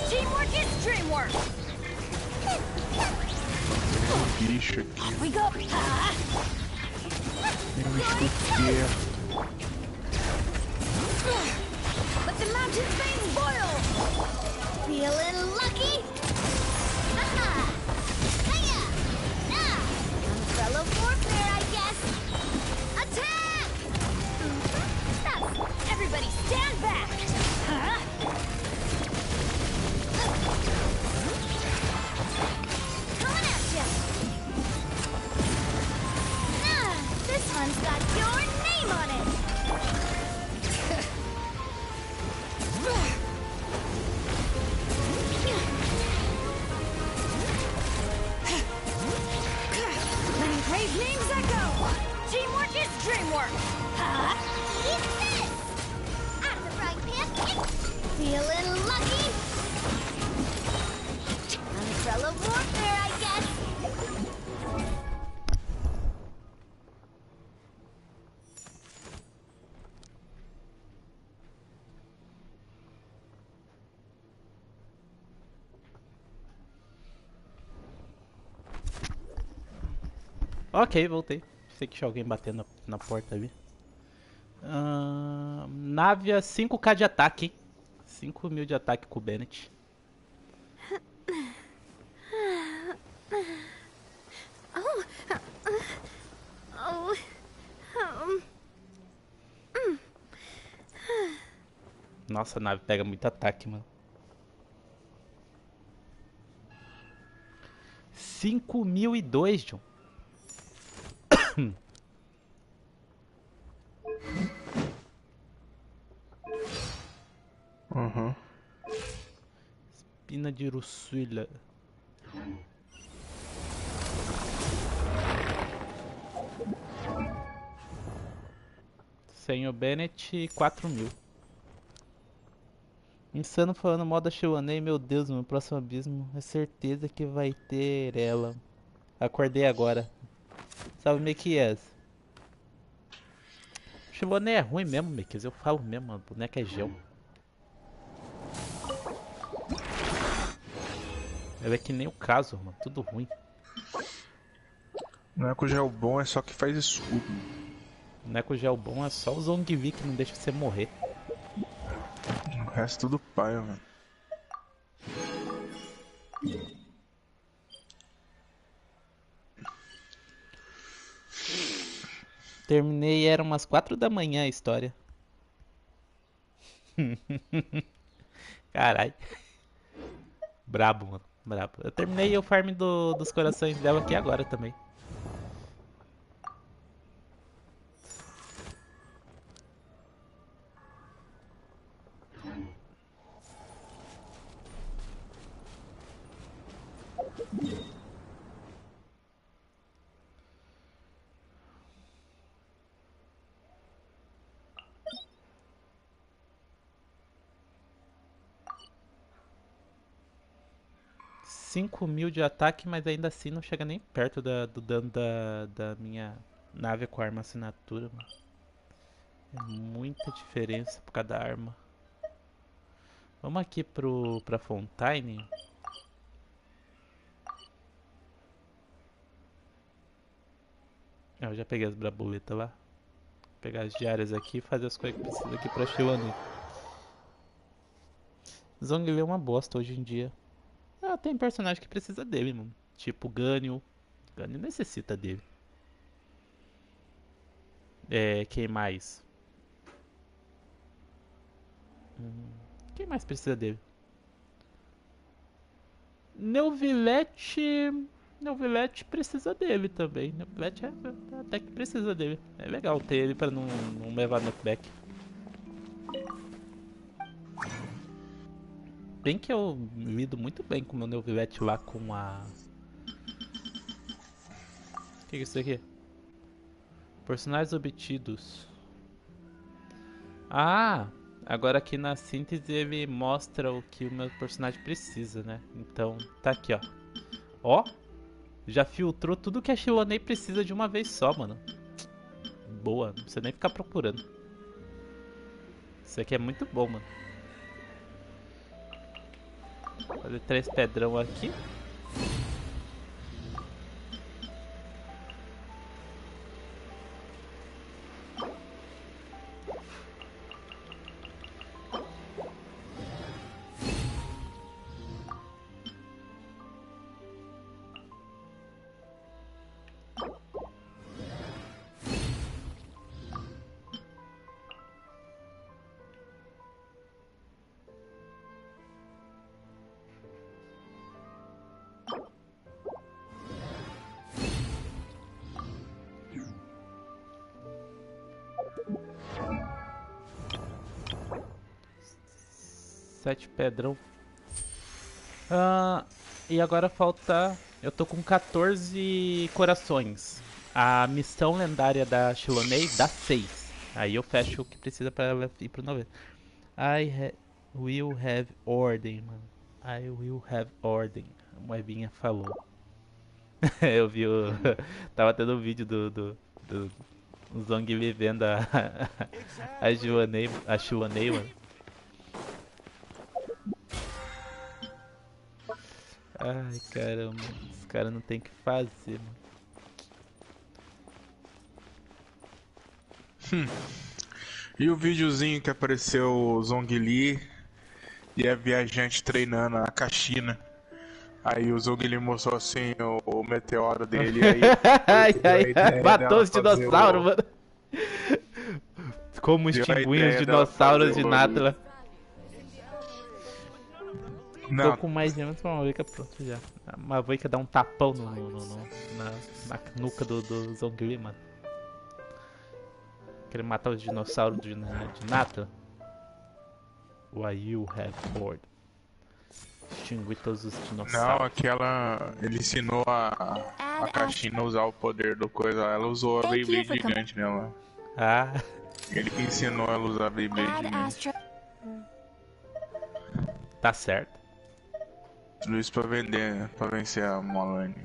Teamwork is dreamwork! Tem um bicho aqui. We go! Tem um escuteiro. But the mountain's veins boil! Feeling lucky? Haha! Hiya! Now! Umbrella warfare, I guess! Attack! That's... Everybody stand back! Coming at ya! This some work. Eat this! Out of the frying pan. Feeling lucky? Umbrella warfare, I guess. Ok, voltei. Sei que tinha alguém batendo na porta ali. Nave a 5k de ataque, hein? 5.000 de ataque com o Bennett. Nossa, a nave pega muito ataque, mano. 5.002, John. Uhum. Espina de Urusula. Sem o Bennett, 4.000. Insano falando mal da Xilonen, meu Deus, meu próximo abismo. É certeza que vai ter ela. Acordei agora. Salve, Mequias. Xilonen é ruim mesmo, Mequias. Eu falo mesmo, a boneca é gel. Ela é que nem o caso, mano. Tudo ruim. Não é que o gel bom, é só que faz escudo. Boneco gel bom é só o Zongvi que não deixa você morrer. O resto tudo paia, mano. Terminei, era umas 4 da manhã a história. Carai. Brabo, mano. Brabo. Eu terminei o farm dos corações dela aqui agora também. Cinco mil de ataque, mas ainda assim não chega nem perto do dano da minha nave com a arma assinatura, mano. É muita diferença por cada arma. Vamos aqui pra Fontaine. Eu já peguei as brabuletas lá. Vou pegar as diárias aqui e fazer as coisas que precisa aqui pra Xilonen. Zhongli é uma bosta hoje em dia. Ah, tem personagem que precisa dele, mano. Tipo Ganyu. Ganyu necessita dele. Quem mais? Quem mais precisa dele? Neuvillette precisa dele também. Neuvillette até que precisa dele. É legal ter ele pra não levar knockback. Bem que eu lido muito bem com o meu Neuvillette lá com a... O que é isso aqui? Personagens obtidos. Ah! Agora aqui na síntese ele mostra o que o meu personagem precisa, né? Então, tá aqui, ó. Ó! Já filtrou tudo que a Xilonen precisa de uma vez só, mano. Boa, não precisa nem ficar procurando. Isso aqui é muito bom, mano. Fazer 3 pedrão aqui. Sete pedrão. E agora falta... Eu tô com 14 corações. A missão lendária da Xilonen dá 6. Aí eu fecho o que precisa pra ela ir pro 90. Will have ordem, mano. I will have ordem. A Moebinha falou. Eu vi o... Tava tendo um vídeo do Zong vivendo a Xilonen, mano. Ai, caramba. Os caras não tem o que fazer, mano. E o videozinho que apareceu o Zhongli e a viajante treinando a Caxina. Aí o Zhongli mostrou assim o meteoro dele. Aí matou os dinossauros, mano. Como extinguir os dinossauros de Natla. Tô com mais gemas pra uma Wicca pronto já. Uma Wicca dá um tapão na nuca do Zhongli, mano. Querer matar os dinossauros de Natla. Why you have bored? Extinguir todos os dinossauros. Não, aquela... Ele ensinou a Caxina a usar o poder do coisa. Ela usou a Beyblade gigante nela. Ah. Ele que ensinou ela a usar a Beyblade gigante. Tá certo. Tudo isso pra vender, pra vencer a Molane.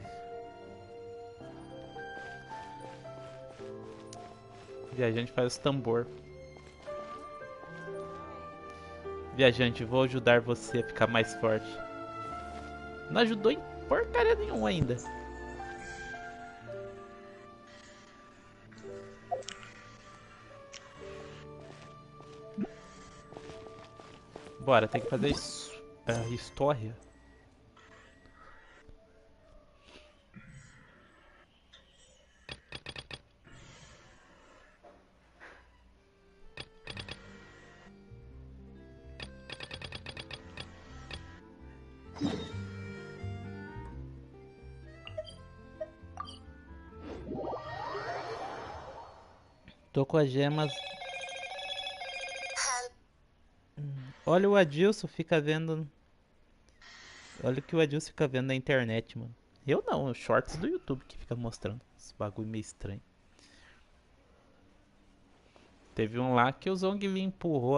Viajante faz tambor. Viajante, vou ajudar você a ficar mais forte. Não ajudou em porcaria nenhuma ainda. Bora, tem que fazer história. Tô com as gemas. Olha o Adilson fica vendo. Olha o que o Adilson fica vendo na internet, mano. Eu não, os shorts do YouTube que fica mostrando. Esse bagulho meio estranho. Teve um lá que o Zhongli empurrou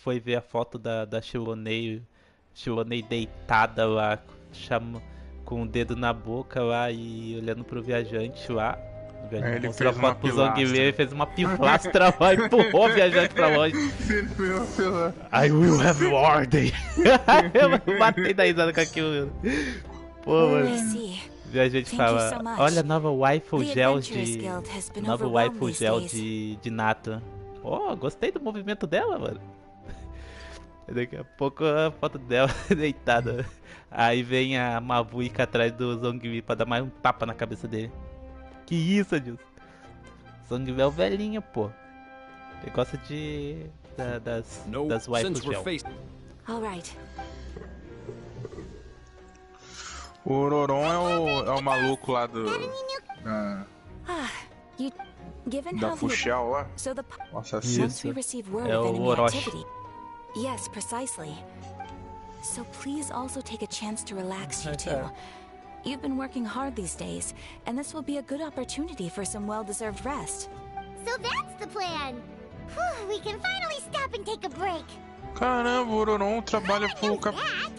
foi ver a foto da Xilonen deitada lá, com o dedo na boca lá e olhando pro viajante lá. O viajante ele mostrou a fez uma foto pro Zhongli pilastra. e fez uma pilastra lá e empurrou o viajante pra longe. I will have ordem. Eu matei da risada com aquilo. Pô, mano. O viajante fala, olha a nova waifu gel de Nata. Oh, gostei do movimento dela, mano. Daqui a pouco a foto dela deitada. Aí vem a Mavuika atrás do Zhongli pra dar mais um tapa na cabeça dele. Que isso, Adilson? Zhongli é o velhinho, pô. Ele gosta das waifus gel. O Ororon é o maluco lá da Fuxel lá. O assassino. É o Orochi. Yes, precisely. So please also take a chance to relax, you two. You've been working hard these days, and this will be a good opportunity for some well-deserved rest. So that's the plan. Whew, we can finally stop and take a break. Caramba, o Ororon trabalha pro It's not like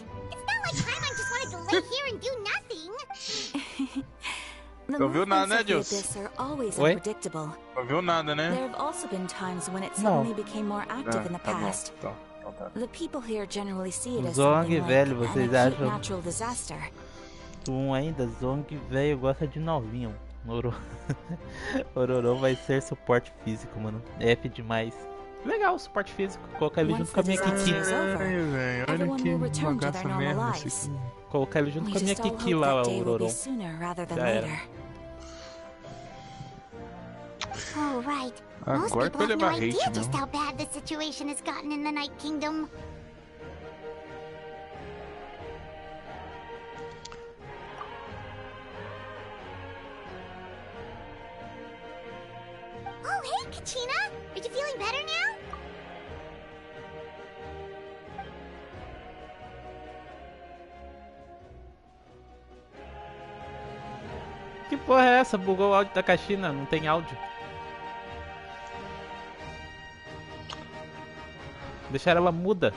Paimon just wanted to lay here and do nothing. The Não viu nada, movements né, of the Deus? abyss are always Oi? unpredictable. Não viu nada, né? There have also been times when it suddenly became more active in the Tá bom. past. Então tá. The people here generally see it as Zong something like velho, an vocês acute acham? natural disaster. Ainda, Zong velho gosta de novinho. Ororon vai ser suporte físico, mano. F demais. Legal, suporte físico. Colocar ele junto com a minha Kiki. Velho, olha Everyone will que return to bagaça their normal merda lives. esse aqui. Colocar ele junto We com a minha just all Kiki hope lá, that o day will be Ororon. sooner rather than Já era. later. Oh, right. Most Agora people foi have no levar hate, idea just não. how bad the situation has gotten in the Night Kingdom. Oh, hey, Kachina! Are you feeling better now? Que porra é essa? Bugou o áudio da caixinha, não tem áudio. Deixaram ela muda.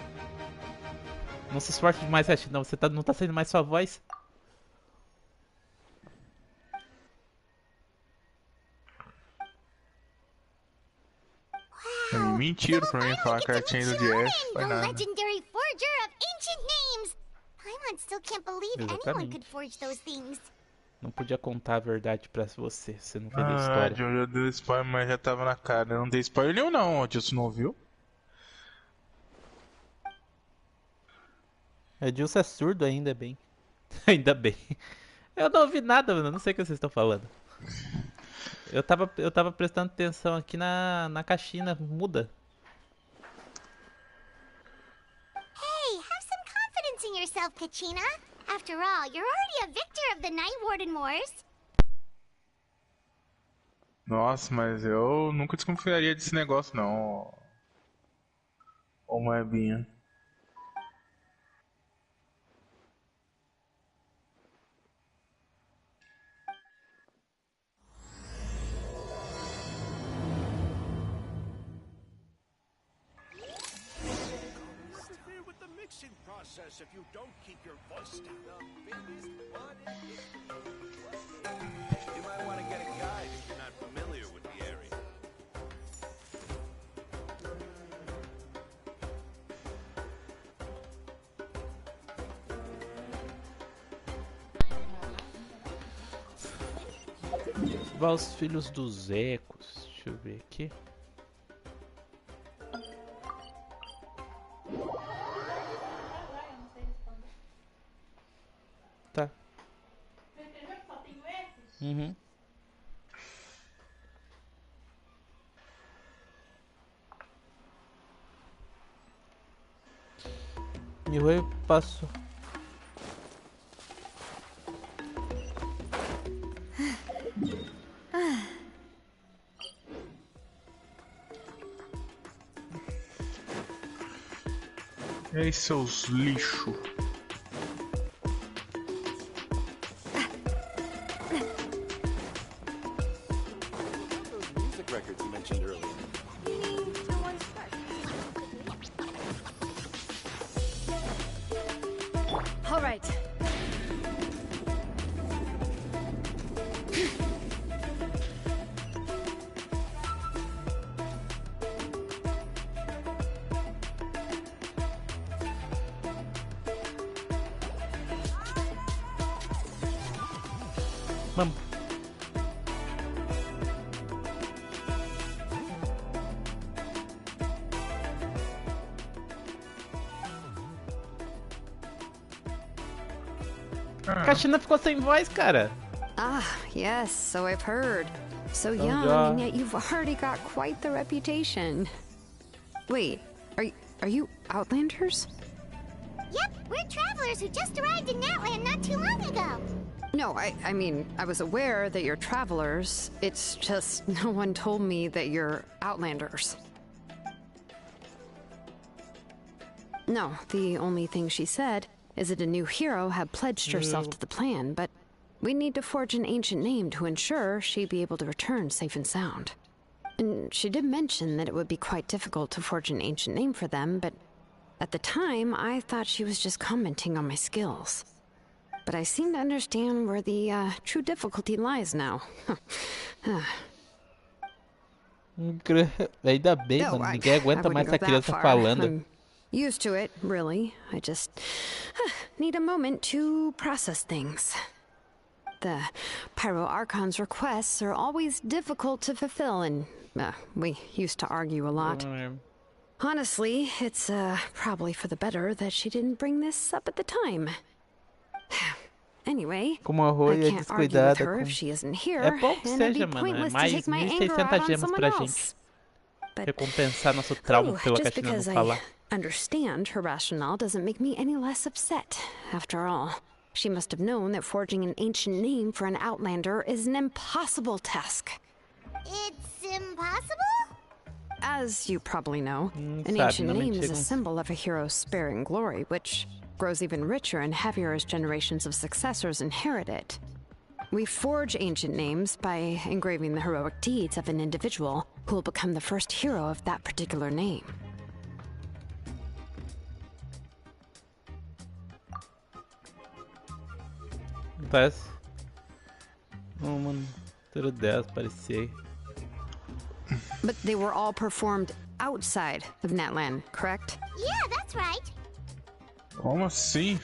Não se esforce demais, caixinha. Você não tá saindo mais sua voz. Mentira pra mim falar cartinha do Jeff. Foi nada. Legendary forger of ancient names. Paimon still can't believe anyone could forge those things. Não podia contar a verdade pra você. Você não fez a história. Eu já dei spoiler, mas já tava na cara. Eu não dei spoiler nenhum não, o Dilson não ouviu. O Dilson é surdo ainda bem. Ainda bem. Eu não ouvi nada, mano. Eu não sei o que vocês estão falando. Eu tava prestando atenção aqui na caixinha muda. Hey, have some confidence in yourself, Kachina. After all, you're already a victor of the Night Warden Wars. Nossa, mas eu nunca desconfiaria desse negócio não. Ô Moebinha. If you don't keep your voice down. The biggest one in history. You might want to get a guide if you're not familiar with the area. Vá os filhos dos ecos. Deixa eu ver aqui. Tá. Uhum. Mihoi passou. E aí, seus lixo? All right. Vamos. A Caixinha ficou sem voz, cara. Ah, yes, so I've heard. So young, God. and yet you've already got quite the reputation. Wait, are you Outlanders? Yep, we're travelers who just arrived in Natland not too long ago. No, I mean, I was aware that you're travelers. It's just no one told me that you're Outlanders. No, the only thing she said is that a new hero had pledged herself to the plan, but we need to forge an ancient name to ensure she'd be able to return safe and sound. And she did mention that it would be quite difficult to forge an ancient name for them, but at the time, I thought she was just commenting on my skills. But I seem to understand where the true difficulty lies now. Ainda bem, No, mano. Ninguém aguenta mais essa criança falando. I'm used to it, really. I just need a moment to process things. The Pyro Archon's requests are always difficult to fulfill, and we used to argue a lot. Honestly, it's probably for the better that she didn't bring this up at the time. Anyway, Como a Rui I é can't argue with descuidada her com... if she isn't here, É bom que and it'd be seja, mano. É pointless to mais take my anger out 1.600 on gemas someone pra else. gente. But Recompensar nosso trauma pela just Caixinha não because I falar. understand her rationale doesn't make me any less upset. After all, she must have known that forging an ancient name for an Outlander is an impossible task. It's impossible? As you probably know, an sabe, ancient não name is a mentira. symbol of a hero's sparing glory, which grows even richer and heavier as generations of successors inherit it. We forge ancient names by engraving the heroic deeds of an individual who will become the first hero of that particular name. Parece. Oh, mano. Tiro 10, parecia. But they were all performed outside of Natlan, correct? Yeah, that's right. Como assim?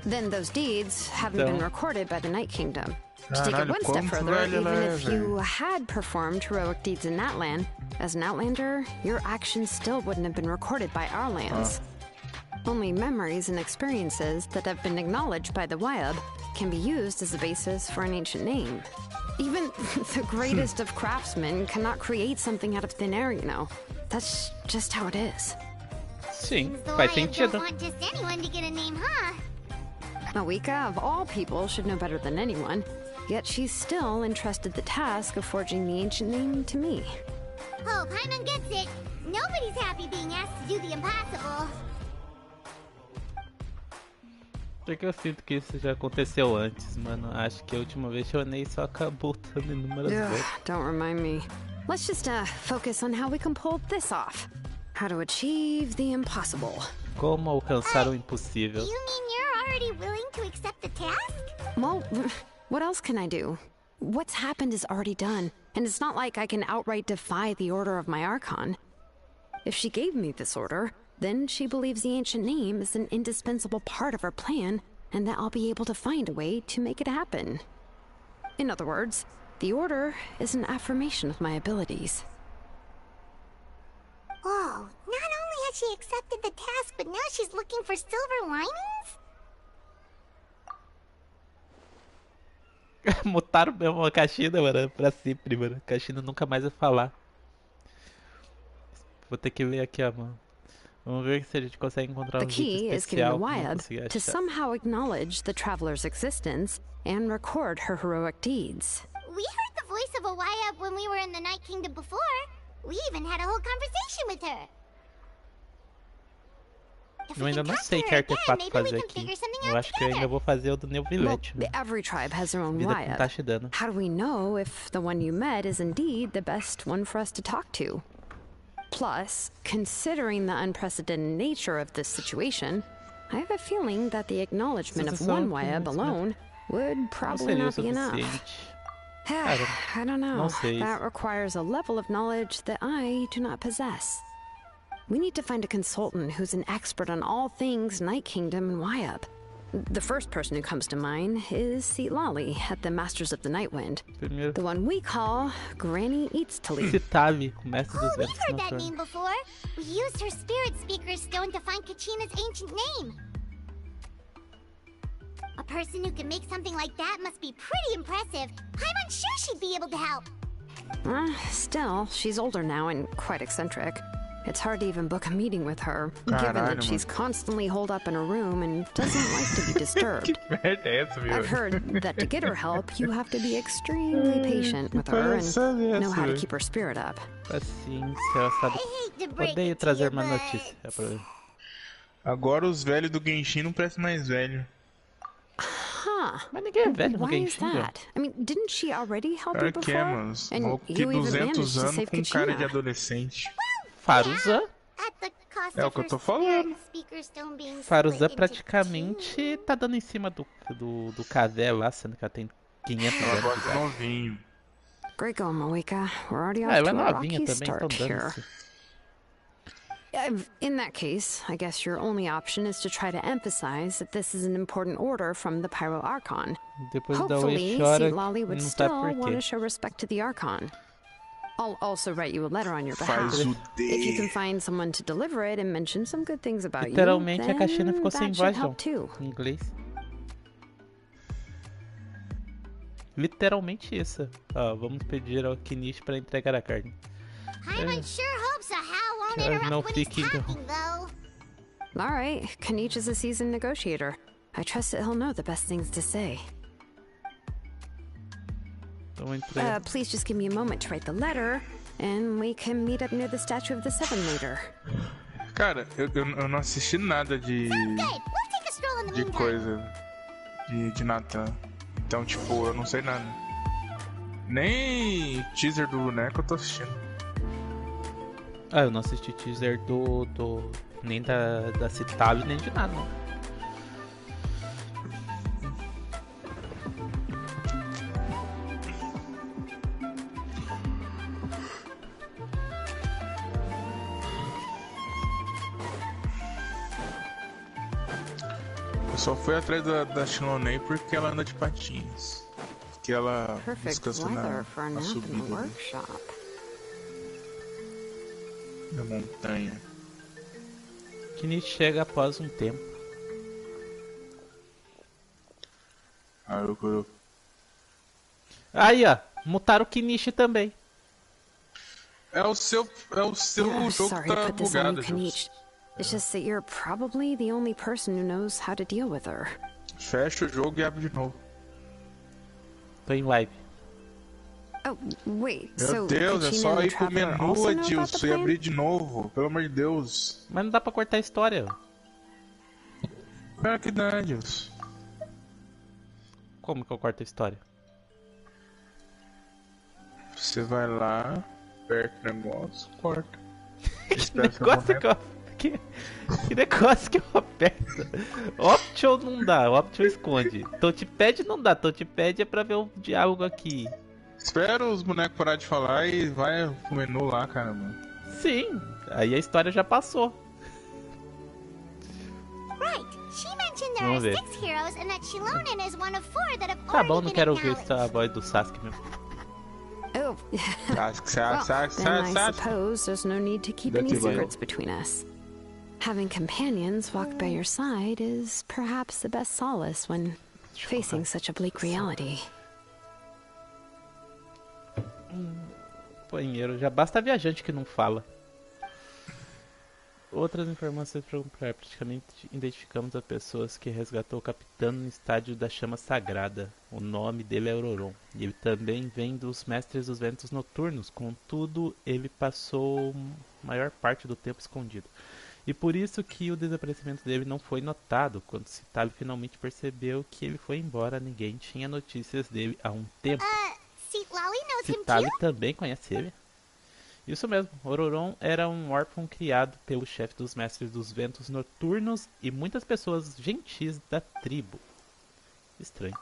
Then those deeds haven't been recorded by the Night Kingdom. To take it Caralho, one step quanto further, velho even ela é, if you had performed heroic deeds in that land, as an Outlander, your actions still wouldn't have been recorded by our lands. Only memories and experiences that have been acknowledged by the Wyab can be used as a basis for an ancient name. Even the greatest of craftsmen cannot create something out of thin air, you know. That's just how it is. Sim, The faz Wyab don't sentido. want just anyone to get a name, huh? Awika, of all people, should know better than anyone. Yet she's still entrusted the task of forging the ancient name to me. Oh, Paimon gets it. Nobody's happy being asked to do the impossible. Porque eu sinto que isso já aconteceu antes, mano. Acho que a última vez que eu andei só acabou dando inúmeras Ugh, vezes. don't remind me. Let's just focus on how we can pull this off. How to achieve the impossible. Como alcançar o impossível? You mean you're already willing to accept the task? Well, what else can I do? What's happened is already done, and it's not like I can outright defy the order of my Archon. If she gave me this order, then she believes the ancient name is an indispensable part of her plan, and that I'll be able to find a way to make it happen. In other words, the order is an affirmation of my abilities. Whoa, not only has she accepted the task, but now she's looking for silver linings? Mutaram mesmo a Caixina, mano, pra sempre, mano. A Caixina nunca mais vai falar. Vou ter que ler aqui, ó, mano. Vamos ver se a gente consegue encontrar The um vídeo key is getting the especial. Não Wyab consegui to achar. somehow acknowledge the traveler's existence and record her heroic deeds. We heard the voice of a Wyab when we were in the Night Kingdom before. We even had a whole conversation with her. If Eu we ainda can não talk sei to que her artefato again, maybe we fazer can aqui. figure something Eu out acho que eu ainda together. vou fazer o do Well, Neuvilete, mano. every tribe has their own Vida com Wyab. taxa de dano. How do we know if the one you met is indeed the best one for us to talk to? Plus, considering the unprecedented nature of this situation, I have a feeling that the acknowledgement of one Wyab alone would Não probably seria o not be enough. suficiente. I don't know. não sei. That requires a level of knowledge that I do not possess. We need to find a consultant who's an expert on all things Night Kingdom and Wyab. The first person who comes to mind is Xilonen at the Masters of the Night Wind. Primeiro, The one we call Granny Eats to Leave. Citali, o mestre dos Oh, we've ventos heard that noturnos. name before. We used her spirit speaker stone to find Kachina's ancient name. A person who can make something like that must be pretty impressive. I'm sure she'd be able to help. Still, she's older now and quite eccentric. It's hard to even book a meeting with her, given Caralho, that she's constantly holed up in a room and doesn't like to be disturbed. Merda é essa, meu? I've heard that to get her help, you have to be extremely patient with her and know how to keep her spirit up. Paciência, ela sabe. I hate to break Odeio it to trazer you, uma but notícia. É pra... Agora os velhos do Genshin não parecem mais velhos. Huh. Mas ninguém é velho no Why is Genshin, velho. that? I mean, didn't she already help you Claro que before? é, mano. And Maluco que you even managed 200 to anos save com cara de Kachina. adolescente. Faruzan? at the cost É o of que eu her tô spirit falando. speaker stone being Faruzan split into praticamente tá dando em cima do Cavé lá, sendo que ela tem 500 Ela anos. de gosta idade. novinho. Great going, Moeka. We're already off Ela é to a novinha rocky também, então start here. dane-se. In that case, I guess your only option is to try to emphasize that this is an important order from the Pyro Archon. Depois da Hopefully, Oi chora, Xilonen would não sabe still por want to quê. show respect to the Archon. I'll also write you a letter on your behalf. Faz o If you can D. find someone to deliver it and mention some good things about you, Literalmente a then Caixina ficou sem that should voz, João. help too. Em inglês. Literalmente isso. Ó, vamos pedir ao Kinish para entregar a carne. Paimon sure hopes a How won't Sure, interrupt no when he's peeking, though. talking, though. All right, Canich is a seasoned negotiator. I trust that he'll know the best things to say. Então entrega. Please just give me a moment to write the letter, and we can meet up near the statue of the Seven later. Cara, eu não assisti nada de Good. We'll take a stroll in the de meantime. coisa de Natan. Então, tipo, eu não sei nada. Nem teaser do boneco eu tô assistindo. Ah, eu não assisti teaser nem da Citalo, nem de nada. Não. Eu só fui atrás da Xilonen porque ela anda de patins. Que ela descansa na subida da montanha. Que chega após um tempo. Aí, ó, mutaram o Kinichi também. É o seu jogo que tá bugado, Jules. It's just that you're probably the only person who knows how to deal with her. Fecha o jogo e abre de novo. Tô em live. Oh, wait. Meu Deus, é só ir pro menu, Edilson, e abrir de novo. Pelo amor de Deus. Mas não dá pra cortar a história. Claro que dá, Edilson. Como que eu corto a história? Você vai lá, aperta o negócio, corta. Que negócio que eu aperto. Option não dá, Option esconde. Touchpad não dá, Touchpad é pra ver o diálogo aqui. Espera os bonecos parar de falar e vai pro menu lá, cara, mano. Sim, aí a história já passou. Vamos ver. Tá bom, não quero ouvir essa voz do Sasuke mesmo. Oh, well, then I suppose there's no need to keep any secrets between us. Having companions walk by your side is perhaps the best solace when facing such a bleak reality. Banheiro, já basta viajante que não fala. Outras informações para comprar. Praticamente identificamos as pessoas que resgatou o capitão no estádio da chama sagrada. O nome dele é Auroron. E ele também vem dos mestres dos ventos noturnos. Contudo, ele passou a maior parte do tempo escondido. E por isso que o desaparecimento dele não foi notado. Quando Citalo finalmente percebeu que ele foi embora, ninguém tinha notícias dele há um tempo. Citalo também conhece ele? Isso mesmo, Auroron era um órfão criado pelo chefe dos mestres dos ventos noturnos e muitas pessoas gentis da tribo. Estranho.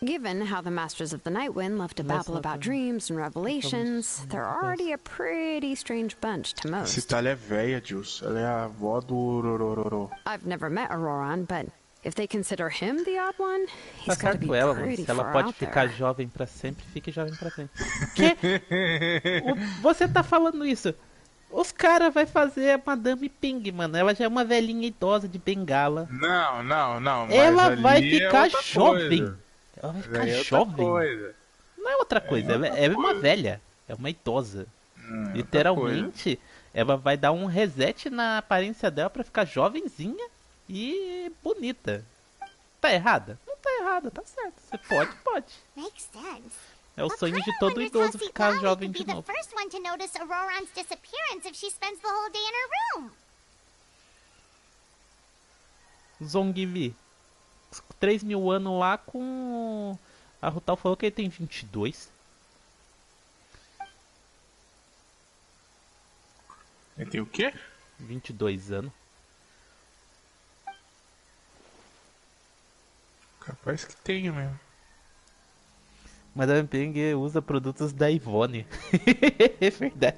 Given how the Masters of the Nightwind love to babble about dreams and revelations, they're already a pretty strange bunch to most. Citalo é velha, Jules. Ela é a avó do Ororororo. I've never met Auroron, but if they consider him the odd one, he's Tá got to be certo ela, mano. pretty Se ela far pode out ficar there. jovem pra sempre, fique jovem pra sempre. Que? Você tá falando isso? Os caras vai fazer a Madame Ping, mano. Ela já é uma velhinha idosa de bengala. Não. Mas ela vai ficar é jovem. Coisa. Ela vai ficar É jovem. coisa. Não é outra coisa, ela é uma velha. É uma idosa. Literalmente, ela vai dar um reset na aparência dela pra ficar jovenzinha e bonita. Tá errada? Não tá errada, tá certo. Você pode. É o sonho de todo idoso ficar jovem de novo. Zongli, 3.000 anos lá com... A Rutal falou que ele tem 22. Ele tem o quê? 22 anos. Capaz que tenha mesmo. Madame Peng usa produtos da Ivone. É verdade.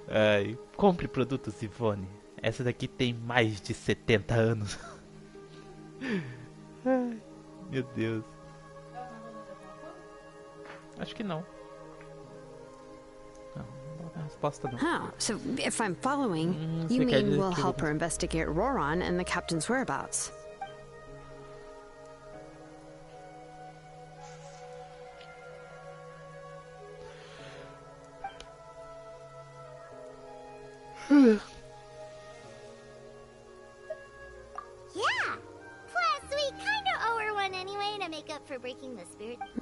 Ai, compre produtos Ivone. Essa daqui tem mais de 70 anos. Ai, meu Deus. Acho que não. Não, a resposta não. Oh, so if I'm following, you mean we'll help her investigate Auroron and the captain's whereabouts?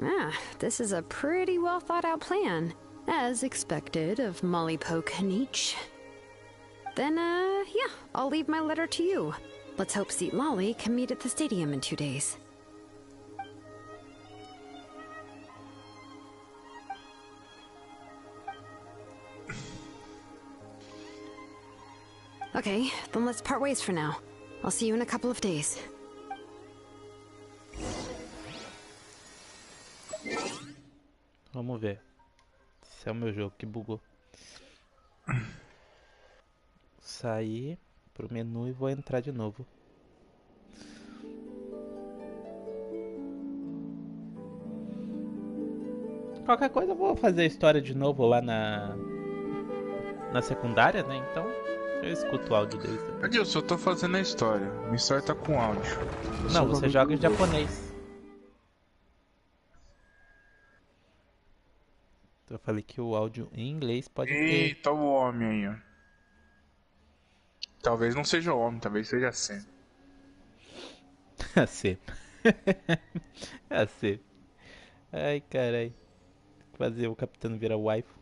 Ah, this is a pretty well thought out plan, as expected of Molly Poke Canais. Then, yeah, I'll leave my letter to you. Let's hope Xilonen can meet at the stadium in 2 days. Okay, then let's part ways for now. I'll see you in a couple of days. Vamos ver. Esse é o meu jogo que bugou. Sair pro menu e vou entrar de novo. Qualquer coisa eu vou fazer a história de novo lá na secundária, né? Então eu escuto o áudio deles. Adilson, eu tô fazendo a história. Minha história tá com áudio. Não, você joga em japonês. Eu falei que o áudio em inglês pode ter. Eita, o homem aí, ó. Talvez não seja homem, talvez seja assim. Assim. Assim. Ai, carai. Fazer o capitão virar waifu.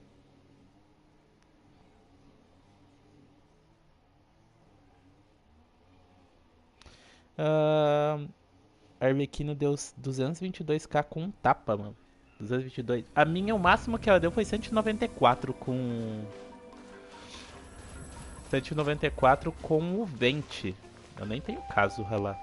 Arlequino deu 222k com um tapa, mano. 222. A minha, o máximo que ela deu foi 194 com... 194 com o Vente. Eu nem tenho caso lá.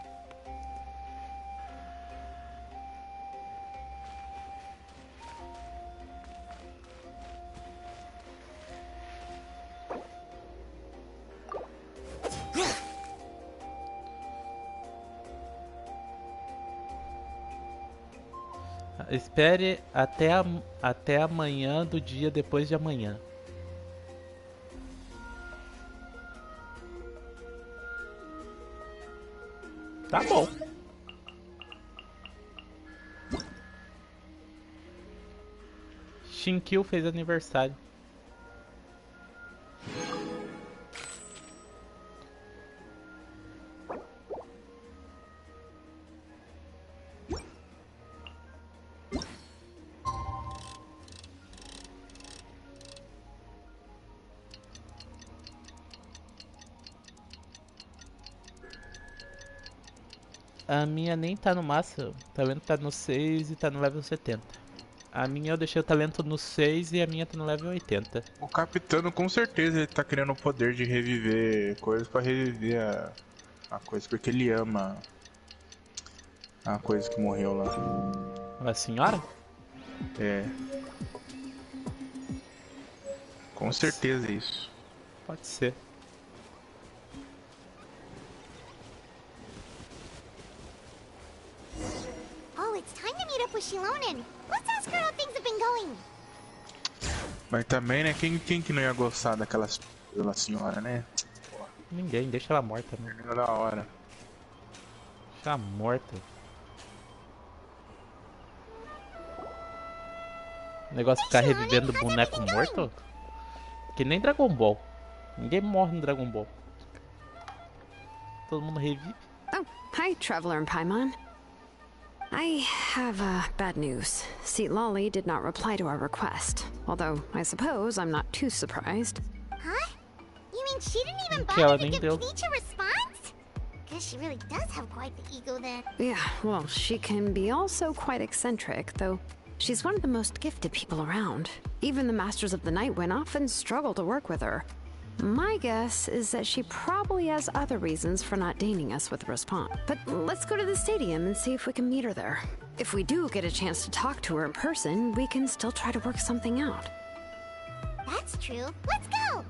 Espere até amanhã do dia depois de amanhã. Tá bom. Shinkyu fez aniversário. A minha nem tá no máximo, o talento tá no 6 e tá no level 70. A minha eu deixei o talento no 6 e a minha tá no level 80. O capitano com certeza ele tá querendo o poder de reviver coisas pra reviver a coisa, porque ele ama a coisa que morreu lá. A senhora? É. Com certeza isso. Pode ser. It's time to meet up with Xilonen. Let's ask her how things have been going. Mas também, né? Quem que não ia gostar daquela senhora, né? Ninguém, deixa ela morta, né? Era da hora. Deixa ela morta. O negócio de ficar revivendo boneco morto? Que nem Dragon Ball. Ninguém morre no Dragon Ball. Todo mundo revive. Oh, hi, Traveler and Paimon. I have bad news. Xilonen did not reply to our request. Although, I suppose I'm not too surprised. Huh? You mean she didn't even Que ela bother to nem give deu. Peach a response? Guess she really does have quite the ego then. Yeah, well, she can be also quite eccentric, though she's one of the most gifted people around. Even the Masters of the Night Wind often struggle to work with her. My guess is that she probably has other reasons for not deigning us with a response. But let's go to the stadium and see if we can meet her there. If we do get a chance to talk to her in person, we can still try to work something out. That's true. Let's go!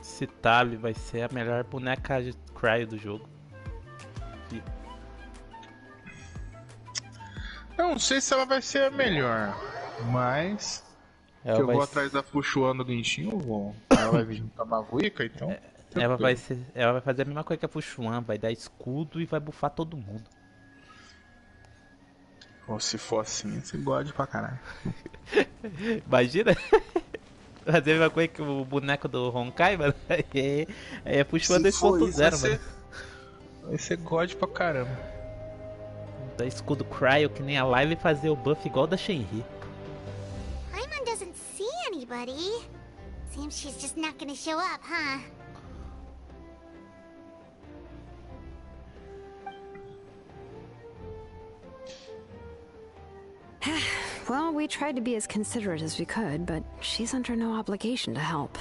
Esse Tali vai ser a melhor boneca de Cry do jogo. Eu não sei se ela vai ser a melhor, mas se eu vou atrás da Fuxuan do Genshin, eu vou. Ela vai vir junto com a Mavuica, então. Ela vai fazer a mesma coisa que a Fuxuan, vai dar escudo e vai bufar todo mundo. Ou se for assim, você gosta pra caralho. Imagina fazer a mesma coisa que o boneco do Honkai, mano. Aí é Fuxuan 2.0, mano. Vai ser God pra caramba. Dar escudo Cryo que nem a live e fazer o buff igual da Shenhe. Paimon doesn't see anybody. Seems she's just not gonna show up, huh? Well, we tried to be as considerate as we could, but she's under no obligation to help.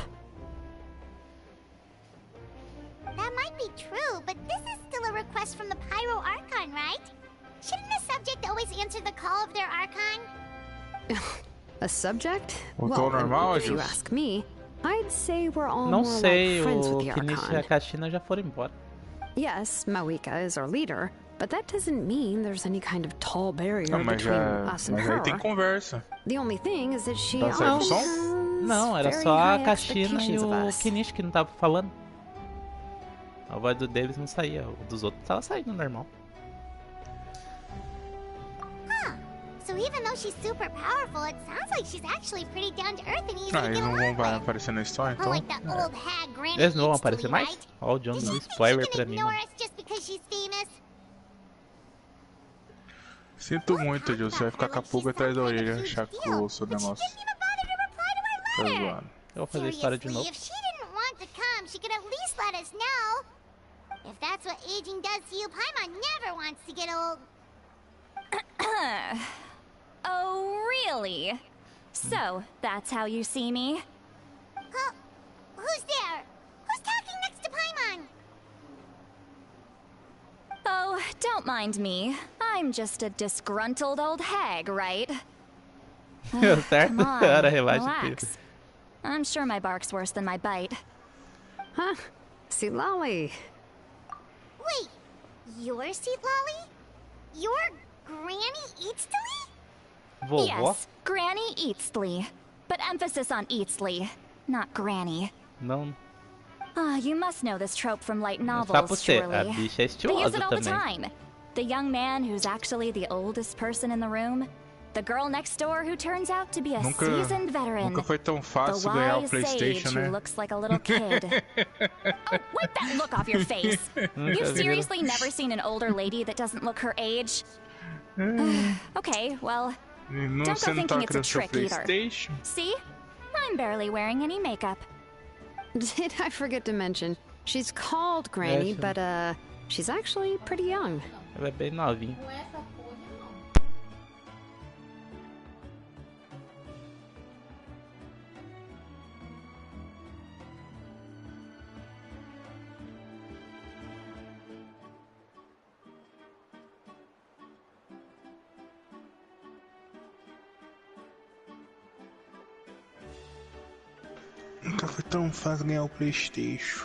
That might be true, but this is still a request from the Pyro Archon, right? Shouldn't the subject always answer the call of their Archon? A subject? Voltou Well, normal, if you Jus? ask me, I'd say we're all Não more sei, like friends with o the Kenichi e a Archon. Kashina já foram embora. Yes, Mawika is our leader, but that doesn't mean there's any kind of tall barrier Não, mas between já. us and Mas her. aí tem conversa. The only thing is that she Tá saindo often som? has Não, era very só a high Kashina e expectations of o us. Kenichi que não tava falando. A voz deles não saía, o dos outros tava saindo normal. Huh. So even though she's super powerful, it sounds like she's actually pretty down to earth and easy Ah, to eles get não along vão with. aparecer na história, então. Unlike that old hag Granny Eles não vão Eatsley, aparecer mais? right? Ó, o John Does deu she think spoiler she pra can mim, ignore mano. us just because she's famous? Sinto muito, Jus. Você vai ficar com a pulga atrás da orelha, achar que o seu But she negócio. didn't even bother to reply to our Tá letter. zoando. Eu vou fazer a história de Seriously, novo. if she didn't want to come, she could at least let us know. If that's what aging does to you, Paimon never wants to get old. Oh, really? So, that's how you see me? Huh? Who's there? Who's talking next to Paimon? Oh, don't mind me. I'm just a disgruntled old hag, right? Certo? Come on, Era relaxa. relax. I'm sure my bark's worse than my bite. Huh? See, Lolly. Wait, you're Seat Lolly? You're Granny Eatsley? Vovó? Yes, Granny Eatsley. But emphasis on Eatsley, not Granny. Não. Ah, you must know this trope from light Fala pra novels, você, a surely. bicha é They use estilosa it all the também. time. The young man who's actually the oldest person in the room. The girl next door who turns out to be a seasoned veteran. Nunca foi tão The fácil ganhar o wise PlayStation, sage who né? looks like a little kid. Oh, wipe that look off your face. You've seriously never seen an older lady that doesn't look her age? Okay, well, Não, don't você go não tá thinking it's a querendo seu trick either. PlayStation? See? I'm barely wearing any makeup. Did I forget to mention? She's called Granny, Yes. but she's actually pretty young. Ela é bem novinha. Nunca foi tão fácil ganhar o PlayStation.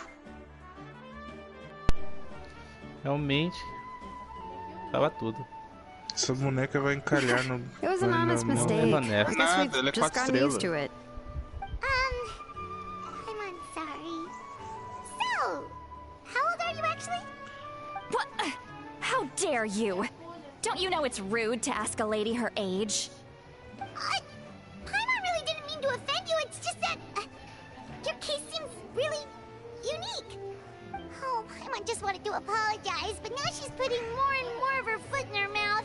Realmente. Tava tudo. Essa boneca vai encalhar no. It was an vai honest no- mistake. Nada, I guess ela é we've just 4 gotten used estrelas. to it. I'm sorry. So, how old are you actually? What? How dare you? Don't you know it's rude to ask a lady her age? Paimon really didn't mean to offend you, it's just that your case seems really unique. Oh, Paimon just wanted to apologize, but now she's putting more and more of her foot in her mouth.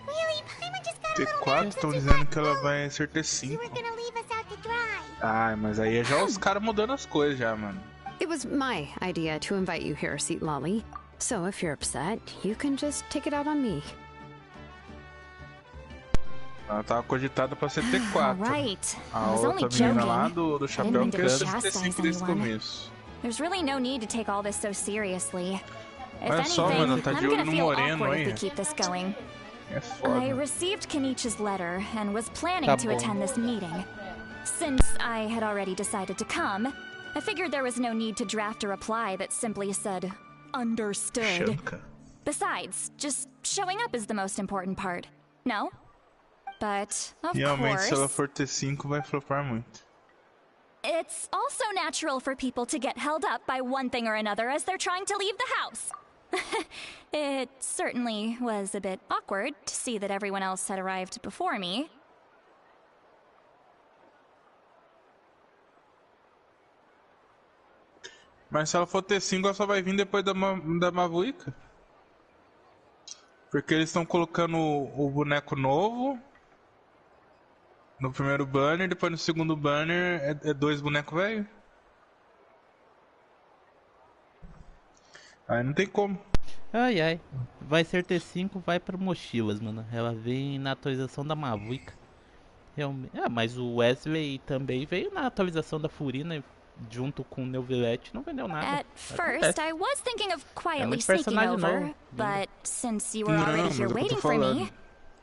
Really, Paimon just got a little T4 nervous estão since we dizendo got que ela close. vai ser You T5. were gonna leave us out to dry. Ai, mas aí é já os caras mudando as coisas já, mano. It was my idea to invite you here, Seat Lolly. So if you're upset, you can just take it out on me. Ela tava cogitada pra ser T4. Right. A I was only outra menina lá joking. do I chapéu didn't mean queria to ser chastise T5 desde o anyone. começo. There's really no need to take all this so seriously. If Olha só, anything, mano, tá de I'm olho gonna no feel moreno awkward if we aí. keep this going. É I foda. received Kenichi's letter and was planning Tá to bom. attend this meeting. Since I had already decided to come, I figured there was no need to draft a reply that simply said, understood. Chanca. Besides, just showing up is the most important part. No? But, of Realmente, se ela course, for T5, vai flopar muito. it's also natural for people to get held up by one thing or another as they're trying to leave the house. It certainly was a bit awkward to see that everyone else had arrived before me. Mas se ela for T5, ela só vai vir depois da Mavuica. Porque eles estão colocando o boneco novo No primeiro banner, depois no segundo banner é 2 bonecos velho. Aí não tem como. Ai, ai. Vai ser T5, vai para mochilas, mano. Ela vem na atualização da Mavuica. Realmente. Ah, mas o Wesley também veio na atualização da Furina junto com o Neuvilete. Não vendeu nada. At first, I was thinking of quietly de sneaking personagem over, novo. but since you were Não, already mas here é o que eu waiting tô for me, falando.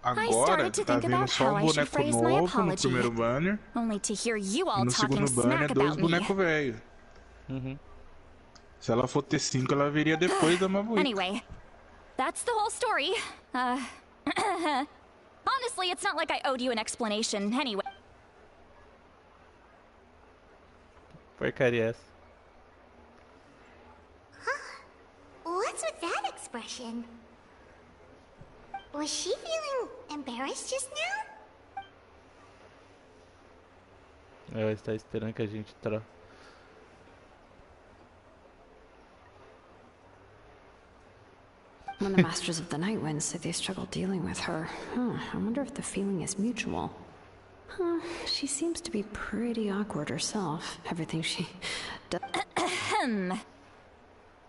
Agora to tá think vindo about só how um I should boneco phrase my novo no apology. primeiro banner. only to hear you E all no talking segundo banner é smack 2 about me. bonecos velho. Uhum. Se ela for T5, ela viria depois da Mavuica. Anyway, that's the whole story. Honestly, it's not like I owed you an explanation anyway. Porcaria essa. What's with that expression? Was she feeling embarrassed just now? Ela está esperando que a gente When the Masters of the Night Wind say they struggle dealing with her, I wonder if the feeling is mutual. She seems to be pretty awkward herself. Everything she does.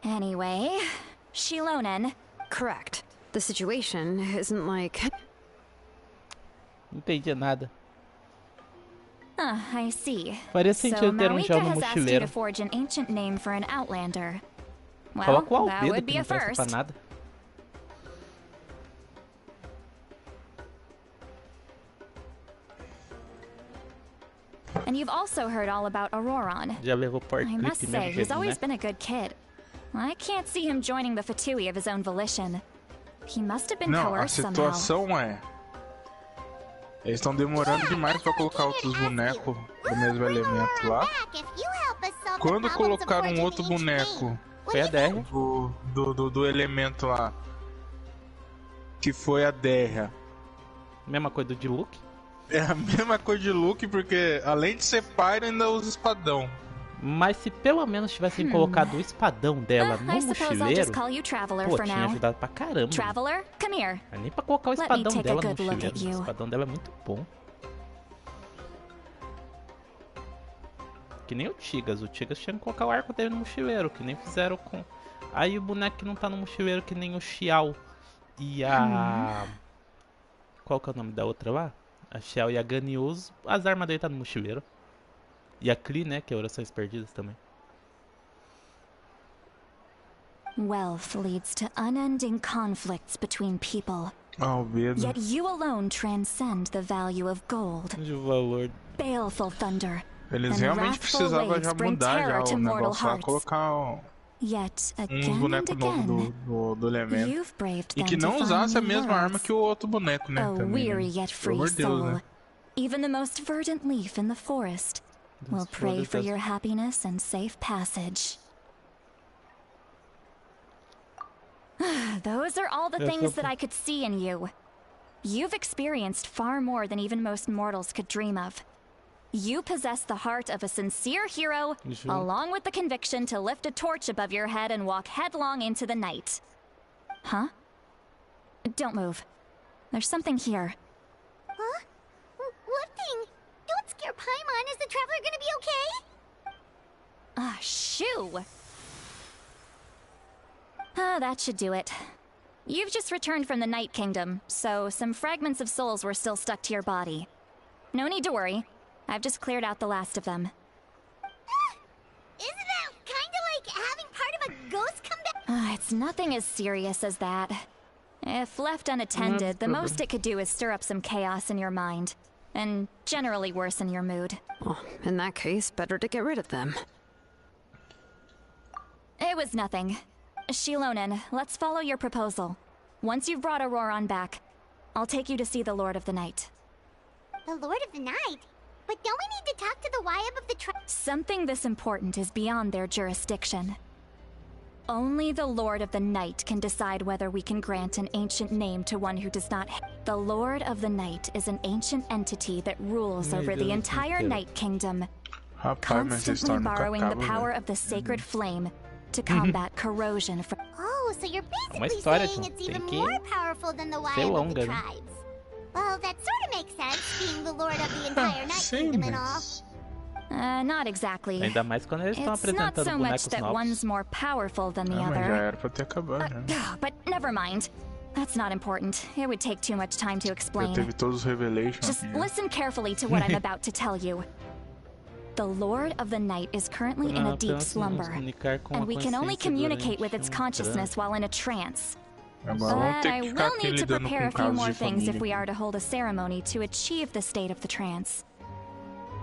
Anyway, Xilonen. Correct. The situation isn't like. Não entendi nada. I see. Faria So sentido ter Maruika gel no has asked you mochileiro. to forge an ancient name for an outlander. Well, Coloca o that albedo would que be a não presta pra first. nada. And you've also heard all about Auroron. Já levou port I clip must mesmo say, que he's ele, always né? been a good kid. I can't see him joining the Fatui of his own volition. He must have been Não, a coerced somehow. situação é... Eles estão demorando demais pra colocar outros bonecos do mesmo elemento lá. Quando colocaram um outro boneco Foi a DR. do elemento lá, que foi a Derra, Mesma coisa do Diluc. é a mesma coisa de look, porque além de ser Pyro, ainda usa espadão. Mas se pelo menos tivessem colocado o espadão dela no I suppose I'll just mochileiro, call you Traveler pô, for tinha now. ajudado pra caramba. Traveler, come here. Mas nem pra colocar o Let me espadão take a dela no good look mochileiro. at you. O espadão dela é muito bom. Que nem o Tigas. O Tigas tinha que colocar o arco dele no mochileiro, que nem fizeram com... Aí o boneco que não tá no mochileiro, que nem o Xiao e a... Qual que é o nome da outra lá? A Xiao e a Ganiuso, as armas dele tá no mochileiro. E a Klee, né, que é Orações Perdidas também. Wealth leads to unending conflicts between people. Albedo. Yet you alone transcend the value of gold. De valor. Baleful thunder. Eles and realmente wrathful precisavam waves já bring mudar já terror to o mortal negócio lá, hearts. colocar Yet uns again and bonecos novos again, do elemento. you've braved E them que to não find usasse a new mesma arma worlds. que o outro boneco, né? A Também, weary né? yet Pelo free amor de Deus, soul. né? Even the most verdant leaf in the forest will pray for flores your happiness and safe passage. Those are all the Yes, things okay. that I could see in you. You've experienced far more than even most mortals could dream of. You possess the heart of a sincere hero, You sure? along with the conviction to lift a torch above your head and walk headlong into the night. Huh? Don't move. There's something here. Huh? What thing? Don't scare Paimon. Is the traveler gonna be okay? Ah, shoo! That should do it. You've just returned from the Night Kingdom, so some fragments of souls were still stuck to your body. No need to worry. I've just cleared out the last of them. Isn't that kinda like having part of a ghost come back? It's nothing as serious as that. If left unattended, the most it could do is stir up some chaos in your mind, and generally worsen your mood. Well, in that case, better to get rid of them. It was nothing. Xilonen, let's follow your proposal. Once you've brought Auroron back, I'll take you to see the Lord of the Night. The Lord of the Night? But don't we need to talk to the Wyab of the Something this important is beyond their jurisdiction. Only the Lord of the Night can decide whether we can grant an ancient name to one who does not. The Lord of the Night is an ancient entity that rules over the entire Night Kingdom, Rapaz, mas essa constantly história nunca borrowing the acaba, power velho. of the sacred flame to combat corrosion from. Oh, so you're Uma basically história, saying gente. it's Tem even que more powerful than the ser Wyab of longa, the né? tribes. Well, that sort of makes sense, being the lord of the entire Night Kingdom and all. Not exactly. Ainda mais quando eles estão It's not apresentando so much bonecos that novos. one's more powerful than the Mas já other. era pra ter acabado, né? But never mind. That's not important. It would take too much time to Já explain. teve todos os revelations Just aqui. listen carefully to what I'm about to tell you. The Lord of the Night is currently in a deep slumber, and we can only communicate with its consciousness while in a trance. Agora vamos But ter I que ficar will aqui need to lidando prepare com a few casos more de things if família. we are to hold a ceremony to achieve the state of the trance.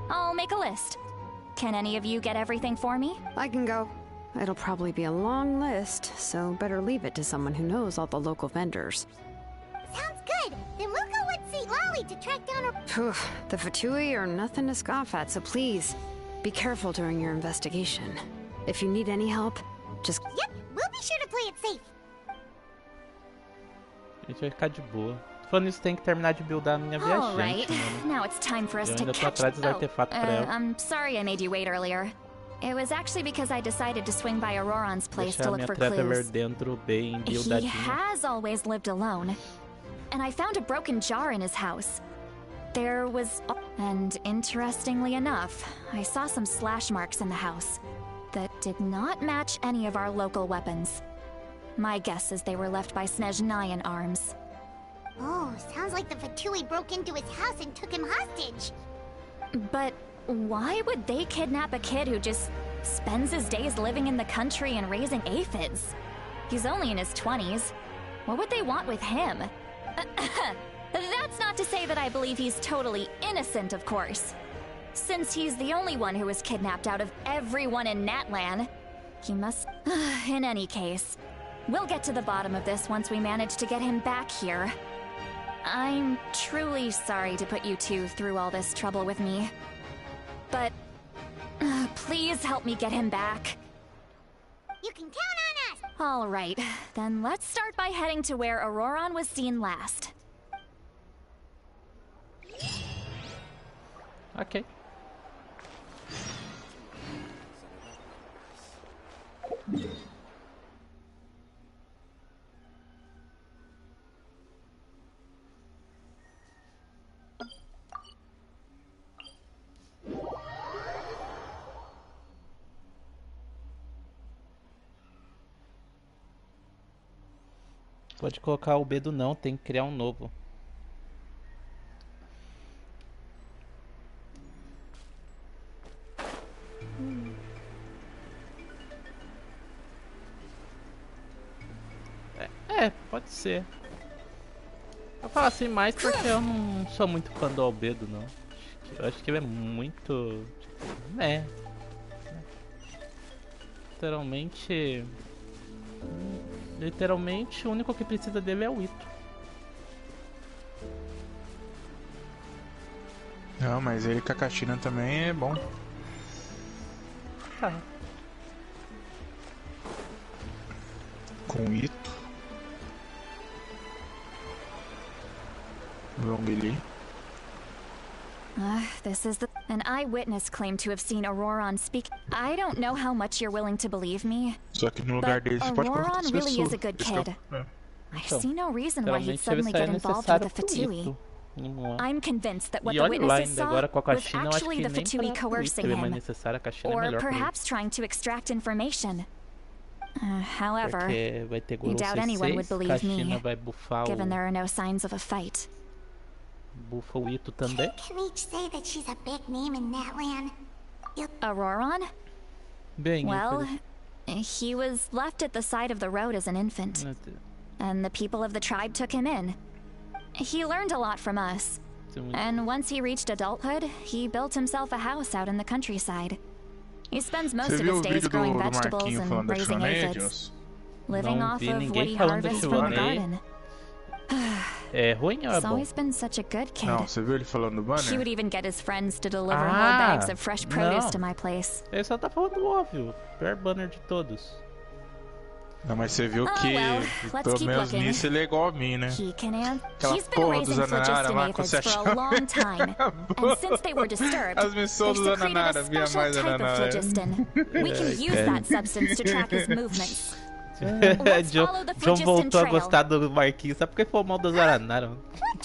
I'll make a list. Can any of you get everything for me? I can go. It'll probably be a long list, so better leave it to someone who knows all the local vendors. Sounds good. Then we'll go with St. Lolly to track down her. Phew, the Fatui are nothing to scoff at, so please, be careful during your investigation. If you need any help, just... Yep, we'll be sure to play it safe. A gente vai ficar de boa. Falando isso, tem que terminar de buildar a minha viajante, Alright, mano. now it's time for us Eu to ainda tô catch... atrás dos artefatos pra ela. I'm sorry I made you wait earlier. It was actually because I decided to swing by Auroron's place to Deixar a look minha for Traveler clues. dentro bem He buildadinha. has always lived alone. And I found a broken jar in his house. There was... And interestingly enough, I saw some slash marks in the house that did not match any of our local weapons. My guess is they were left by Snezhnayan arms. Oh, sounds like the Fatui broke into his house and took him hostage. But why would they kidnap a kid who just spends his days living in the country and raising aphids? He's only in his 20s. What would they want with him? That's not to say that I believe he's totally innocent, of course. Since he's the only one who was kidnapped out of everyone in Natlan, he must... In any case, we'll get to the bottom of this once we manage to get him back here. I'm truly sorry to put you two through all this trouble with me. But... please help me get him back. You can count on us. Alright, then let's start by heading to where Auroron was seen last. Ok. Pode colocar o B do não, tem que criar um novo. Pode ser. Eu falo assim mais porque eu não sou muito fã do Albedo, não. Eu acho que ele é muito... Tipo, Literalmente, o único que precisa dele é o Ito. Não, mas ele com a Catina também é bom. Tá. Com o Ito. Longli. This is the... An eyewitness claimed to have seen Auroron speak... I don't know how much you're willing to believe me, Só que no lugar but dele você pode colocar Auroron outras really pessoas. is a good Esse que é o- kid. é. I Então, see no reason why he'd Literalmente ele suddenly só é get involved with necessário the pro Fatui. Ito. I'm convinced that what E the olha lá witnesses ainda saw agora com a was Catina, eu acho actually que the nem Fatui pra coercing Ito ele é mais him, necessário, a Catina é or melhor pra perhaps trying to extract information. However, porque vai ter I Goro doubt anyone would C6, believe Catina me, vai buffar given there are no signs of a fight. bufa o Ito também. Can each say that she's a big name in Natlan? Auroron? Bem, Well, he was left at the side of the road as an infant, and the people of the tribe took him in. He learned a lot from us, and once he reached adulthood, he built himself a house out in the countryside. He spends most Você of viu his o days vídeo growing do vegetables Marquinho and falando da raising Xilonen, aphids, Edilson? living Não off vi of ninguém what he falando da harvests from the Xilonen. garden. É ruim ou é He's bom? always been such a good kid. Não, você viu ele falando do banner? He would even get his friends to deliver whole Ah, bags of fresh produce não. to my place. Ele só tá falando óbvio. Pior banner de todos. Não, mas você viu Oh, que, well, let's pelo keep menos looking. nisso, ele é igual a mim, né? Aquela He's been porra raising do Zanara phlogiston lá com aphids você for a long time, and since they were disturbed, As missões they've do secreted Zanara, a via special mais type of Zanara. phlogiston. We can use cara. that substance to track his movements. Let's follow the John phlogiston voltou a trail. gostar do Marquinhos só porque foi o mal do Zaranara.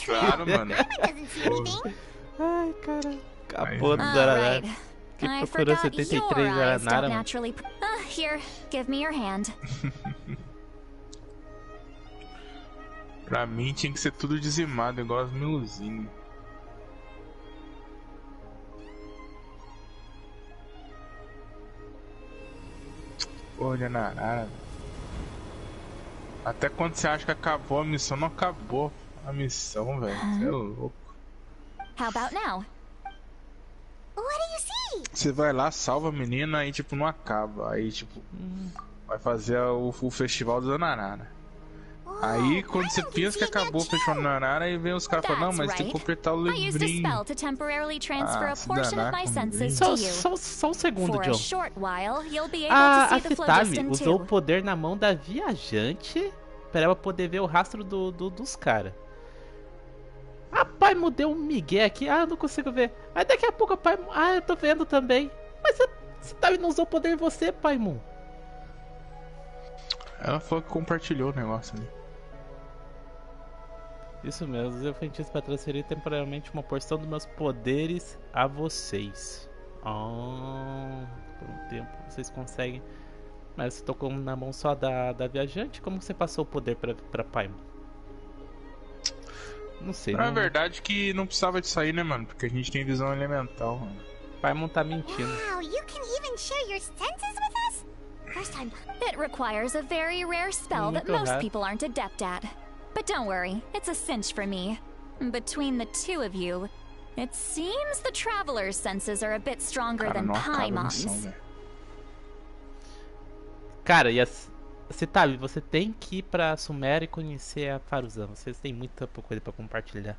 Claro, mano. Emma doesn't see anything. Ai, cara. Capô do Zaranara. Right. Que I procurou forgot your 73 eyes Zaranara, don't mano. naturally. Here, give me your hand. Pra mim tinha que ser tudo dizimado, igual as meluzinhas. Porra de Anarara. Até quando você acha que acabou a missão, não acabou a missão, velho. Você é louco. How about now? What do you see? Você vai lá, salva a menina, aí tipo, não acaba. Aí tipo, vai fazer o festival do Anarara. Aí quando você pensa que acabou o festival do Anarara, aí vem os caras falando, não, mas tem que completar o I used a livrinho. spell to temporarily transfer a se portion of danar my com senses Só, to you. só um segundo, For a John. short while, you'll be able A to see the Citave phlogiston usou o too. poder na mão da viajante pra ela poder ver o rastro dos caras. A Paimon deu um migué aqui. Ah, eu não consigo ver. Aí daqui a pouco a Paimon... Ah, eu tô vendo também. Mas a Citave não usou o poder em você, Paimon. Ela falou que compartilhou o negócio ali. Isso mesmo, usei o feitiço pra transferir temporariamente uma porção dos meus poderes a vocês. Por um tempo vocês conseguem. Mas você tocou na mão só da viajante? Como você passou o poder pra Paimon? Não sei. Na Não... verdade que não precisava de sair, né, mano? Porque a gente tem visão elemental, mano. Paimon tá mentindo. Wow, you can even share your senses with us? First time. It requires a very rare spell that Muito most raro. people aren't adept at. But don't worry, it's a cinch for me. Between the two of you, it seems the traveler's senses are a bit stronger Cara, than não acaba a Paimon's. missão, velho. Cara, e a Citave, você tem que ir pra Suméria e conhecer a Faruzan. Vocês têm muita coisa pra compartilhar.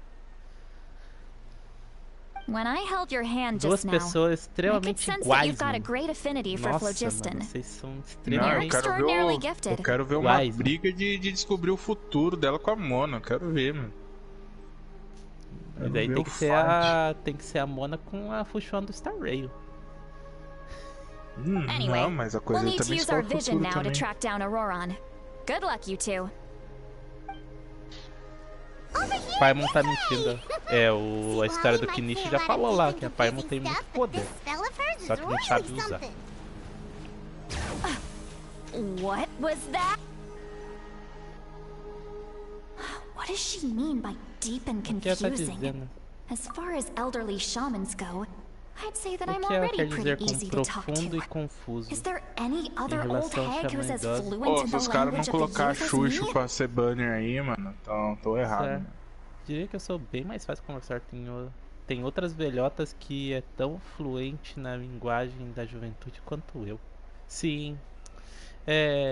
When I held your hand Duas just now, pessoas I could extremamente sense that iguais, you've got a mano. great affinity for Nossa, phlogiston. mano, vocês são Não, extremamente... extraordinarily gifted. eu quero ver uma Iguais, briga de descobrir o futuro dela com a Mona. Eu quero ver, mano. Mas Quero aí ver tem o que, ser fight. tem que ser a Mona com a Fuxuan do Star Rail. Anyway, Não, mas a we'll coisa aí need to também use só our o vision futuro now to também. track down Auroron. Good luck, you two. Paimon tá mentindo. É, a história do Kinichi já falou lá que a Paimon tem muito poder. Só que não sabe usar. What was that? What does she mean by deep and O que ela tá confusing? dizendo? As far as elderly shamans go, I'd say that O I'm que ela already quer dizer pretty com easy to talk profundo e to. confuso? Is there any other old relação ao hag who's xamã as idoso? fluent Pô, in se the os caras não language of the colocar youth as Xuxo me? pra ser banner aí, mano, tô errado. Certo. Né? Diria que eu sou bem mais fácil de conversar. Tem outras velhotas que é tão fluente na linguagem da juventude quanto eu. Sim.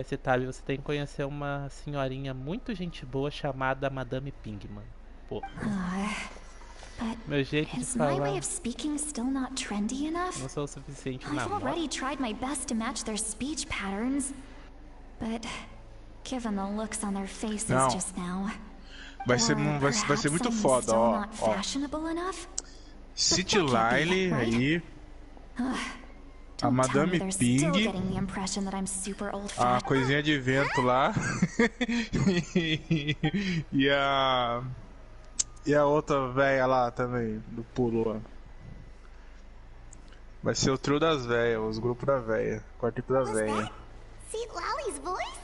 Citave, você tem que conhecer uma senhorinha muito gente boa chamada Madame Pingman. Pô, But meu jeito de is my way falar of speaking still not trendy enough? não sou o suficiente na I've moda. already tried my best to match their speech patterns, but given the looks on their faces Não. just now, Vai ser, or vai ser perhaps muito I'm foda, still ó. not Ó. fashionable enough? City But that can't be Lyle it, right? aí, Don't tell Madame me they're still Ping, getting the impression that I'm super a old-fashioned. coisinha de vento lá. E a outra véia lá também, do pulo lá. Vai ser o trio das véias, os grupos da véia. Quarteto da véia. See Lally's voice?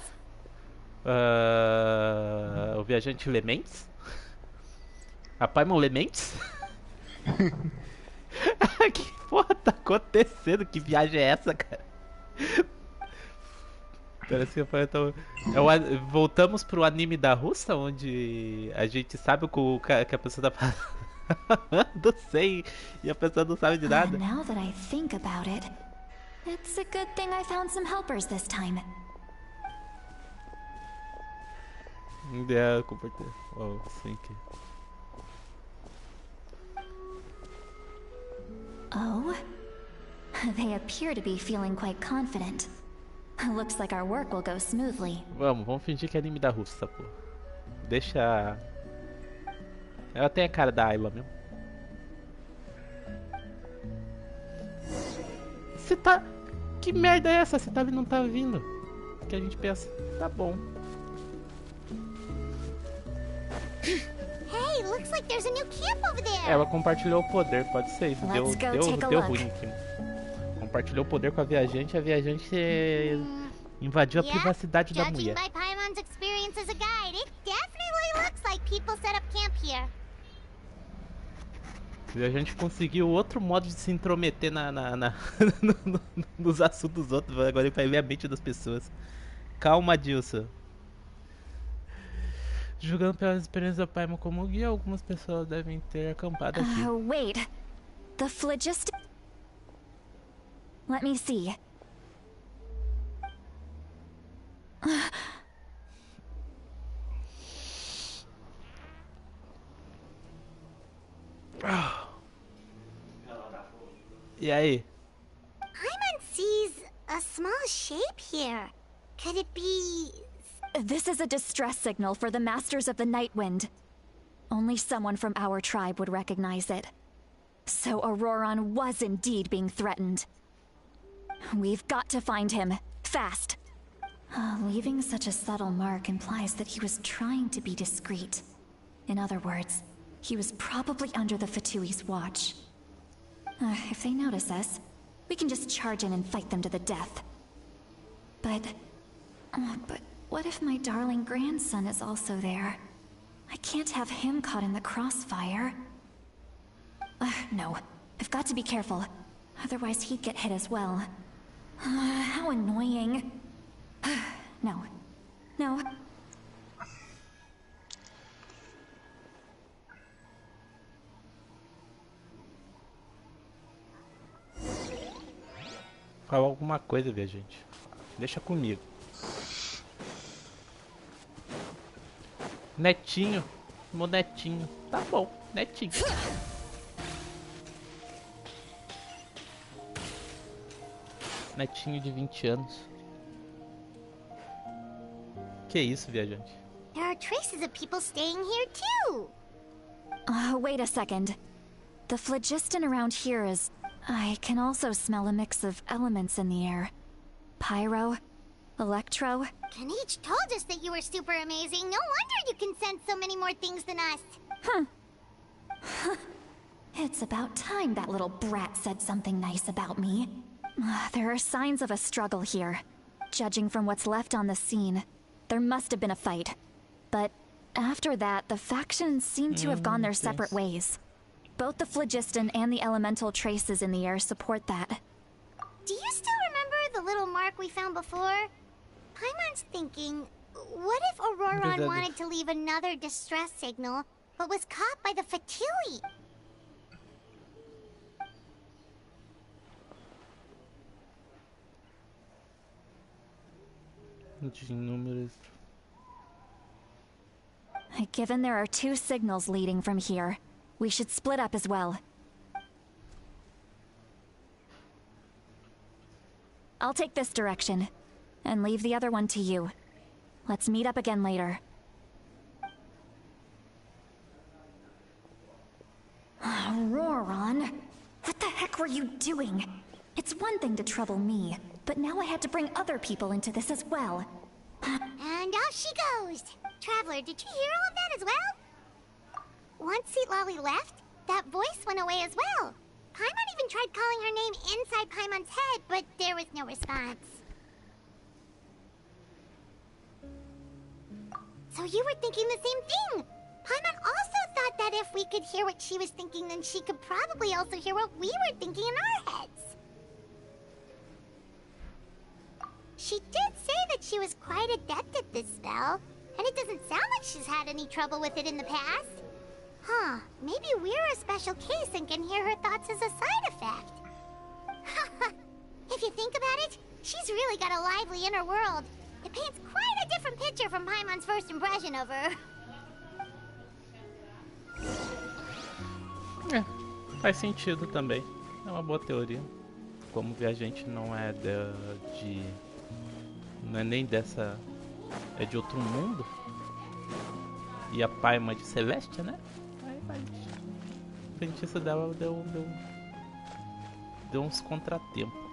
O viajante Lementes? A Paimon Lementes? Que porra tá acontecendo? Que viagem é essa, cara? Parece que foi tão... Voltamos pro anime da Russa, onde a gente sabe o que a pessoa tá falando sem e a pessoa não sabe de nada. Now that I think about it, it's a good thing I found some helpers this time. Compartilhar. Oh, sim que... Oh? They appear to be feeling quite confident. Looks like our work will go smoothly. Vamos fingir que é anime da Russa, pô. Deixa... Ela tem a cara da Ayla mesmo. Você tá... Que merda é essa? Você não tá vindo. Que a gente pensa, tá bom. Hey, look! Looks like there's a new camp over there. Ela compartilhou o poder, pode ser isso. Let's go take a Deu look. ruim aqui. Compartilhou o poder com a viajante invadiu a privacidade da Judging mulher. by Paimon's experience as a guide, it definitely looks like people set up camp here. E a gente conseguiu outro modo de se intrometer nos assuntos dos outros. Agora vai ver a mente das pessoas. Calma, Dilson. Julgando pela experiência da Paimon como guia, algumas pessoas devem ter acampado aqui. Wait. The phlogistic... Let me see. E aí? Paimon sees a small shape here. Could it be... This is a distress signal for the Masters of the Night Wind. Only someone from our tribe would recognize it. So Auroron was indeed being threatened. We've got to find him. Fast. Leaving such a subtle mark implies that he was trying to be discreet. In other words, he was probably under the Fatui's watch. If they notice us, we can just charge in and fight them to the death. But what if my darling grandson is also there? I can't have him caught in the crossfire. No, I've got to be careful. Otherwise he'd get hit as well. How annoying. No. Fala alguma coisa, viajante. Deixa comigo. Netinho. Meu netinho. Tá bom, netinho. Netinho de 20 anos. Que isso, viajante? There are traces of people staying here too. Wait a second. The phlogiston around here is... I can also smell a mix of elements in the air. Pyro, electro... Canais told us that you were super amazing. No wonder you can sense so many more things than us. It's about time that little brat said something nice about me. There are signs of a struggle here. Judging from what's left on the scene, there must have been a fight. But after that, the factions seem to have gone their separate ways. Both the phlogiston and the elemental traces in the air support that. Do you still remember the little mark we found before? Paimon's thinking, what if Auroron wanted to leave another distress signal, but was caught by the Fatui? Given there are 2 signals leading from here, we should split up as well. I'll take this direction, and leave the other one to you. Let's meet up again later. Auroron, what the heck were you doing? It's one thing to trouble me, but now I had to bring other people into this as well. And off she goes! Traveler, did you hear all of that as well? Once Xilonen left, that voice went away as well. Paimon even tried calling her name inside Paimon's head, but there was no response. So you were thinking the same thing! Paimon also thought that if we could hear what she was thinking, then she could probably also hear what we were thinking in our heads. She did say that she was quite adept at this spell, and it doesn't sound like she's had any trouble with it in the past. Huh, maybe we're a special case and can hear her thoughts as a side effect. If you think about it, she's really got a lively inner world. It paints quite a different picture from Paimon's first impression of her. Faz sentido também. É uma boa teoria. Como o viajante não é não é nem dessa... É de outro mundo. E a Paimon é de Celestia, né? Aí a feitiça dela deu uns contratempos.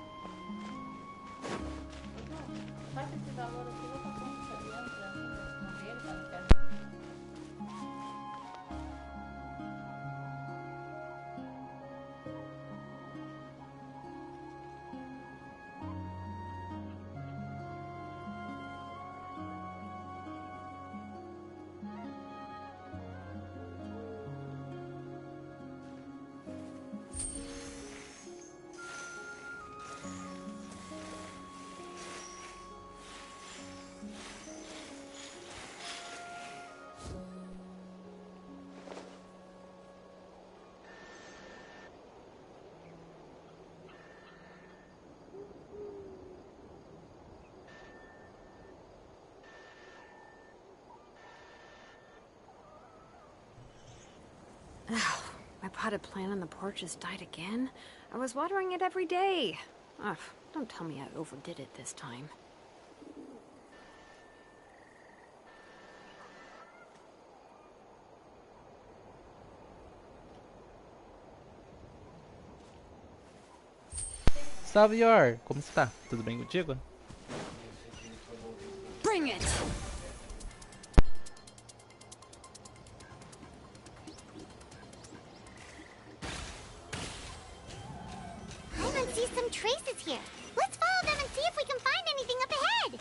My potted plant on the porch has died again. I was watering it every day. Ugh, don't tell me I overdid it this time. Salve, Yor! Como está? Tudo bem contigo? Bring it! I see some traces here. Let's follow them and see if we can find anything up ahead.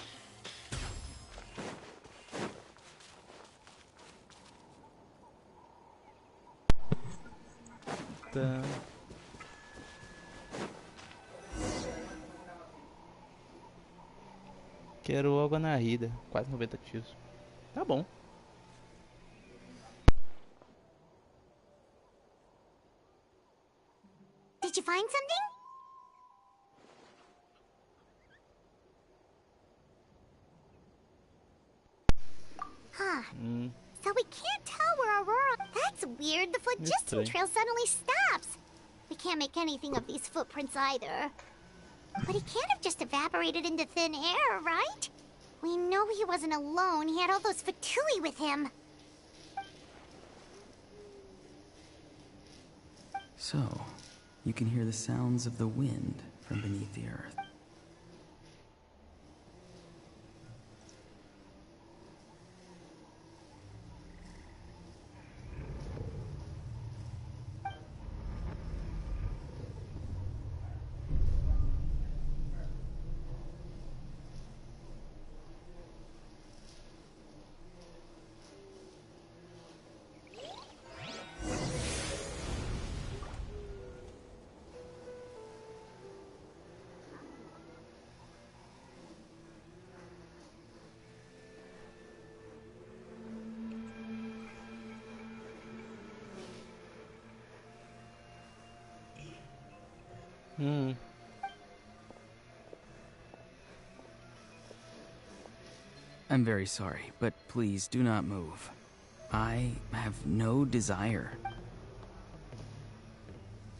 Tá. Quero água na rida, quase 90 tiros. Tá bom. Did you find something? Huh. So we can't tell where Aurora... That's weird. The phlogiston trail suddenly stops. We can't make anything of these footprints either. But he can't have just evaporated into thin air, right? We know he wasn't alone. He had all those Fatui with him. So, you can hear the sounds of the wind from beneath the earth. I'm very sorry, but please do not move. I have no desire.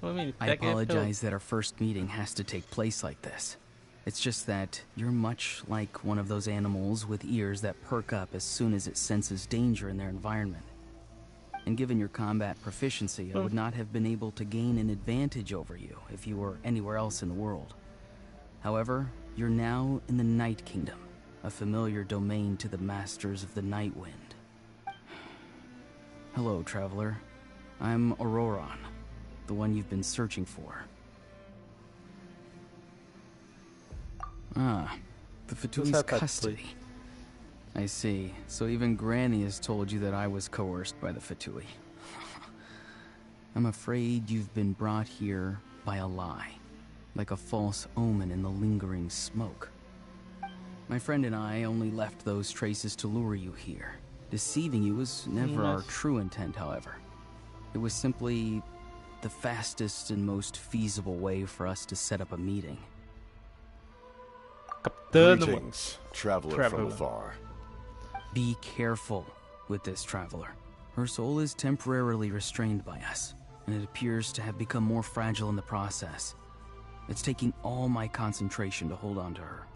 I apologize that our first meeting has to take place like this. It's just that you're much like one of those animals with ears that perk up as soon as it senses danger in their environment. And given your combat proficiency, I would not have been able to gain an advantage over you if you were anywhere else in the world. However, you're now in the Night Kingdom, a familiar domain to the Masters of the Night Wind. Hello, traveler. I'm Auroron, the one you've been searching for. Ah, the Fatui's custody. I see. So even Granny has told you that I was coerced by the Fatui. I'm afraid you've been brought here by a lie, like a false omen in the lingering smoke. My friend and I only left those traces to lure you here. Deceiving you was never our true intent, however. It was simply the fastest and most feasible way for us to set up a meeting. Greetings, traveler from afar. Be careful with this traveler. Her soul is temporarily restrained by us, and it appears to have become more fragile in the process. It's taking all my concentration to hold on to her.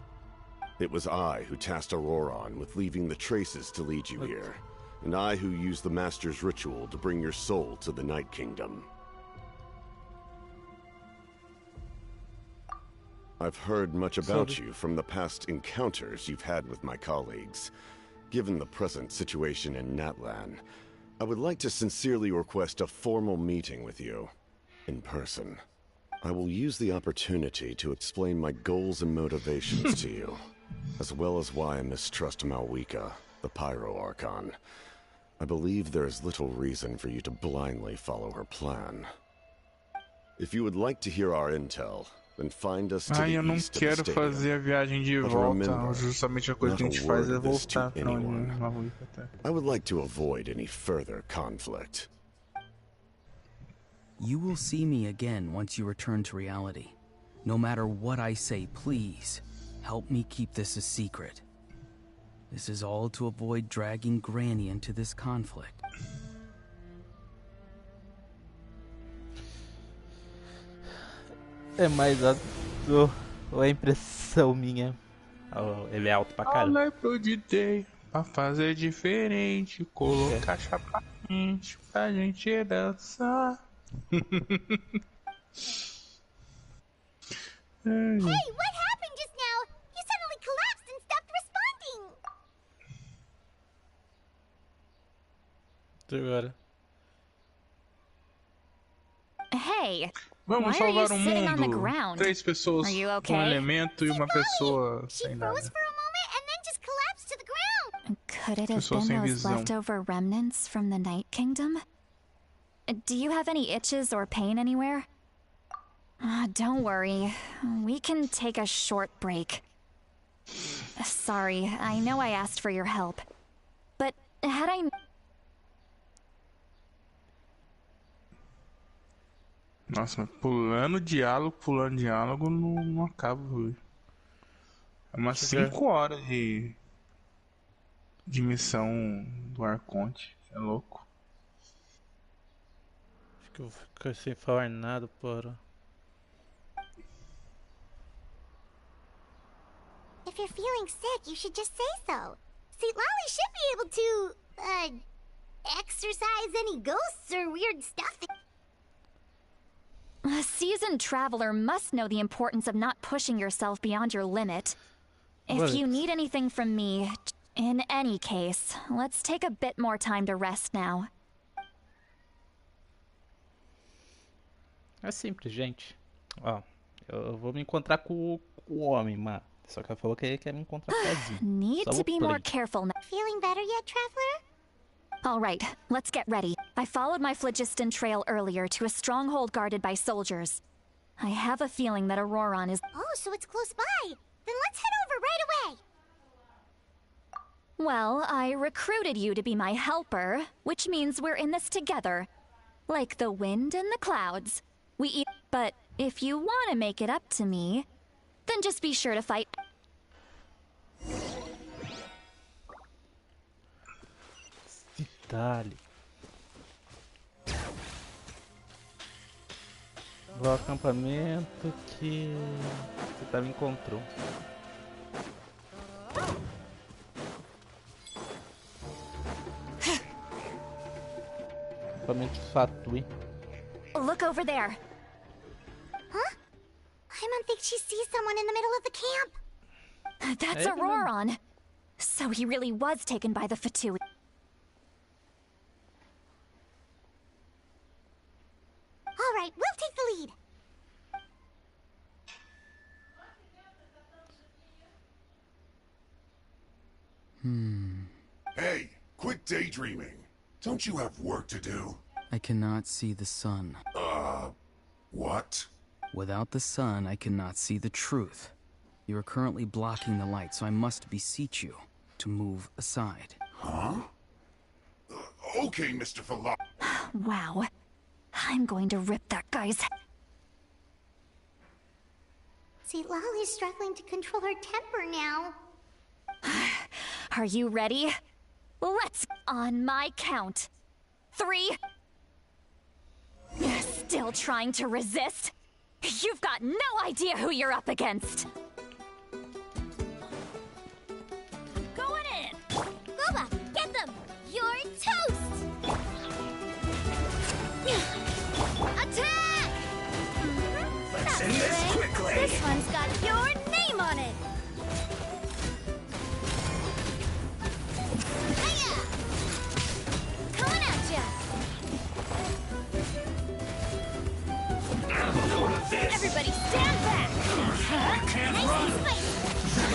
It was I who tasked Auroron with leaving the traces to lead you here, and I who used the Master's ritual to bring your soul to the Night Kingdom. I've heard much about you from the past encounters you've had with my colleagues. Given the present situation in Natlan, I would like to sincerely request a formal meeting with you, in person. I will use the opportunity to explain my goals and motivations to you, as well as why I mistrust Malwika, the Pyro Archon. I believe there is little reason for you to blindly follow her plan. If you would like to hear our intel, then find us to the eu não east of quero the fazer a viagem de But volta. remember, Justamente a coisa que a gente faz é voltar pra onde anyone. Malwika tá. I would like to avoid any further conflict. You will see me again once you return to reality. No matter what I say, please, help me keep this a secret. This is all to avoid dragging Granny into this conflict. É mais ou é impressão minha? Ele é alto pra caramba. Olha pro DJ pra fazer diferente, colocar chapa quente pra gente dançar. Hey, what happened just now? You suddenly collapsed and stopped responding. Agora. Hey, Vamos why are you salvar o sitting on the mundo. ground? 3 pessoas Are you com okay? elemento e uma pessoa She sem froze nada. for a moment and then just collapsed to the ground. Could it have Pessoa been sem those visão. leftover remnants from the Night Kingdom? Do you have any itches or pain anywhere? Don't worry. We can take a short break. Sorry, I know I asked for your help. But had I... Nossa, mas pulando diálogo não acaba, velho. É umas 5 horas de missão do Arconte. É louco. Acho que eu vou ficar sem falar nada, porra. If you're feeling sick, you should just say so. See, Lolly should be able to, exorcise any ghosts or weird stuff. A seasoned traveler must know the importance of not pushing yourself beyond your limit. If you need anything from me, in any case, let's take a bit more time to rest now. É simples, gente. Ó, eu vou me encontrar com o homem, mano. Só que ela falou que ele quer me encontrar sozinho. Need Só to vou be por more aí. careful now. Feeling better yet, traveler? All right, let's get ready. I followed my phlogiston trail earlier to a stronghold guarded by soldiers. I have a feeling that Auroron is... Oh, so it's close by. Then let's head over right away. Well, I recruited you to be my helper, which means we're in this together. Like the wind and the clouds. But if you want to make it up to me, then just be sure to fight... Detalhe. Vou ao acampamento que você me encontrou. Acampamento Fatui. Look over there. Huh? Paimon thinks she sees someone in the middle of the camp. That's Auroron. So he really was taken by the Fatui. All right, we'll take the lead. Hey, quit daydreaming. Don't you have work to do? I cannot see the sun. What? Without the sun, I cannot see the truth. You are currently blocking the light, so I must beseech you to move aside. Huh? Okay, Mr. Philo- Wow. I'm going to rip that guy's head. See, Lolly's struggling to control her temper now. Are you ready? Let's on my count. 3. Still trying to resist? You've got no idea who you're up against. Going in. Boba, get them. You're toast. Attack! Let's end this quickly. This one's got your name on it. Hiya! Coming at ya. Everybody stand back. Nice and spicy.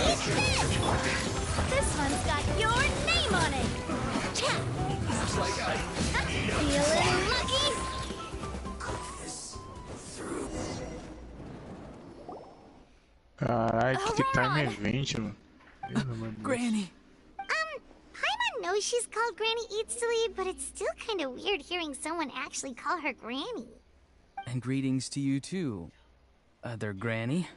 Eat this. This one's got your name on it. Cha. Feeling lucky? Caralho, que time event, mano. Granny! Paimon knows she's called Granny Eatsilly, but it's still kind of weird hearing someone actually call her Granny. And greetings to you too, other Granny.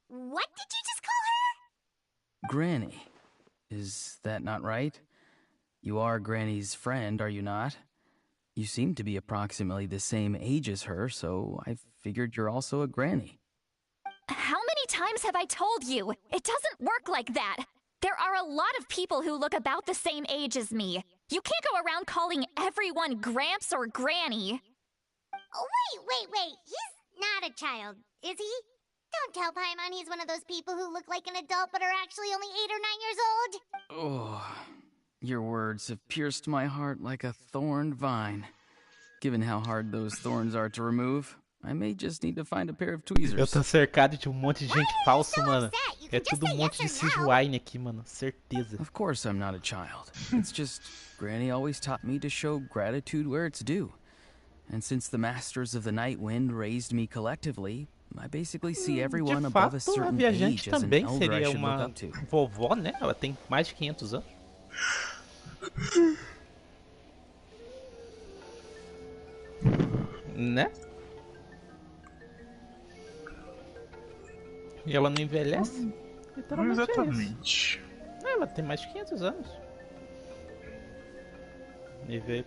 What did you just call her? Granny. Is that not right? You are Granny's friend, are you not? You seem to be approximately the same age as her, so I figured you're also a granny. How many times have I told you? It doesn't work like that. There are a lot of people who look about the same age as me. You can't go around calling everyone Gramps or Granny. Oh, wait. He's not a child, is he? Don't tell Paimon he's one of those people who look like an adult but are actually only 8 or 9 years old. Oh, your words have pierced my heart like a thorned vine. Given how hard those thorns are to remove, I may just need to find a pair of tweezers. Eu tô cercado de monte de gente falsa, mano. É tudo monte de Xilonen aqui, mano. Certeza. Of course I'm not a child. It's just, Granny always taught me to show gratitude where it's due. And since the Masters of the Night Wind raised me collectively, I basically see everyone above a certain age as an elder I should look up to. Vovó, né? Ela tem mais de 500 anos. Né? E ela não envelhece? Exatamente. Ela tem mais de 500 anos. Nível.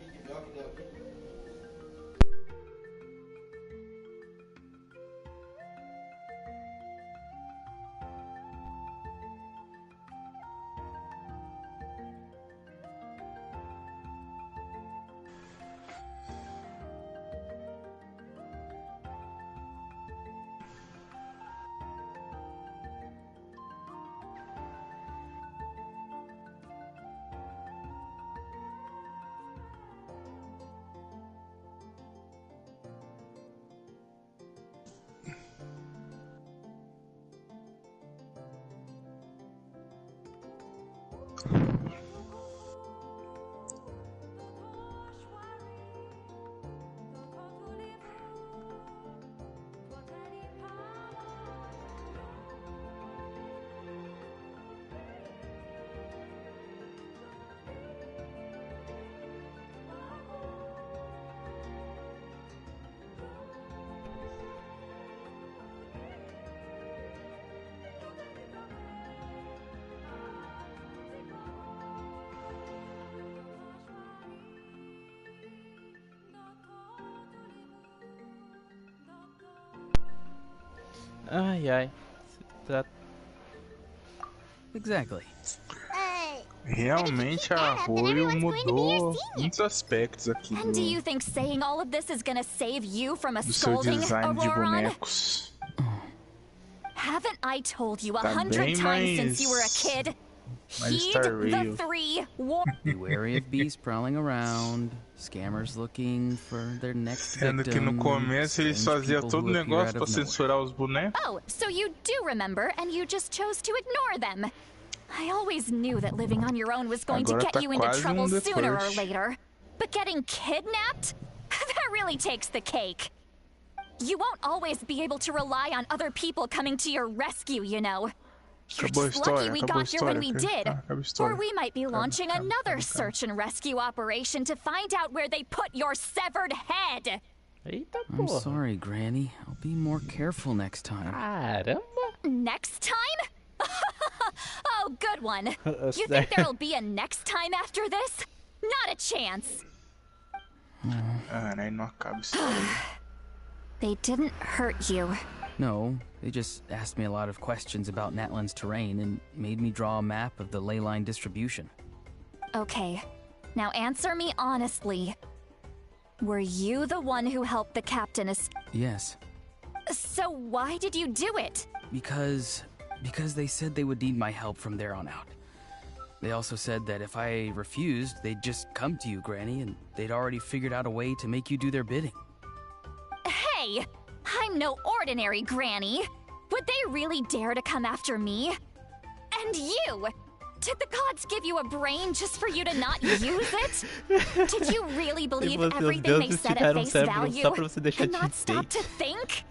Ai. Exactly. Realmente a Arroio mudou muitos aspectos aqui And do you think saying all of this is gonna save you from a do seu scolding, design de Auroron? bonecos. Haven't I told you 100 bem times since mais- you were a kid? mais Heed Star the Rail. 3 war. Be wary of beasts prowling around, scammers looking for their next victim. Sendo que no começo eles strange faziam people todo who o appear negócio out pra of nowhere. censurar os bonecos. Oh, so you do remember and you just chose to ignore them. I always knew that living on your own was going to Agora get tá you into quase trouble The sooner or Purge. later. But getting kidnapped? That really takes the cake. You won't always be able to rely on other people coming to your rescue, you know. You're Acabou a just lucky história, we acabou a got here when história, we ok? did. Acaba a Or história. we might be launching another calma. search and rescue operation to find out where they put your severed head. Eita I'm porra. sorry, Granny. I'll be more careful next time. Caramba. Next time? Oh, good one. You Sério? think there'll be a next time after this? Not a chance. Ah, né? Não acaba a história. They didn't hurt you. No, they just asked me a lot of questions about Natlan's terrain and made me draw a map of the ley line distribution. Okay, now answer me honestly. Were you the one who helped the captain Yes, So why did you do it? because they said they would need my help from there on out. They also said that if I refused, they'd just come to you, Granny, and they'd already figured out a way to make you do their bidding. Hey, I'm no ordinary granny. Would they really dare to come after me? And you! Did the gods give you a brain just for you to not use it? Did you really believe Seus everything they deuses said te at deram face cérebro value só pra você deixar and de not stop ver. to think?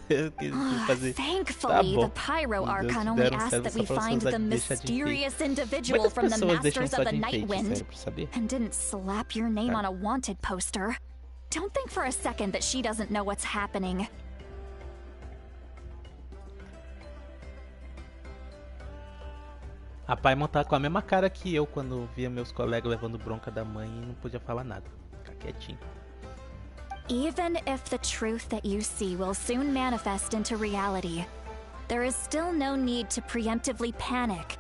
Eu quis fazer. Thankfully, Tá the bom. Pyro Os Archon deuses only deram asked cérebro that só we pra você find usar the de deixar de enfeite. mysterious individual Muitas from the pessoas deixam Masters só of the de Night enfeite, Wind cérebro, sabia? and didn't slap your name Cara. on a wanted poster. Don't think for a second that she doesn't know what's happening. A Paimon tá com a mesma cara que eu quando via meus colegas levando bronca da mãe e não podia falar nada. Ficar quietinho. Even if the truth that you see will soon manifest into reality, there is still no need to preemptively panic.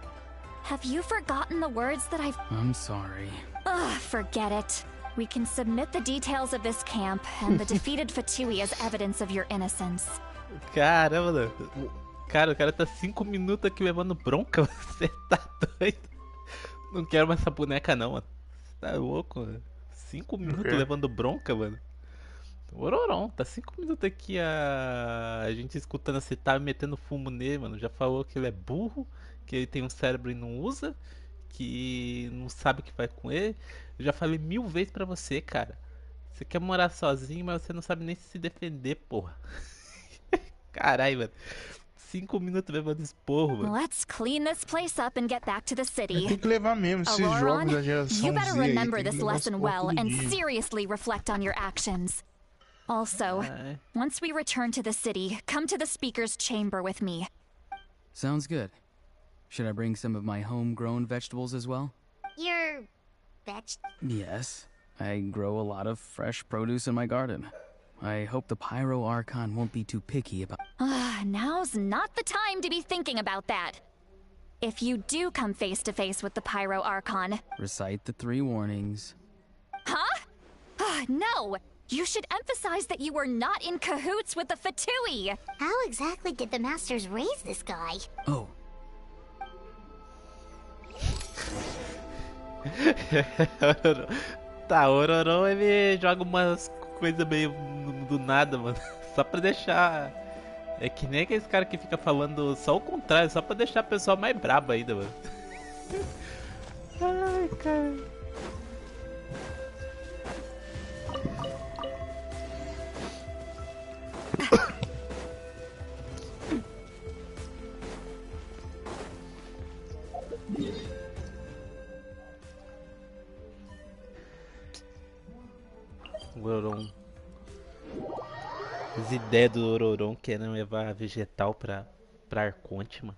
Have you forgotten the words that I've... I'm sorry. Ugh, forget it. We can submit the details of this camp and the defeated Fatui as evidence of your innocence. Caramba, mano. Cara, o cara tá 5 minutos aqui levando bronca. Você tá doido? Não quero mais essa boneca não, mano. Você tá louco, mano? 5 minutos levando bronca, mano. Ororon, tá 5 minutos aqui a gente escutando esse tá metendo fumo nele, mano. Já falou que ele é burro, que ele tem um cérebro e não usa, que não sabe o que vai com ele. Eu já falei 1000 vezes pra você, cara. Você quer morar sozinho, mas você não sabe nem se defender, porra. Caralho, mano. 5 minutos levando esporro, mano. Let's clean this place up and get back to the city. Tem que levar mesmo esses jogos da Auroron, geração you better Z aí, remember tem que this levar lesson esse well porra todo and dia. seriously reflect on your actions. Also, once we return to the city, come to the speaker's chamber with me. Sounds good. Should I bring some of my homegrown vegetables as well? Your... Yes. I grow a lot of fresh produce in my garden. I hope the Pyro Archon won't be too picky about... Now's not the time to be thinking about that. If you do come face to face with the Pyro Archon... Recite the 3 warnings. Huh? No! You should emphasize that you were not in cahoots with the Fatui! How exactly did the Masters raise this guy? Oh. Tá, o Ororon ele joga umas coisas meio do nada, mano. Só pra deixar. É que nem aqueles caras que fica falando só o contrário, só pra deixar a pessoa mais braba ainda, mano. Ai, cara. O Ororon. As ideias do Ororon querendo levar vegetal pra Arconte, mano.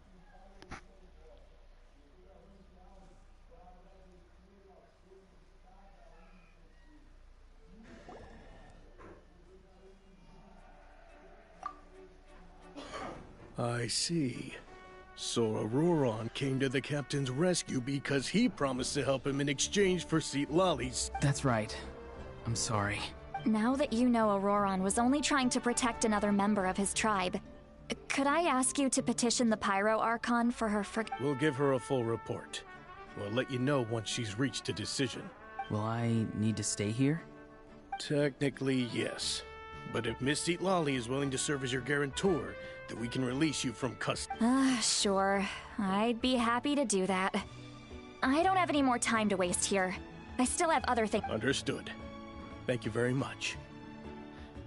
I see. So Auroron came to the captain's rescue because he promised to help him in exchange for Seat Lollies. That's right. I'm sorry. Now that you know Auroron was only trying to protect another member of his tribe, could I ask you to petition the Pyro Archon for her We'll give her a full report. We'll let you know once she's reached a decision. Will I need to stay here? Technically, yes. But if Miss Seat Lolly is willing to serve as your guarantor, then we can release you from custody. Sure. I'd be happy to do that. I don't have any more time to waste here. I still have other things. Understood. Thank you very much.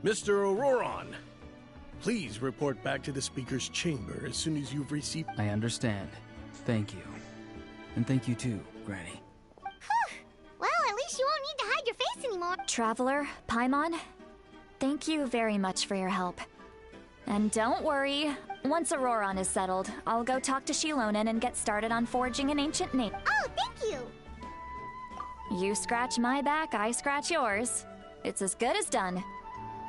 Mr. Auroron! Please report back to the Speaker's chamber as soon as you've received... I understand. Thank you. And thank you too, Granny. Well, at least you won't need to hide your face anymore. Traveler, Paimon, thank you very much for your help. And don't worry, once Auroron is settled, I'll go talk to Xilonen and get started on forging an ancient name. Oh, thank you! You scratch my back, I scratch yours. It's as good as done.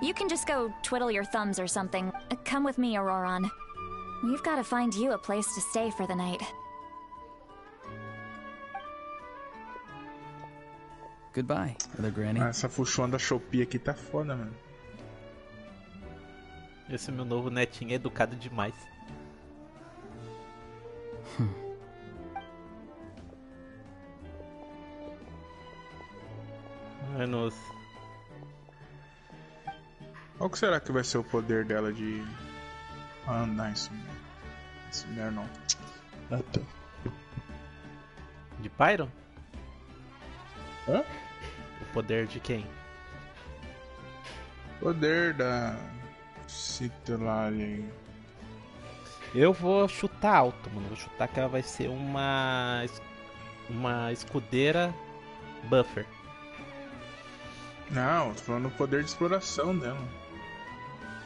You can just go twiddle your thumbs or something. Come with me, Auroron. We've got to find you a place to stay for the night. Goodbye, other Granny. Essa fuxona da Shopee aqui tá foda, mano. Esse meu novo netinho é educado demais. Ai, nossa. Qual que será que vai ser o poder dela de andar em cima? Esse mulher não. Ah, tá. De Pyron? Hã? O poder de quem? Poder da Xilonen. Eu vou chutar alto, mano. Vou chutar que ela vai ser uma escudeira buffer. Não, tô falando do poder de exploração dela.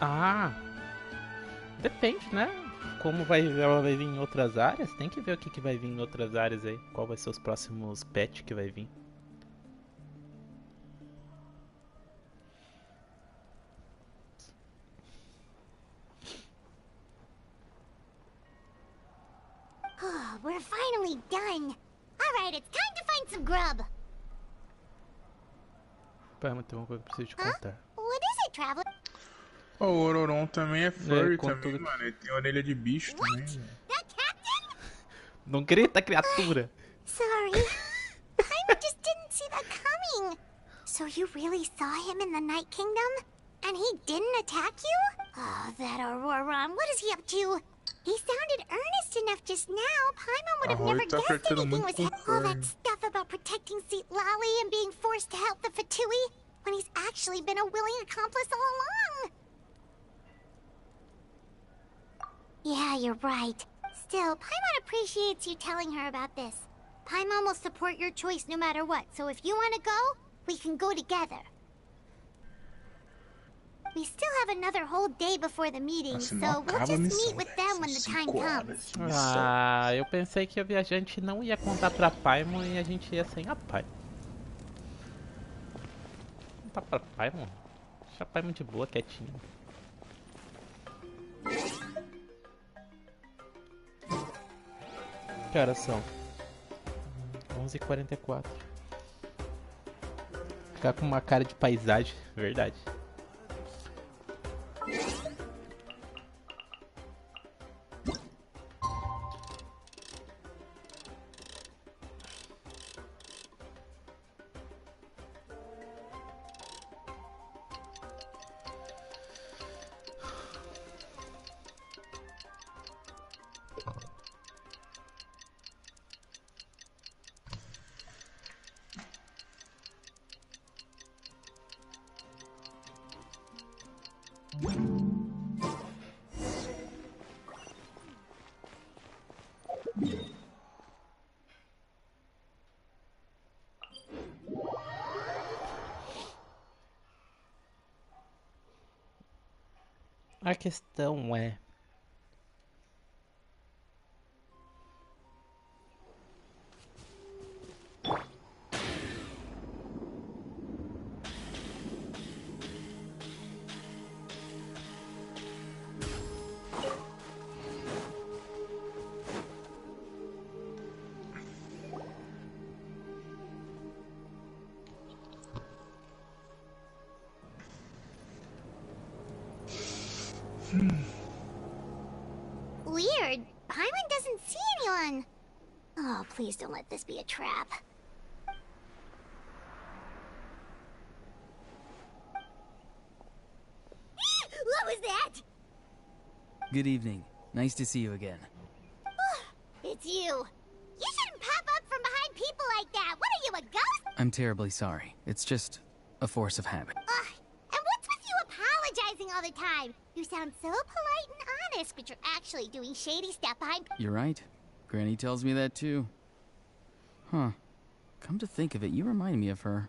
Ah, depende, né? Como ela vai vir em outras áreas, tem que ver o que vai vir em outras áreas aí. Qual vai ser os próximos patch que vai vir. Oh, we're finally done. Alright, it's time to find some grub. Pera, mas tem uma coisa que eu preciso te contar. What is it, traveler? Oh, o Auroron também é furry com também, tudo... mano. Ele tem orelha de bicho também. That captain? Não grita, criatura! Sorry. I just didn't see that coming. So you really saw him in the Night Kingdom? And he didn't attack you? Oh, that Auroron. What is he up to? He sounded earnest enough just now. Paimon would have never guessed anything was all that stuff about protecting Seat Lally and being forced to help the Fatui when he's actually been a willing accomplice all along. Yeah, you're right. Still, Paimon appreciates you telling her about this. Paimon will support your choice no matter what, so if you want to go, we can go together. We still have another whole day before the meeting, so we'll just meet with them when the time comes. Ah, eu pensei que o viajante não ia contar pra Paimon e a gente ia sem a Paimon. Contar pra Paimon? Deixa a Paimon de boa, quietinho. Que horas são? 11h44. Ficar com uma cara de paisagem, verdade. A questão é... Weird. Paimon doesn't see anyone. Oh, please don't let this be a trap. What was that? Good evening. Nice to see you again. It's you. You shouldn't pop up from behind people like that. What are you, a ghost? I'm terribly sorry. It's just a force of habit. And what's with you apologizing all the time? You sound so polite and honest, but you're actually doing shady stuff behind... You're right. Granny tells me that too. Huh. Come to think of it, you remind me of her.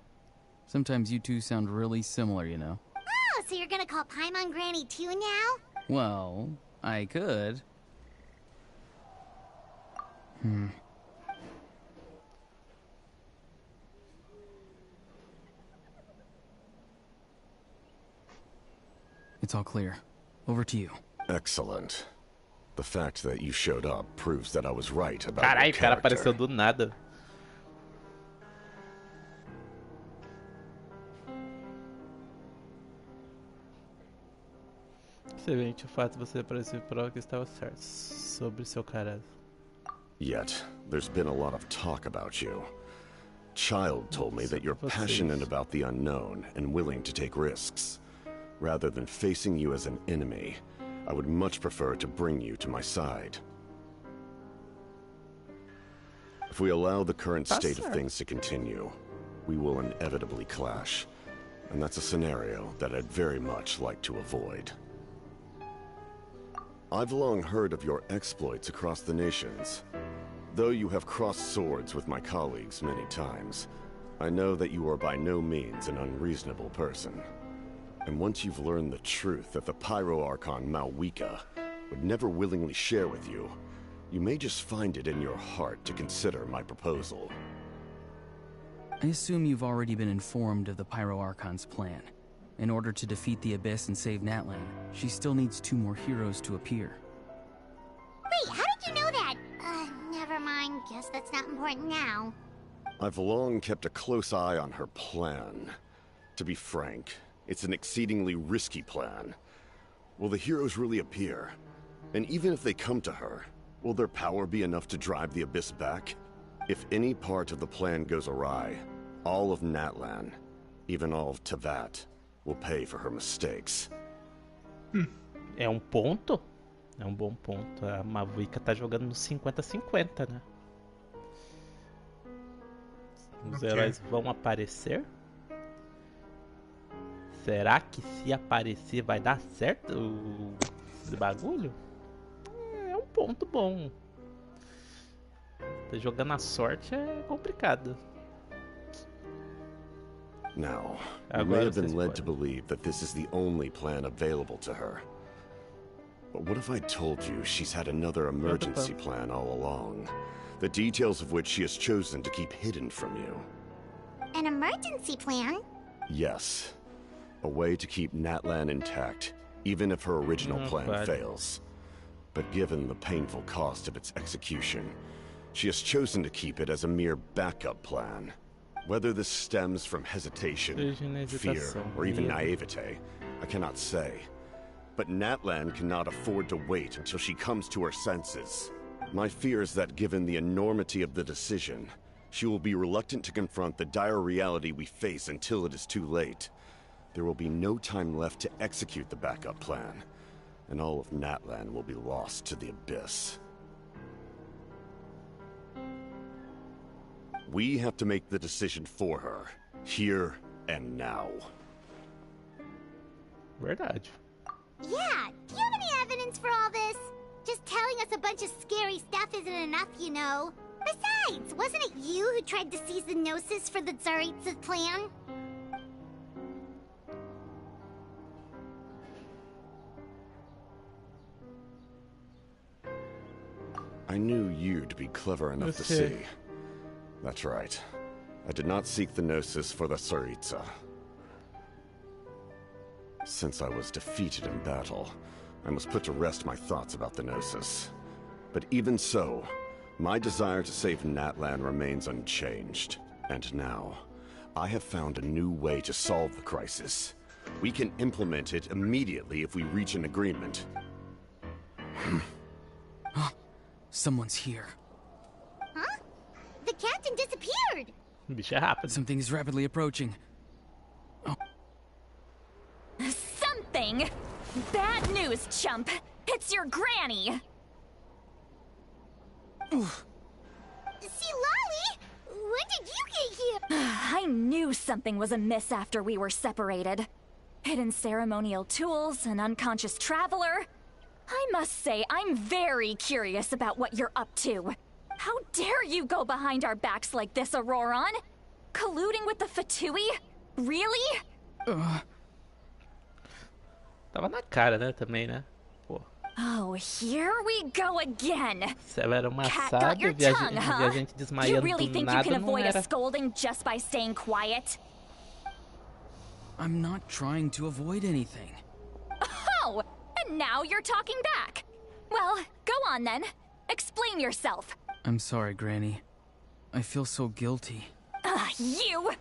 Sometimes you two sound really similar, you know. Oh, so you're gonna call Paimon Granny too now? Well, I could. It's all clear. Over to you. Excellent. The fact that you showed up proves that I was right about Carai, your o cara character. apareceu do nada. Excelente, o fato de você aparecer prova que estava certo sobre seu caráter. Yet, there's been a lot of talk about you. Child told me that you're passionate about the unknown and willing to take risks. Rather than facing you as an enemy, I would much prefer to bring you to my side. If we allow the current state of things to continue, we will inevitably clash. And that's a scenario that I'd very much like to avoid. I've long heard of your exploits across the nations. Though you have crossed swords with my colleagues many times, I know that you are by no means an unreasonable person. And once you've learned the truth that the Pyro Archon Malwika would never willingly share with you, you may just find it in your heart to consider my proposal. I assume you've already been informed of the Pyro Archon's plan. In order to defeat the Abyss and save Natlan, she still needs 2 more heroes to appear. Wait, how did you know that? Never mind. Guess that's not important now. I've long kept a close eye on her plan. To be frank, it's an exceedingly risky plan. Will the heroes really appear? And even if they come to her, will their power be enough to drive the Abyss back? If any part of the plan goes awry, all of Natlan, even all of Teyvat, will pay for her mistakes. É um ponto? É um bom ponto. A Malwika tá jogando no 50-50, né? Os heróis vão aparecer? Será que se aparecer vai dar certo esse bagulho? É um ponto bom. Tá jogando a sorte é complicado. Now, you may have been led to believe that this is the only plan available to her. But what if I told you she's had another emergency plan all along, the details of which she has chosen to keep hidden from you? An emergency plan? Yes. A way to keep Natlan intact, even if her original plan fails. But given the painful cost of its execution, she has chosen to keep it as a mere backup plan. Whether this stems from hesitation, fear, or even naivete, I cannot say. But Natlan cannot afford to wait until she comes to her senses. My fear is that given the enormity of the decision, she will be reluctant to confront the dire reality we face until it is too late. There will be no time left to execute the backup plan, and all of Natlan will be lost to the Abyss. We have to make the decision for her, here and now. Verdade. Yeah, do you have any evidence for all this? Just telling us a bunch of scary stuff isn't enough, you know. Besides, wasn't it you who tried to seize the Gnosis for the Tsaritsa's plan? I knew you'd be clever enough to see. That's right. I did not seek the Gnosis for the Tsaritsa. Since I was defeated in battle, I must put to rest my thoughts about the Gnosis. But even so, my desire to save Natlan remains unchanged. And now, I have found a new way to solve the crisis. We can implement it immediately if we reach an agreement. Someone's here. Huh? The captain disappeared! Bicho é rápido. Something is rapidly approaching. Oh. Something? Bad news, chump! It's your granny! See, Lolly? When did you get here? I knew something was amiss after we were separated. hidden ceremonial tools, an unconscious traveler. I must say, I'm very curious about what you're up to. How dare you go behind our backs like this, Auroron? Colluding with the Fatui? Really? Tava na cara, né, também, né? Pô. Oh, here we go again. Se ela era uma Cat got sábia, your tongue, huh? viajante You desmaiando really do think you nada, can não avoid a era. scolding just by staying quiet? I'm not trying to avoid anything. Oh, and now you're talking back. Well, go on then. Explain yourself. I'm sorry, Granny. I feel so guilty. You!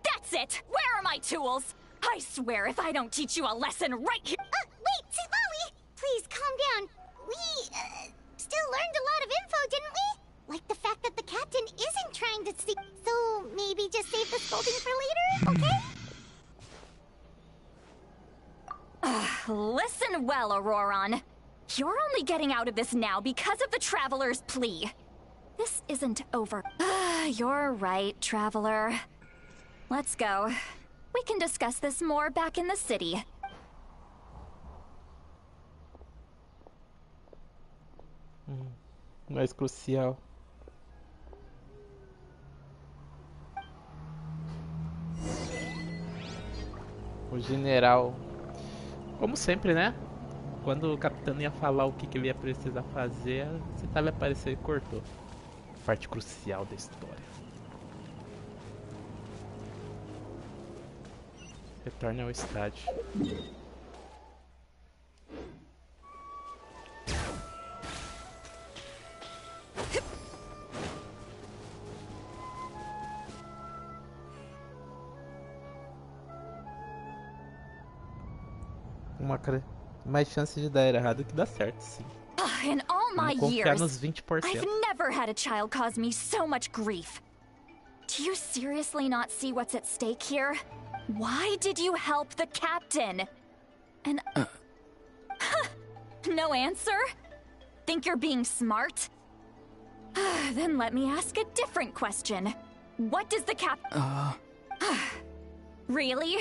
That's it! Where are my tools? I swear if I don't teach you a lesson right here— Wait, Lolly! Please, calm down. We, still learned a lot of info, didn't we? Like the fact that the captain isn't trying to see. So, maybe just save the scolding for later, okay? Listen well, Auroron. You're only getting out of this now because of the Traveler's plea. This isn't over. You're right, Traveler. Let's go. We can discuss this more back in the city. Mais crucial. O general, como sempre, né? Quando o capitão ia falar o que ele ia precisar fazer, você tava aparecendo e cortou. Parte crucial da história. Retorne ao estádio. Mais chance de dar errado que dar certo, sim. In all my Confiar years, nos 20%. I've never had a child cause me so much grief. Do you seriously not see what's at stake here? Why did you help the captain? And no answer? Think you're being smart? Then let me ask a different question. What does the Really?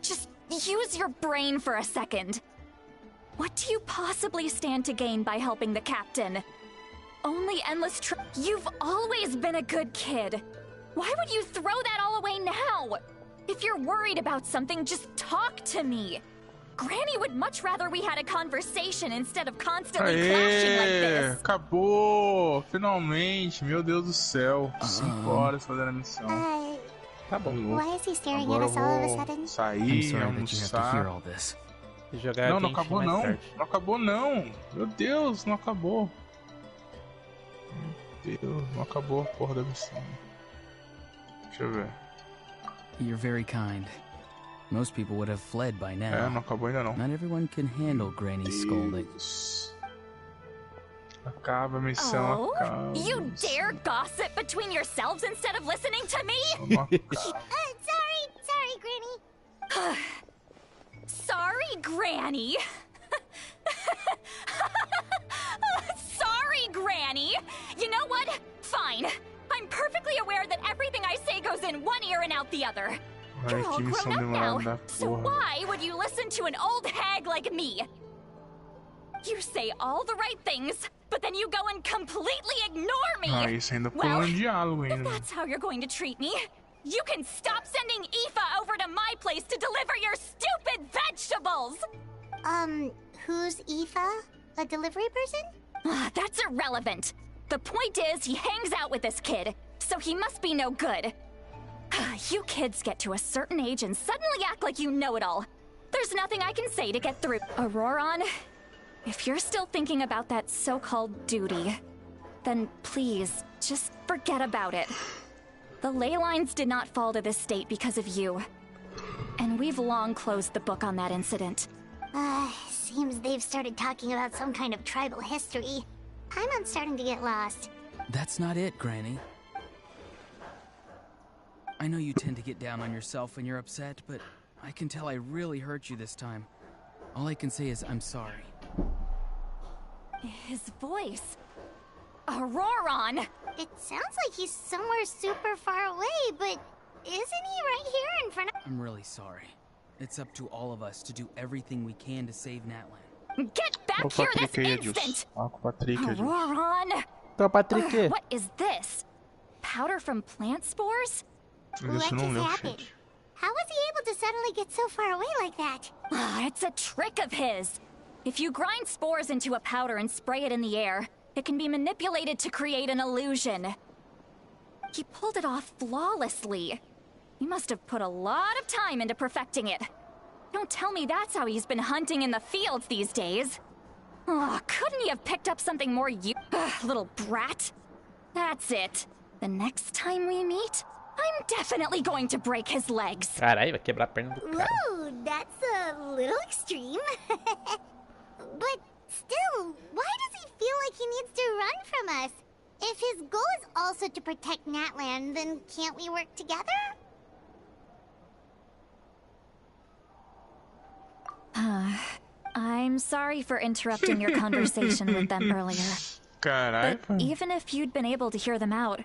Just use your brain for a second. What do you possibly stand to gain by helping the captain? Only endless You've always been a good kid. Why would you throw that all away now? If you're worried about something, just talk to me. Granny would much rather we had a conversation instead of constantly clashing like this. Acabou! Finalmente! Meu Deus do céu. 5 horas fazendo a missão. Tá bom. Why is he staring Agora at us all of a sudden? Sair, almoçar. Jogar Não acabou mais não. tarde. Não acabou não. Meu Deus, não acabou. Meu Deus, não acabou a porra da missão. Deixa eu ver. You're very kind. Most people would have fled by now. É, não acabou ainda não. Not everyone can handle Granny's scolding. Acaba a missão, Oh, acaba. you dare gossip between yourselves instead of listening to me? Sorry, Granny. Sorry, Granny. Sorry, Granny. You know what? Fine. I'm perfectly aware that everything I say goes in one ear and out the other. Ai, You're all que missão grown up demorada now, da so porra. why would you listen to an old hag like me? You say all the right things, but then you go and completely ignore me. Ah, isso ainda foi Well, um diálogo if ainda. that's how you're going to treat me, you can stop sending Aoife over to my place to deliver your stupid vegetables! Who's Aoife? A delivery person? That's irrelevant. The point is, he hangs out with this kid, so he must be no good. You kids get to a certain age and suddenly act like you know it all. There's nothing I can say to get through. Auroron, if you're still thinking about that so-called duty, then please, just forget about it. The ley lines did not fall to this state because of you. And we've long closed the book on that incident. Seems they've started talking about some kind of tribal history. I'm starting to get lost. That's not it, Granny. I know you tend to get down on yourself when you're upset, but I can tell I really hurt you this time. All I can say is I'm sorry. His voice. Auroron! It sounds like he's somewhere super far away, but isn't he right here in front of... I'm really sorry. It's up to all of us to do everything we can to save Natlan. Get back here this instant! Auroron! What is this? Powder from plant spores? What just happened? How was he able to suddenly get so far away like that? It's a trick of his. If you grind spores into a powder and spray it in the air, it can be manipulated to create an illusion. He pulled it off flawlessly. He must have put a lot of time into perfecting it. Don't tell me that's how he's been hunting in the fields these days. Oh, couldn't he have picked up something more little brat? That's it. The next time we meet, I'm definitely going to break his legs. Carai, vai quebrar a perna do cara. Ooh, that's a little extreme. But still, why does he feel like he needs to run from us? If his goal is also to protect Natlan, then can't we work together? I'm sorry for interrupting your conversation with them earlier. Carai. But even if you'd been able to hear them out,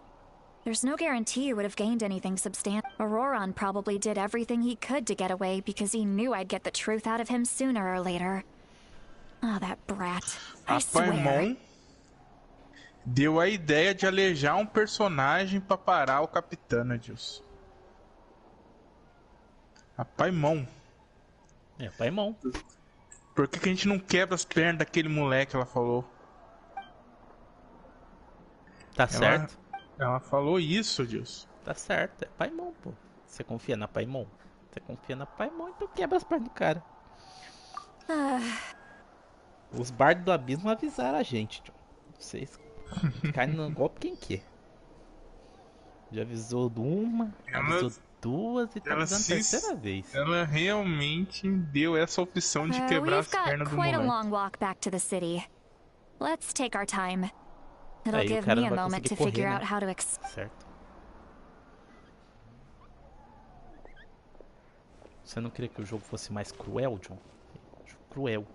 there's no guarantee you would have gained anything substantial. Auroron probably did everything he could to get away because he knew I'd get the truth out of him sooner or later. Ah, that brat. I swear. Paimon deu a ideia de alejar personagem pra parar o Capitão, Adilson. A Paimon. É, Paimon. Por que a gente não quebra as pernas daquele moleque, ela falou? Tá certo. Ela falou isso, Adilson. Tá certo, é Paimon, pô. Você confia na Paimon? Você confia na Paimon, então quebra as pernas do cara. Os bardos do abismo avisaram a gente, tio. Vocês caem no golpe quem quer. Já avisou de uma, avisou duas e tá avisando a terceira vez. Ela realmente deu essa opção de quebrar as pernas do moleque. We've got quite a long walk back to the city. Let's take our time. It'll Aí, give me a moment to figure out how to Certo. Você não queria que o jogo fosse mais cruel, John? Cruel.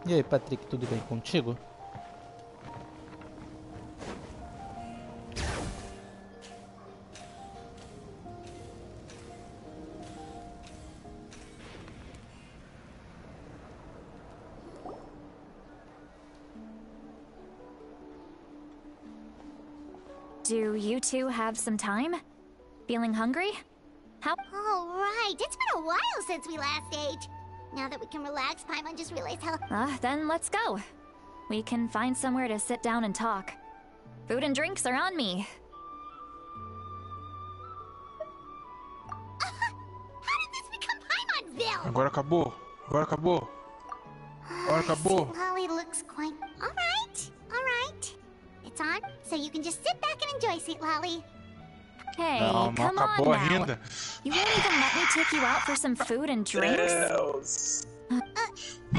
E aí, Patrick, tudo bem contigo? Do you two have some time? Feeling hungry? How? Oh, right. It's been a while since we last ate. Now that we can relax, Paimon just realized how... Then let's go. We can find somewhere to sit down and talk. Food and drinks are on me. How did this become Paimonville? Agora acabou. Agora acabou. Agora acabou. Lolly looks quite... Alright. Alright. It's on, so you can just sit back and enjoy, Sweet Lolly. Hey, não come acabou on now. ainda. You won't even let me take you out for some food and drinks? Deus. Are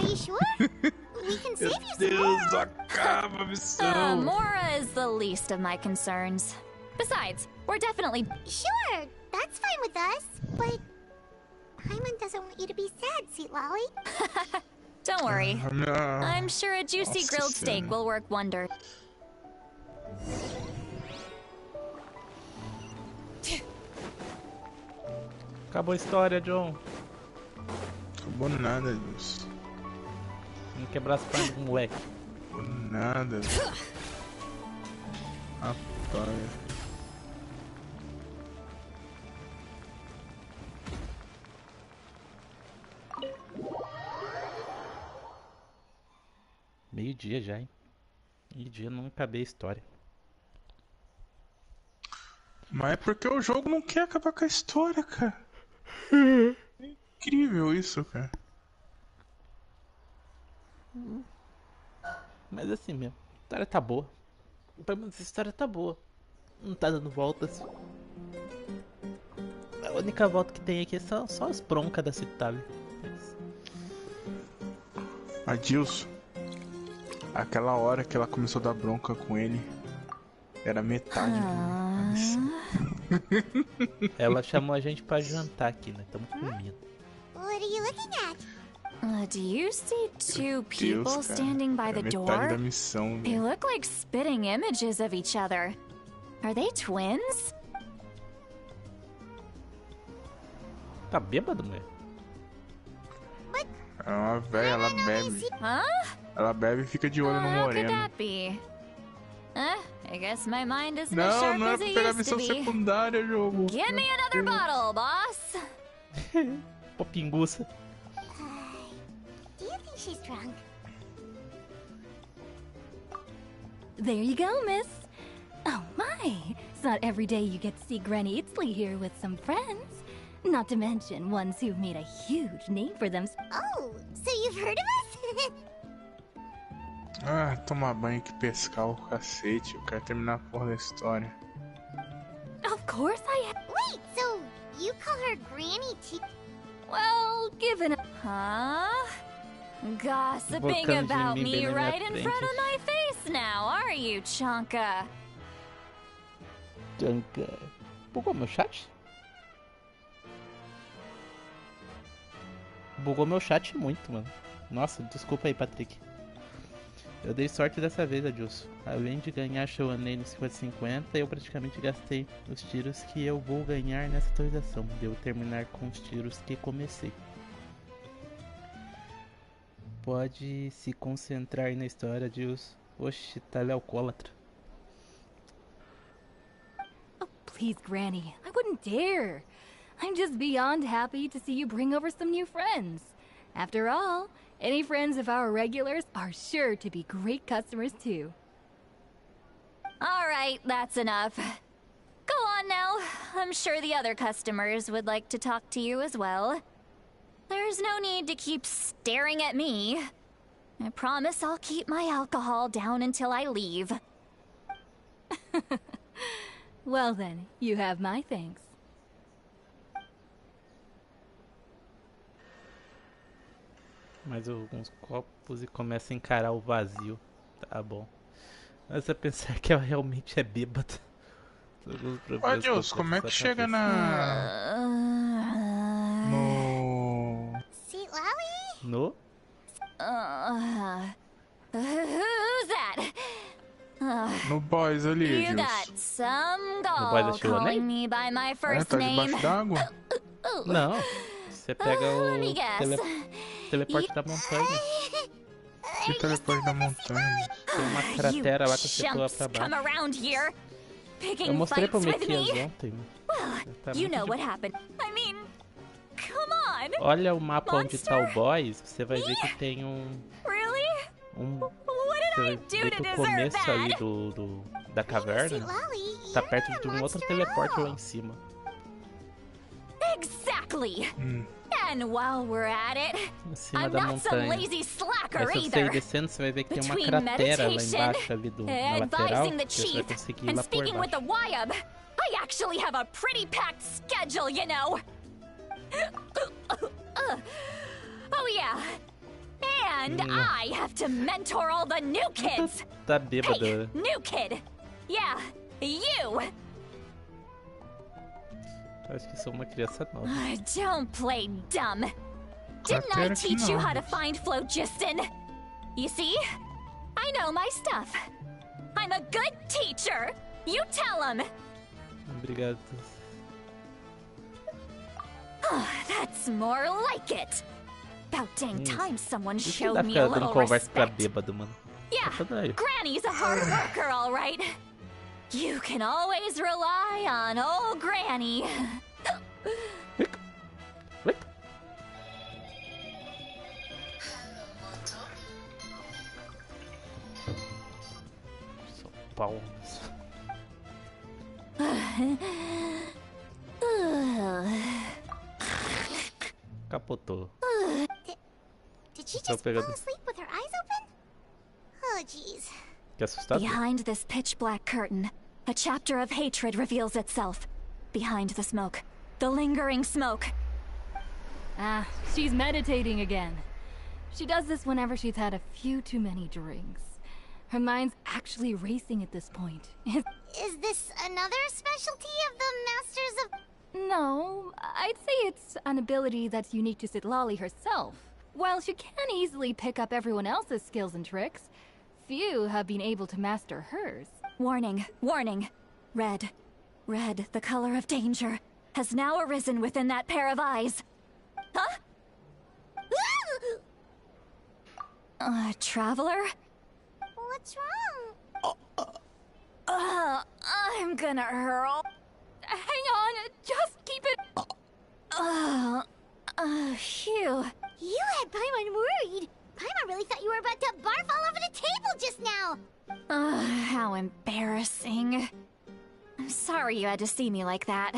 you sure? We can save you some Deus, more. acaba a missão. Mora is the least of my concerns. Besides, we're definitely... Sure, that's fine with us, but... Paimon doesn't want you to be sad, Sweet Lolly. Don't worry. I'm sure a juicy grilled steak will work wonders. Acabou a história, John. Acabou nada, Deus. Não quebrar as pernas do moleque. Acabou nada. Rapaz. Meio-dia já, hein? Meio-dia, não acabei a história. Mas é porque o jogo não quer acabar com a história, cara. É incrível isso, cara. Mas assim mesmo, a história tá boa. Essa história tá boa. Não tá dando voltas. A única volta que tem aqui é só as broncas da Citali. Adilson, aquela hora que ela começou a dar bronca com ele, Era metade da missão. Ela chamou a gente pra jantar aqui, né? Estamos comendo. What are you looking at? Do you see two people Deus, cara. standing by the Era door? metade da missão, They velho. look like spitting images of each other. Are they twins? Tá bêbado, mulher? É uma velha, ela bebe. Huh? Ela bebe e fica de olho no How could moreno. that be? I guess my mind isn't as Não, sharp não era as pra it pegar a used to missão be. secundária, jogo. Give me another bottle, boss. Pô, pinguça. Do you think she's drunk? There you go, miss. Oh my, it's not every day you get to see Granny Itzley here with some friends. Not to mention ones who've made a huge name for them. Oh, so you've heard of us? Ah, tomar banho que pescar o cacete. Eu quero terminar a porra da história. Of course I Wait, so you call her Granny T? Well, given a... Huh? Gossiping Volcano de about mim me bem na minha right in frente. front of my face now, are you, Chonka? Janka. Bugou meu chat? Bugou meu chat muito, mano. Nossa, desculpa aí, Patrick. Eu dei sorte dessa vez, Adilson. Além de ganhar Xilonen no 50-50, eu praticamente gastei os tiros que eu vou ganhar nessa atualização. Devo terminar com os tiros que comecei. Pode se concentrar na história, Adilson. Oxi, tá alcoólatra. Oh, please, Granny, I wouldn't dare. I'm just beyond happy to see you bring over some new friends. After all, any friends of our regulars are sure to be great customers too. Alright, that's enough. Go on now. I'm sure the other customers would like to talk to you as well. There's no need to keep staring at me. I promise I'll keep my alcohol down until I leave. Well then, you have my thanks. Mais alguns copos e começa a encarar o vazio. Tá bom. Mas a pensar que ela realmente é bêbada. Ô, Deus, como é que chega na... No... Seat Lally? No? Who's that? No boys ali, You Deus. got some No boys da gall Xilonen? calling me by my É, first tá name. debaixo d'água? Não. Você pega o Let me guess. teleporte da montanha. Que teleporte da montanha? Tem uma cratera lá que You você pula pra chumps come baixo. around here, Eu picking mostrei pro fights with Messias me. ontem. Tá You muito know de- what happened. I mean, come on. Olha o mapa onde tá o Monster? boys, você vai ver que tem Really? Você What vai did I ver do que to o deserve começo ali that? da caverna Seat Lally, tá you're perto not de a um outro monster at teleporte all. lá em cima. Exactly. And while we're at it, Em cima I'm da not some montanha. lazy slacker Mas se você ir either. descendo, você vai ver que tem uma Between cratera lá meditation, embaixo ali na lateral, advising the que você vai chief, conseguir ir and lá por speaking with the baixo. Wyab, I actually have a pretty packed schedule, you know. Oh yeah. And I have to mentor all the new kids. Tá bêbada. Hey, new kid. Yeah, you. Acho que sou uma criança nova. Don't play dumb. Didn't I Cratera que teach you não. how to find phlogiston? You see? I know my stuff. I'm a good teacher. You tell him. Obrigado. That's more like it. About dang time someone Por que showed dá me ficar a dando little conversa pra respect. bêbado, mano? Yeah, Tá daí. Granny's a hard worker, all right. You can always rely on old Granny. São palmas. Capotou. Did she Tô just pegando. fall asleep with her eyes open? Oh, jeez. Que assustador. Behind this pitch black curtain, a chapter of hatred reveals itself. Behind the smoke, the lingering smoke. Ah, she's meditating again. She does this whenever she's had a few too many drinks. Her mind's actually racing at this point. Is this another specialty of the Masters of... No, I'd say it's an ability that's unique to Citlali herself. While she can easily pick up everyone else's skills and tricks, few have been able to master hers. Warning, warning. Red, the color of danger, has now arisen within that pair of eyes. Huh? Traveler? What's wrong? I'm gonna hurl. Hang on, just keep it... Phew. You had Paimon worried. Paimon really thought you were about to barf all over the table just now. How embarrassing. I'm sorry you had to see me like that.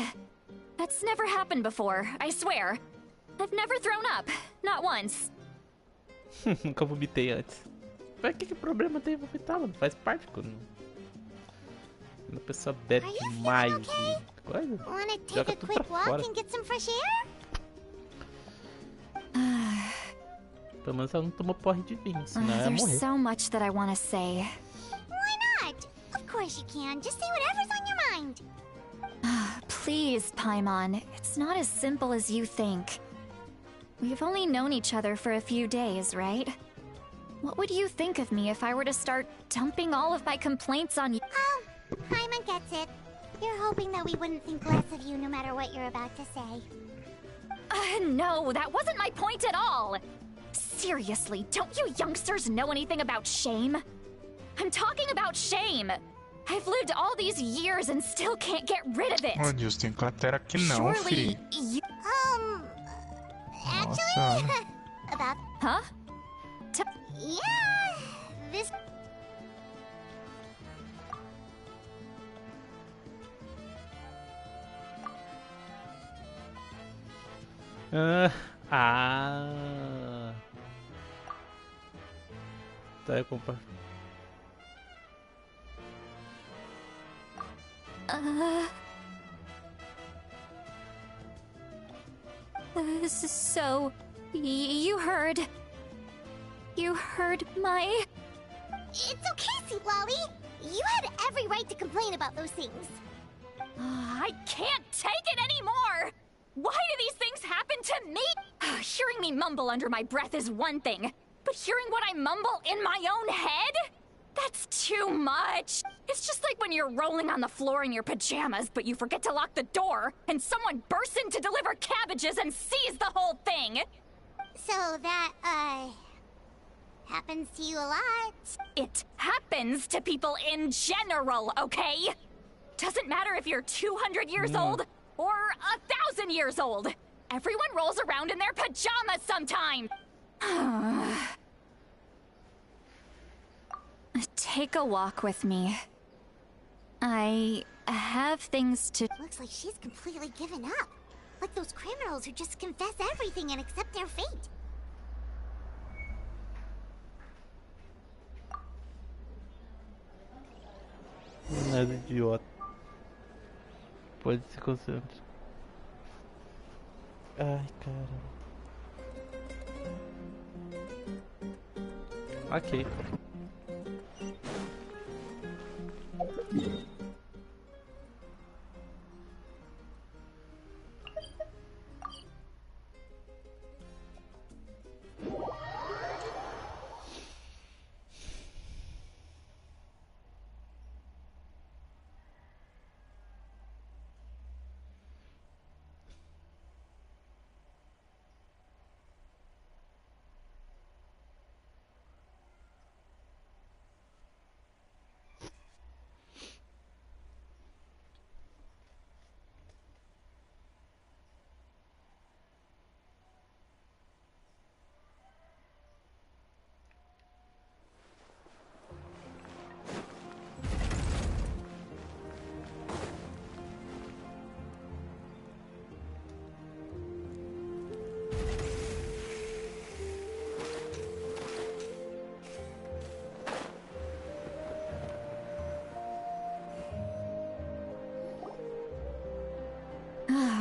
That's never happened before, I swear. I've never thrown up, not once. Nunca vomitei antes. Mas que problema tem vomitar, mano? Faz parte quando a pessoa bebe demais de coisa. Wanna take Joga a tudo quick pra walk fora. and get some fresh air? Pelo menos ela não tomou porre de vinho, senão ela ia There's morrer. so much that I want to say. Why not? Of course you can. Just say whatever's on your mind. Please, Paimon, it's not as simple as you think. We've only known each other for a few days, right? What would you think of me if I were to start dumping all of my complaints on you? Oh, Paimon gets it. You're hoping that we wouldn't think less of you no matter what you're about to say. No, that wasn't my point at all! Seriously, don't you youngsters know anything about shame? I'm talking about shame! I've lived all these years and still can't get rid of it! Oh, Deus, tem cratera aqui não, Surely, filho. Actually, about... Huh? Yeah, this... Tá, eu compro. So, you heard my... It's okay, Sweet Lolly. You had every right to complain about those things. I can't take it anymore! Why do these things happen to me? Hearing me mumble under my breath is one thing, but hearing what I mumble in my own head? That's too much! It's just like when you're rolling on the floor in your pajamas, but you forget to lock the door, and someone bursts in to deliver cabbages and sees the whole thing! So that, happens to you a lot. It happens to people in general, okay? Doesn't matter if you're 200 years old or 1,000 years old. Everyone rolls around in their pajamas sometime. Take a walk with me. I have things to... Looks like she's completely given up. Like those criminals who just confess everything and accept their fate. Nada idiota. Pode se concentrar. Ai, caramba. Ok.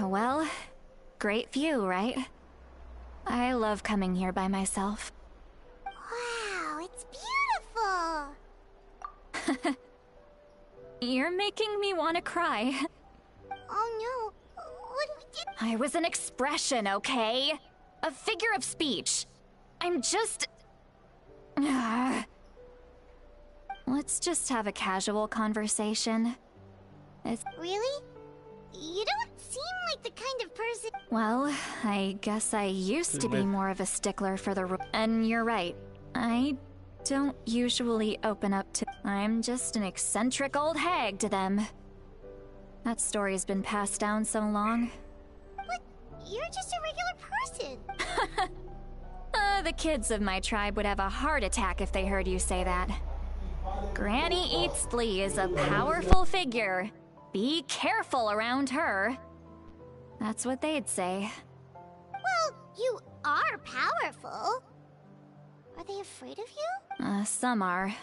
Well, great view, right? I love coming here by myself. Wow, it's beautiful. You're making me want to cry. Oh no, what do we do? I was an expression, okay? A figure of speech. I'm just... Let's just have a casual conversation. Really? You don't seem like the kind of person... Well, I guess I used to be more of a stickler for the rule. And you're right. I don't usually open up to... I'm just an eccentric old hag to them. That story's been passed down so long. But you're just a regular person. The kids of my tribe would have a heart attack if they heard you say that. Granny Eatsley is a powerful figure. Be careful around her. That's what they'd say. Well, you are powerful. Are they afraid of you? Some are.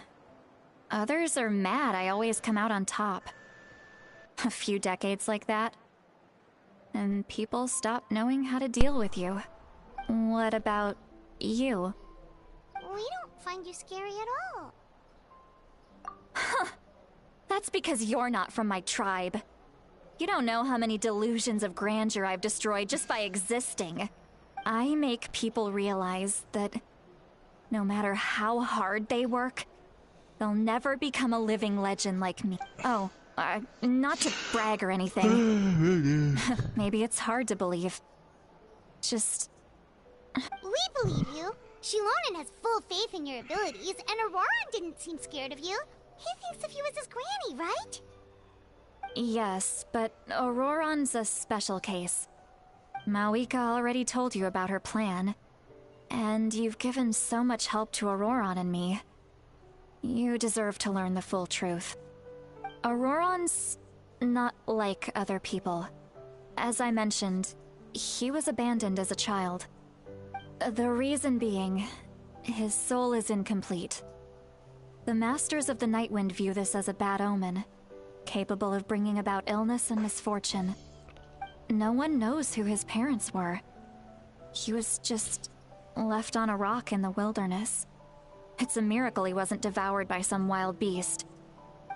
Others are mad I always come out on top. A few decades like that, and people stop knowing how to deal with you. What about you? We don't find you scary at all. Huh. That's because you're not from my tribe. You don't know how many delusions of grandeur I've destroyed just by existing. I make people realize that no matter how hard they work, they'll never become a living legend like me. Oh, not to brag or anything. Maybe it's hard to believe. Just... We believe you. Xilonen has full faith in your abilities, and Auroran didn't seem scared of you. He thinks of you as his granny, right? Yes, but Auroran's a special case. Mawika already told you about her plan. And you've given so much help to Auroran and me. You deserve to learn the full truth. Auroran's not like other people. As I mentioned, he was abandoned as a child. The reason being, his soul is incomplete. The Masters of the Nightwind view this as a bad omen, capable of bringing about illness and misfortune. No one knows who his parents were. He was just left on a rock in the wilderness. It's a miracle he wasn't devoured by some wild beast.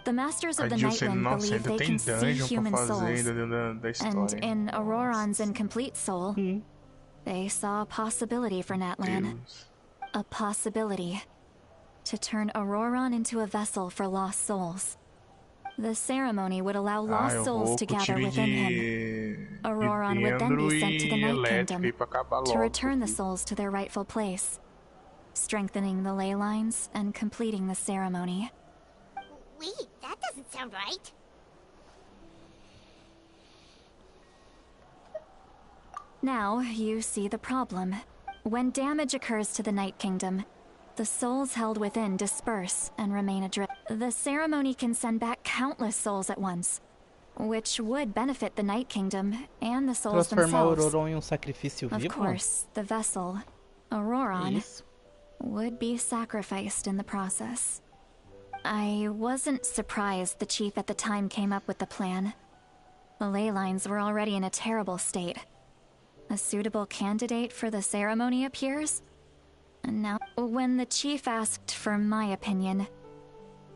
The Masters of the Nightwind believe they can see human souls, and in Auroran's incomplete soul, they saw a possibility for Natlan. A possibility to turn Auroran into a vessel for lost souls. The ceremony would allow lost souls to gather within him. Auroran would then be sent to the Night Kingdom to return the souls to their rightful place, strengthening the ley lines and completing the ceremony. Wait, that doesn't sound right. Now, you see the problem. When damage occurs to the Night Kingdom, the souls held within disperse and remain adrift. The ceremony can send back countless souls at once, which would benefit the Night Kingdom and the souls themselves. Of course, the vessel, Auroran, would be sacrificed in the process. I wasn't surprised the chief at the time came up with the plan. The ley lines were already in a terrible state. A suitable candidate for the ceremony appears, and now, when the chief asked for my opinion,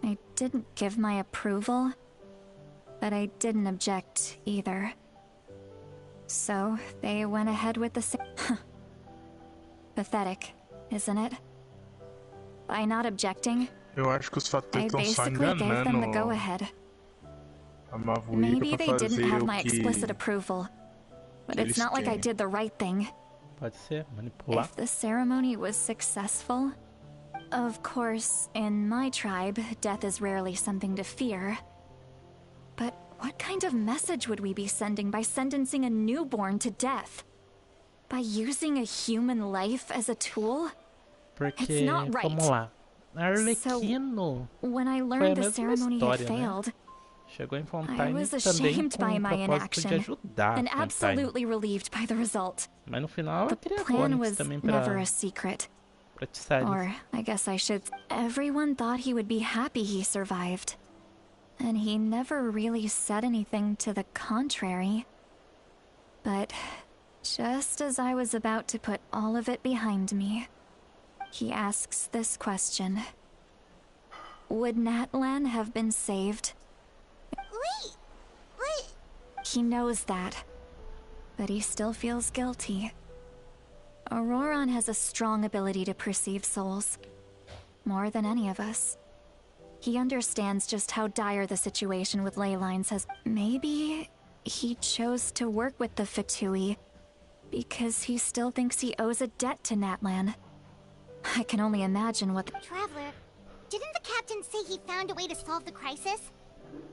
I didn't give my approval, but I didn't object either. So, they went ahead with the Pathetic, isn't it? By not objecting, Eu acho que os fatores I estão só basically gave them the enganando go-ahead. a Mavuíca Maybe pra they didn't fazer have o my que explicit approval, but it's eles not like I querem. did the right thing. Pode ser, manipular. If the ceremony was successful, of course, in my tribe, death is rarely something to fear. But what kind of message would we be sending by sentencing a newborn to death? By using a human life as a tool? Porque, It's not right. vamos lá. Arlequino When I foi a learned the mesma ceremony had história, né? failed, Chegou em I Fontaine was também ashamed com by o my propósito de inaction, ajudar and Fontaine. absolutely relieved by the result. Mas no final ela The queria plan Onyx was também never pra a secret. Tissaris. Or, I guess I should... Everyone thought he would be happy he survived. And he never really said anything to the contrary. But just as I was about to put all of it behind me, he asks this question. Would Natlan have been saved He knows that, but he still feels guilty. Auroron has a strong ability to perceive souls, more than any of us. He understands just how dire the situation with ley lines has. Maybe he chose to work with the Fatui because he still thinks he owes a debt to Natlan. I can only imagine what Traveler, didn't the captain say he found a way to solve the crisis?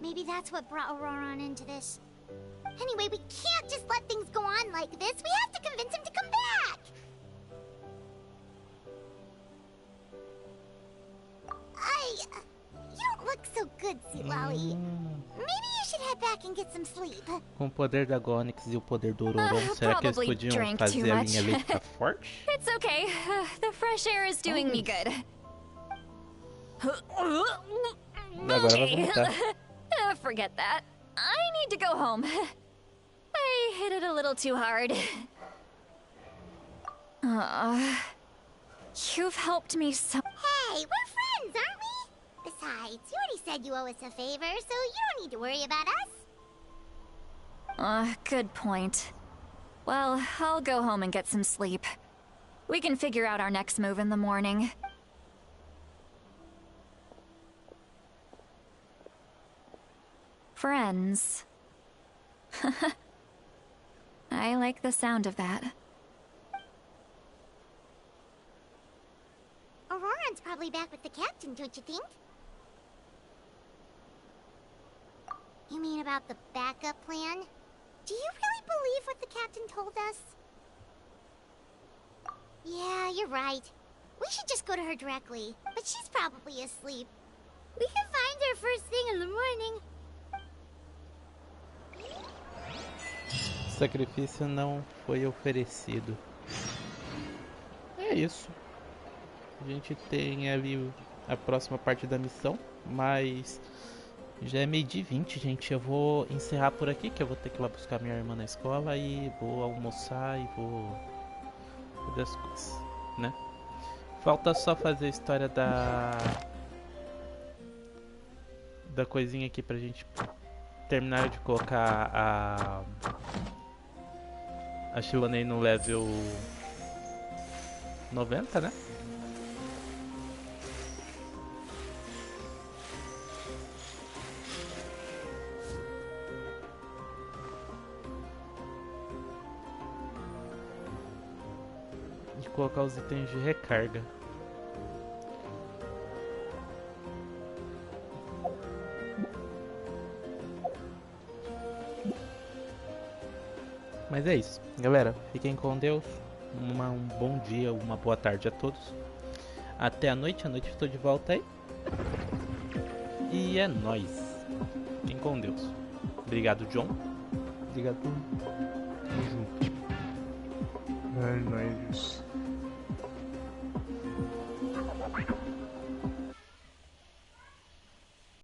Maybe that's what brought Auroron into this. Anyway, we can't just let things go on like this. We have to convince him to come back! You don't look so good, Xilonen. Maybe you should head back and get some sleep. Com o poder da Onyx e o poder do Auroron, será que eles podiam fazer a linha ali ficar forte? It's okay. The fresh air is doing me good. Agora vai voltar. Forget that. I need to go home. I hit it a little too hard. You've helped me so... Hey, we're friends, aren't we? Besides, you already said you owe us a favor, so you don't need to worry about us. Good point. Well, I'll go home and get some sleep. We can figure out our next move in the morning. Friends. I like the sound of that. Auroron's probably back with the captain, don't you think? You mean about the backup plan? Do you really believe what the captain told us? Yeah, you're right. We should just go to her directly, but she's probably asleep. We can find her first thing in the morning. Sacrifício não foi oferecido. É isso. A gente tem ali a próxima parte da missão, mas já é 12h20, gente. Eu vou encerrar por aqui, que eu vou ter que ir lá buscar minha irmã na escola e vou almoçar e vou fazer as coisas, né? Falta só fazer a história da coisinha aqui pra gente terminar de colocar a Xilonen no level 90, né? E colocar os itens de recarga. Mas é isso, galera. Fiquem com Deus. Um bom dia, uma boa tarde a todos. Até a noite estou de volta aí. E é nóis. Fiquem com Deus. Obrigado, John. Obrigado. Tamo junto. É nóis.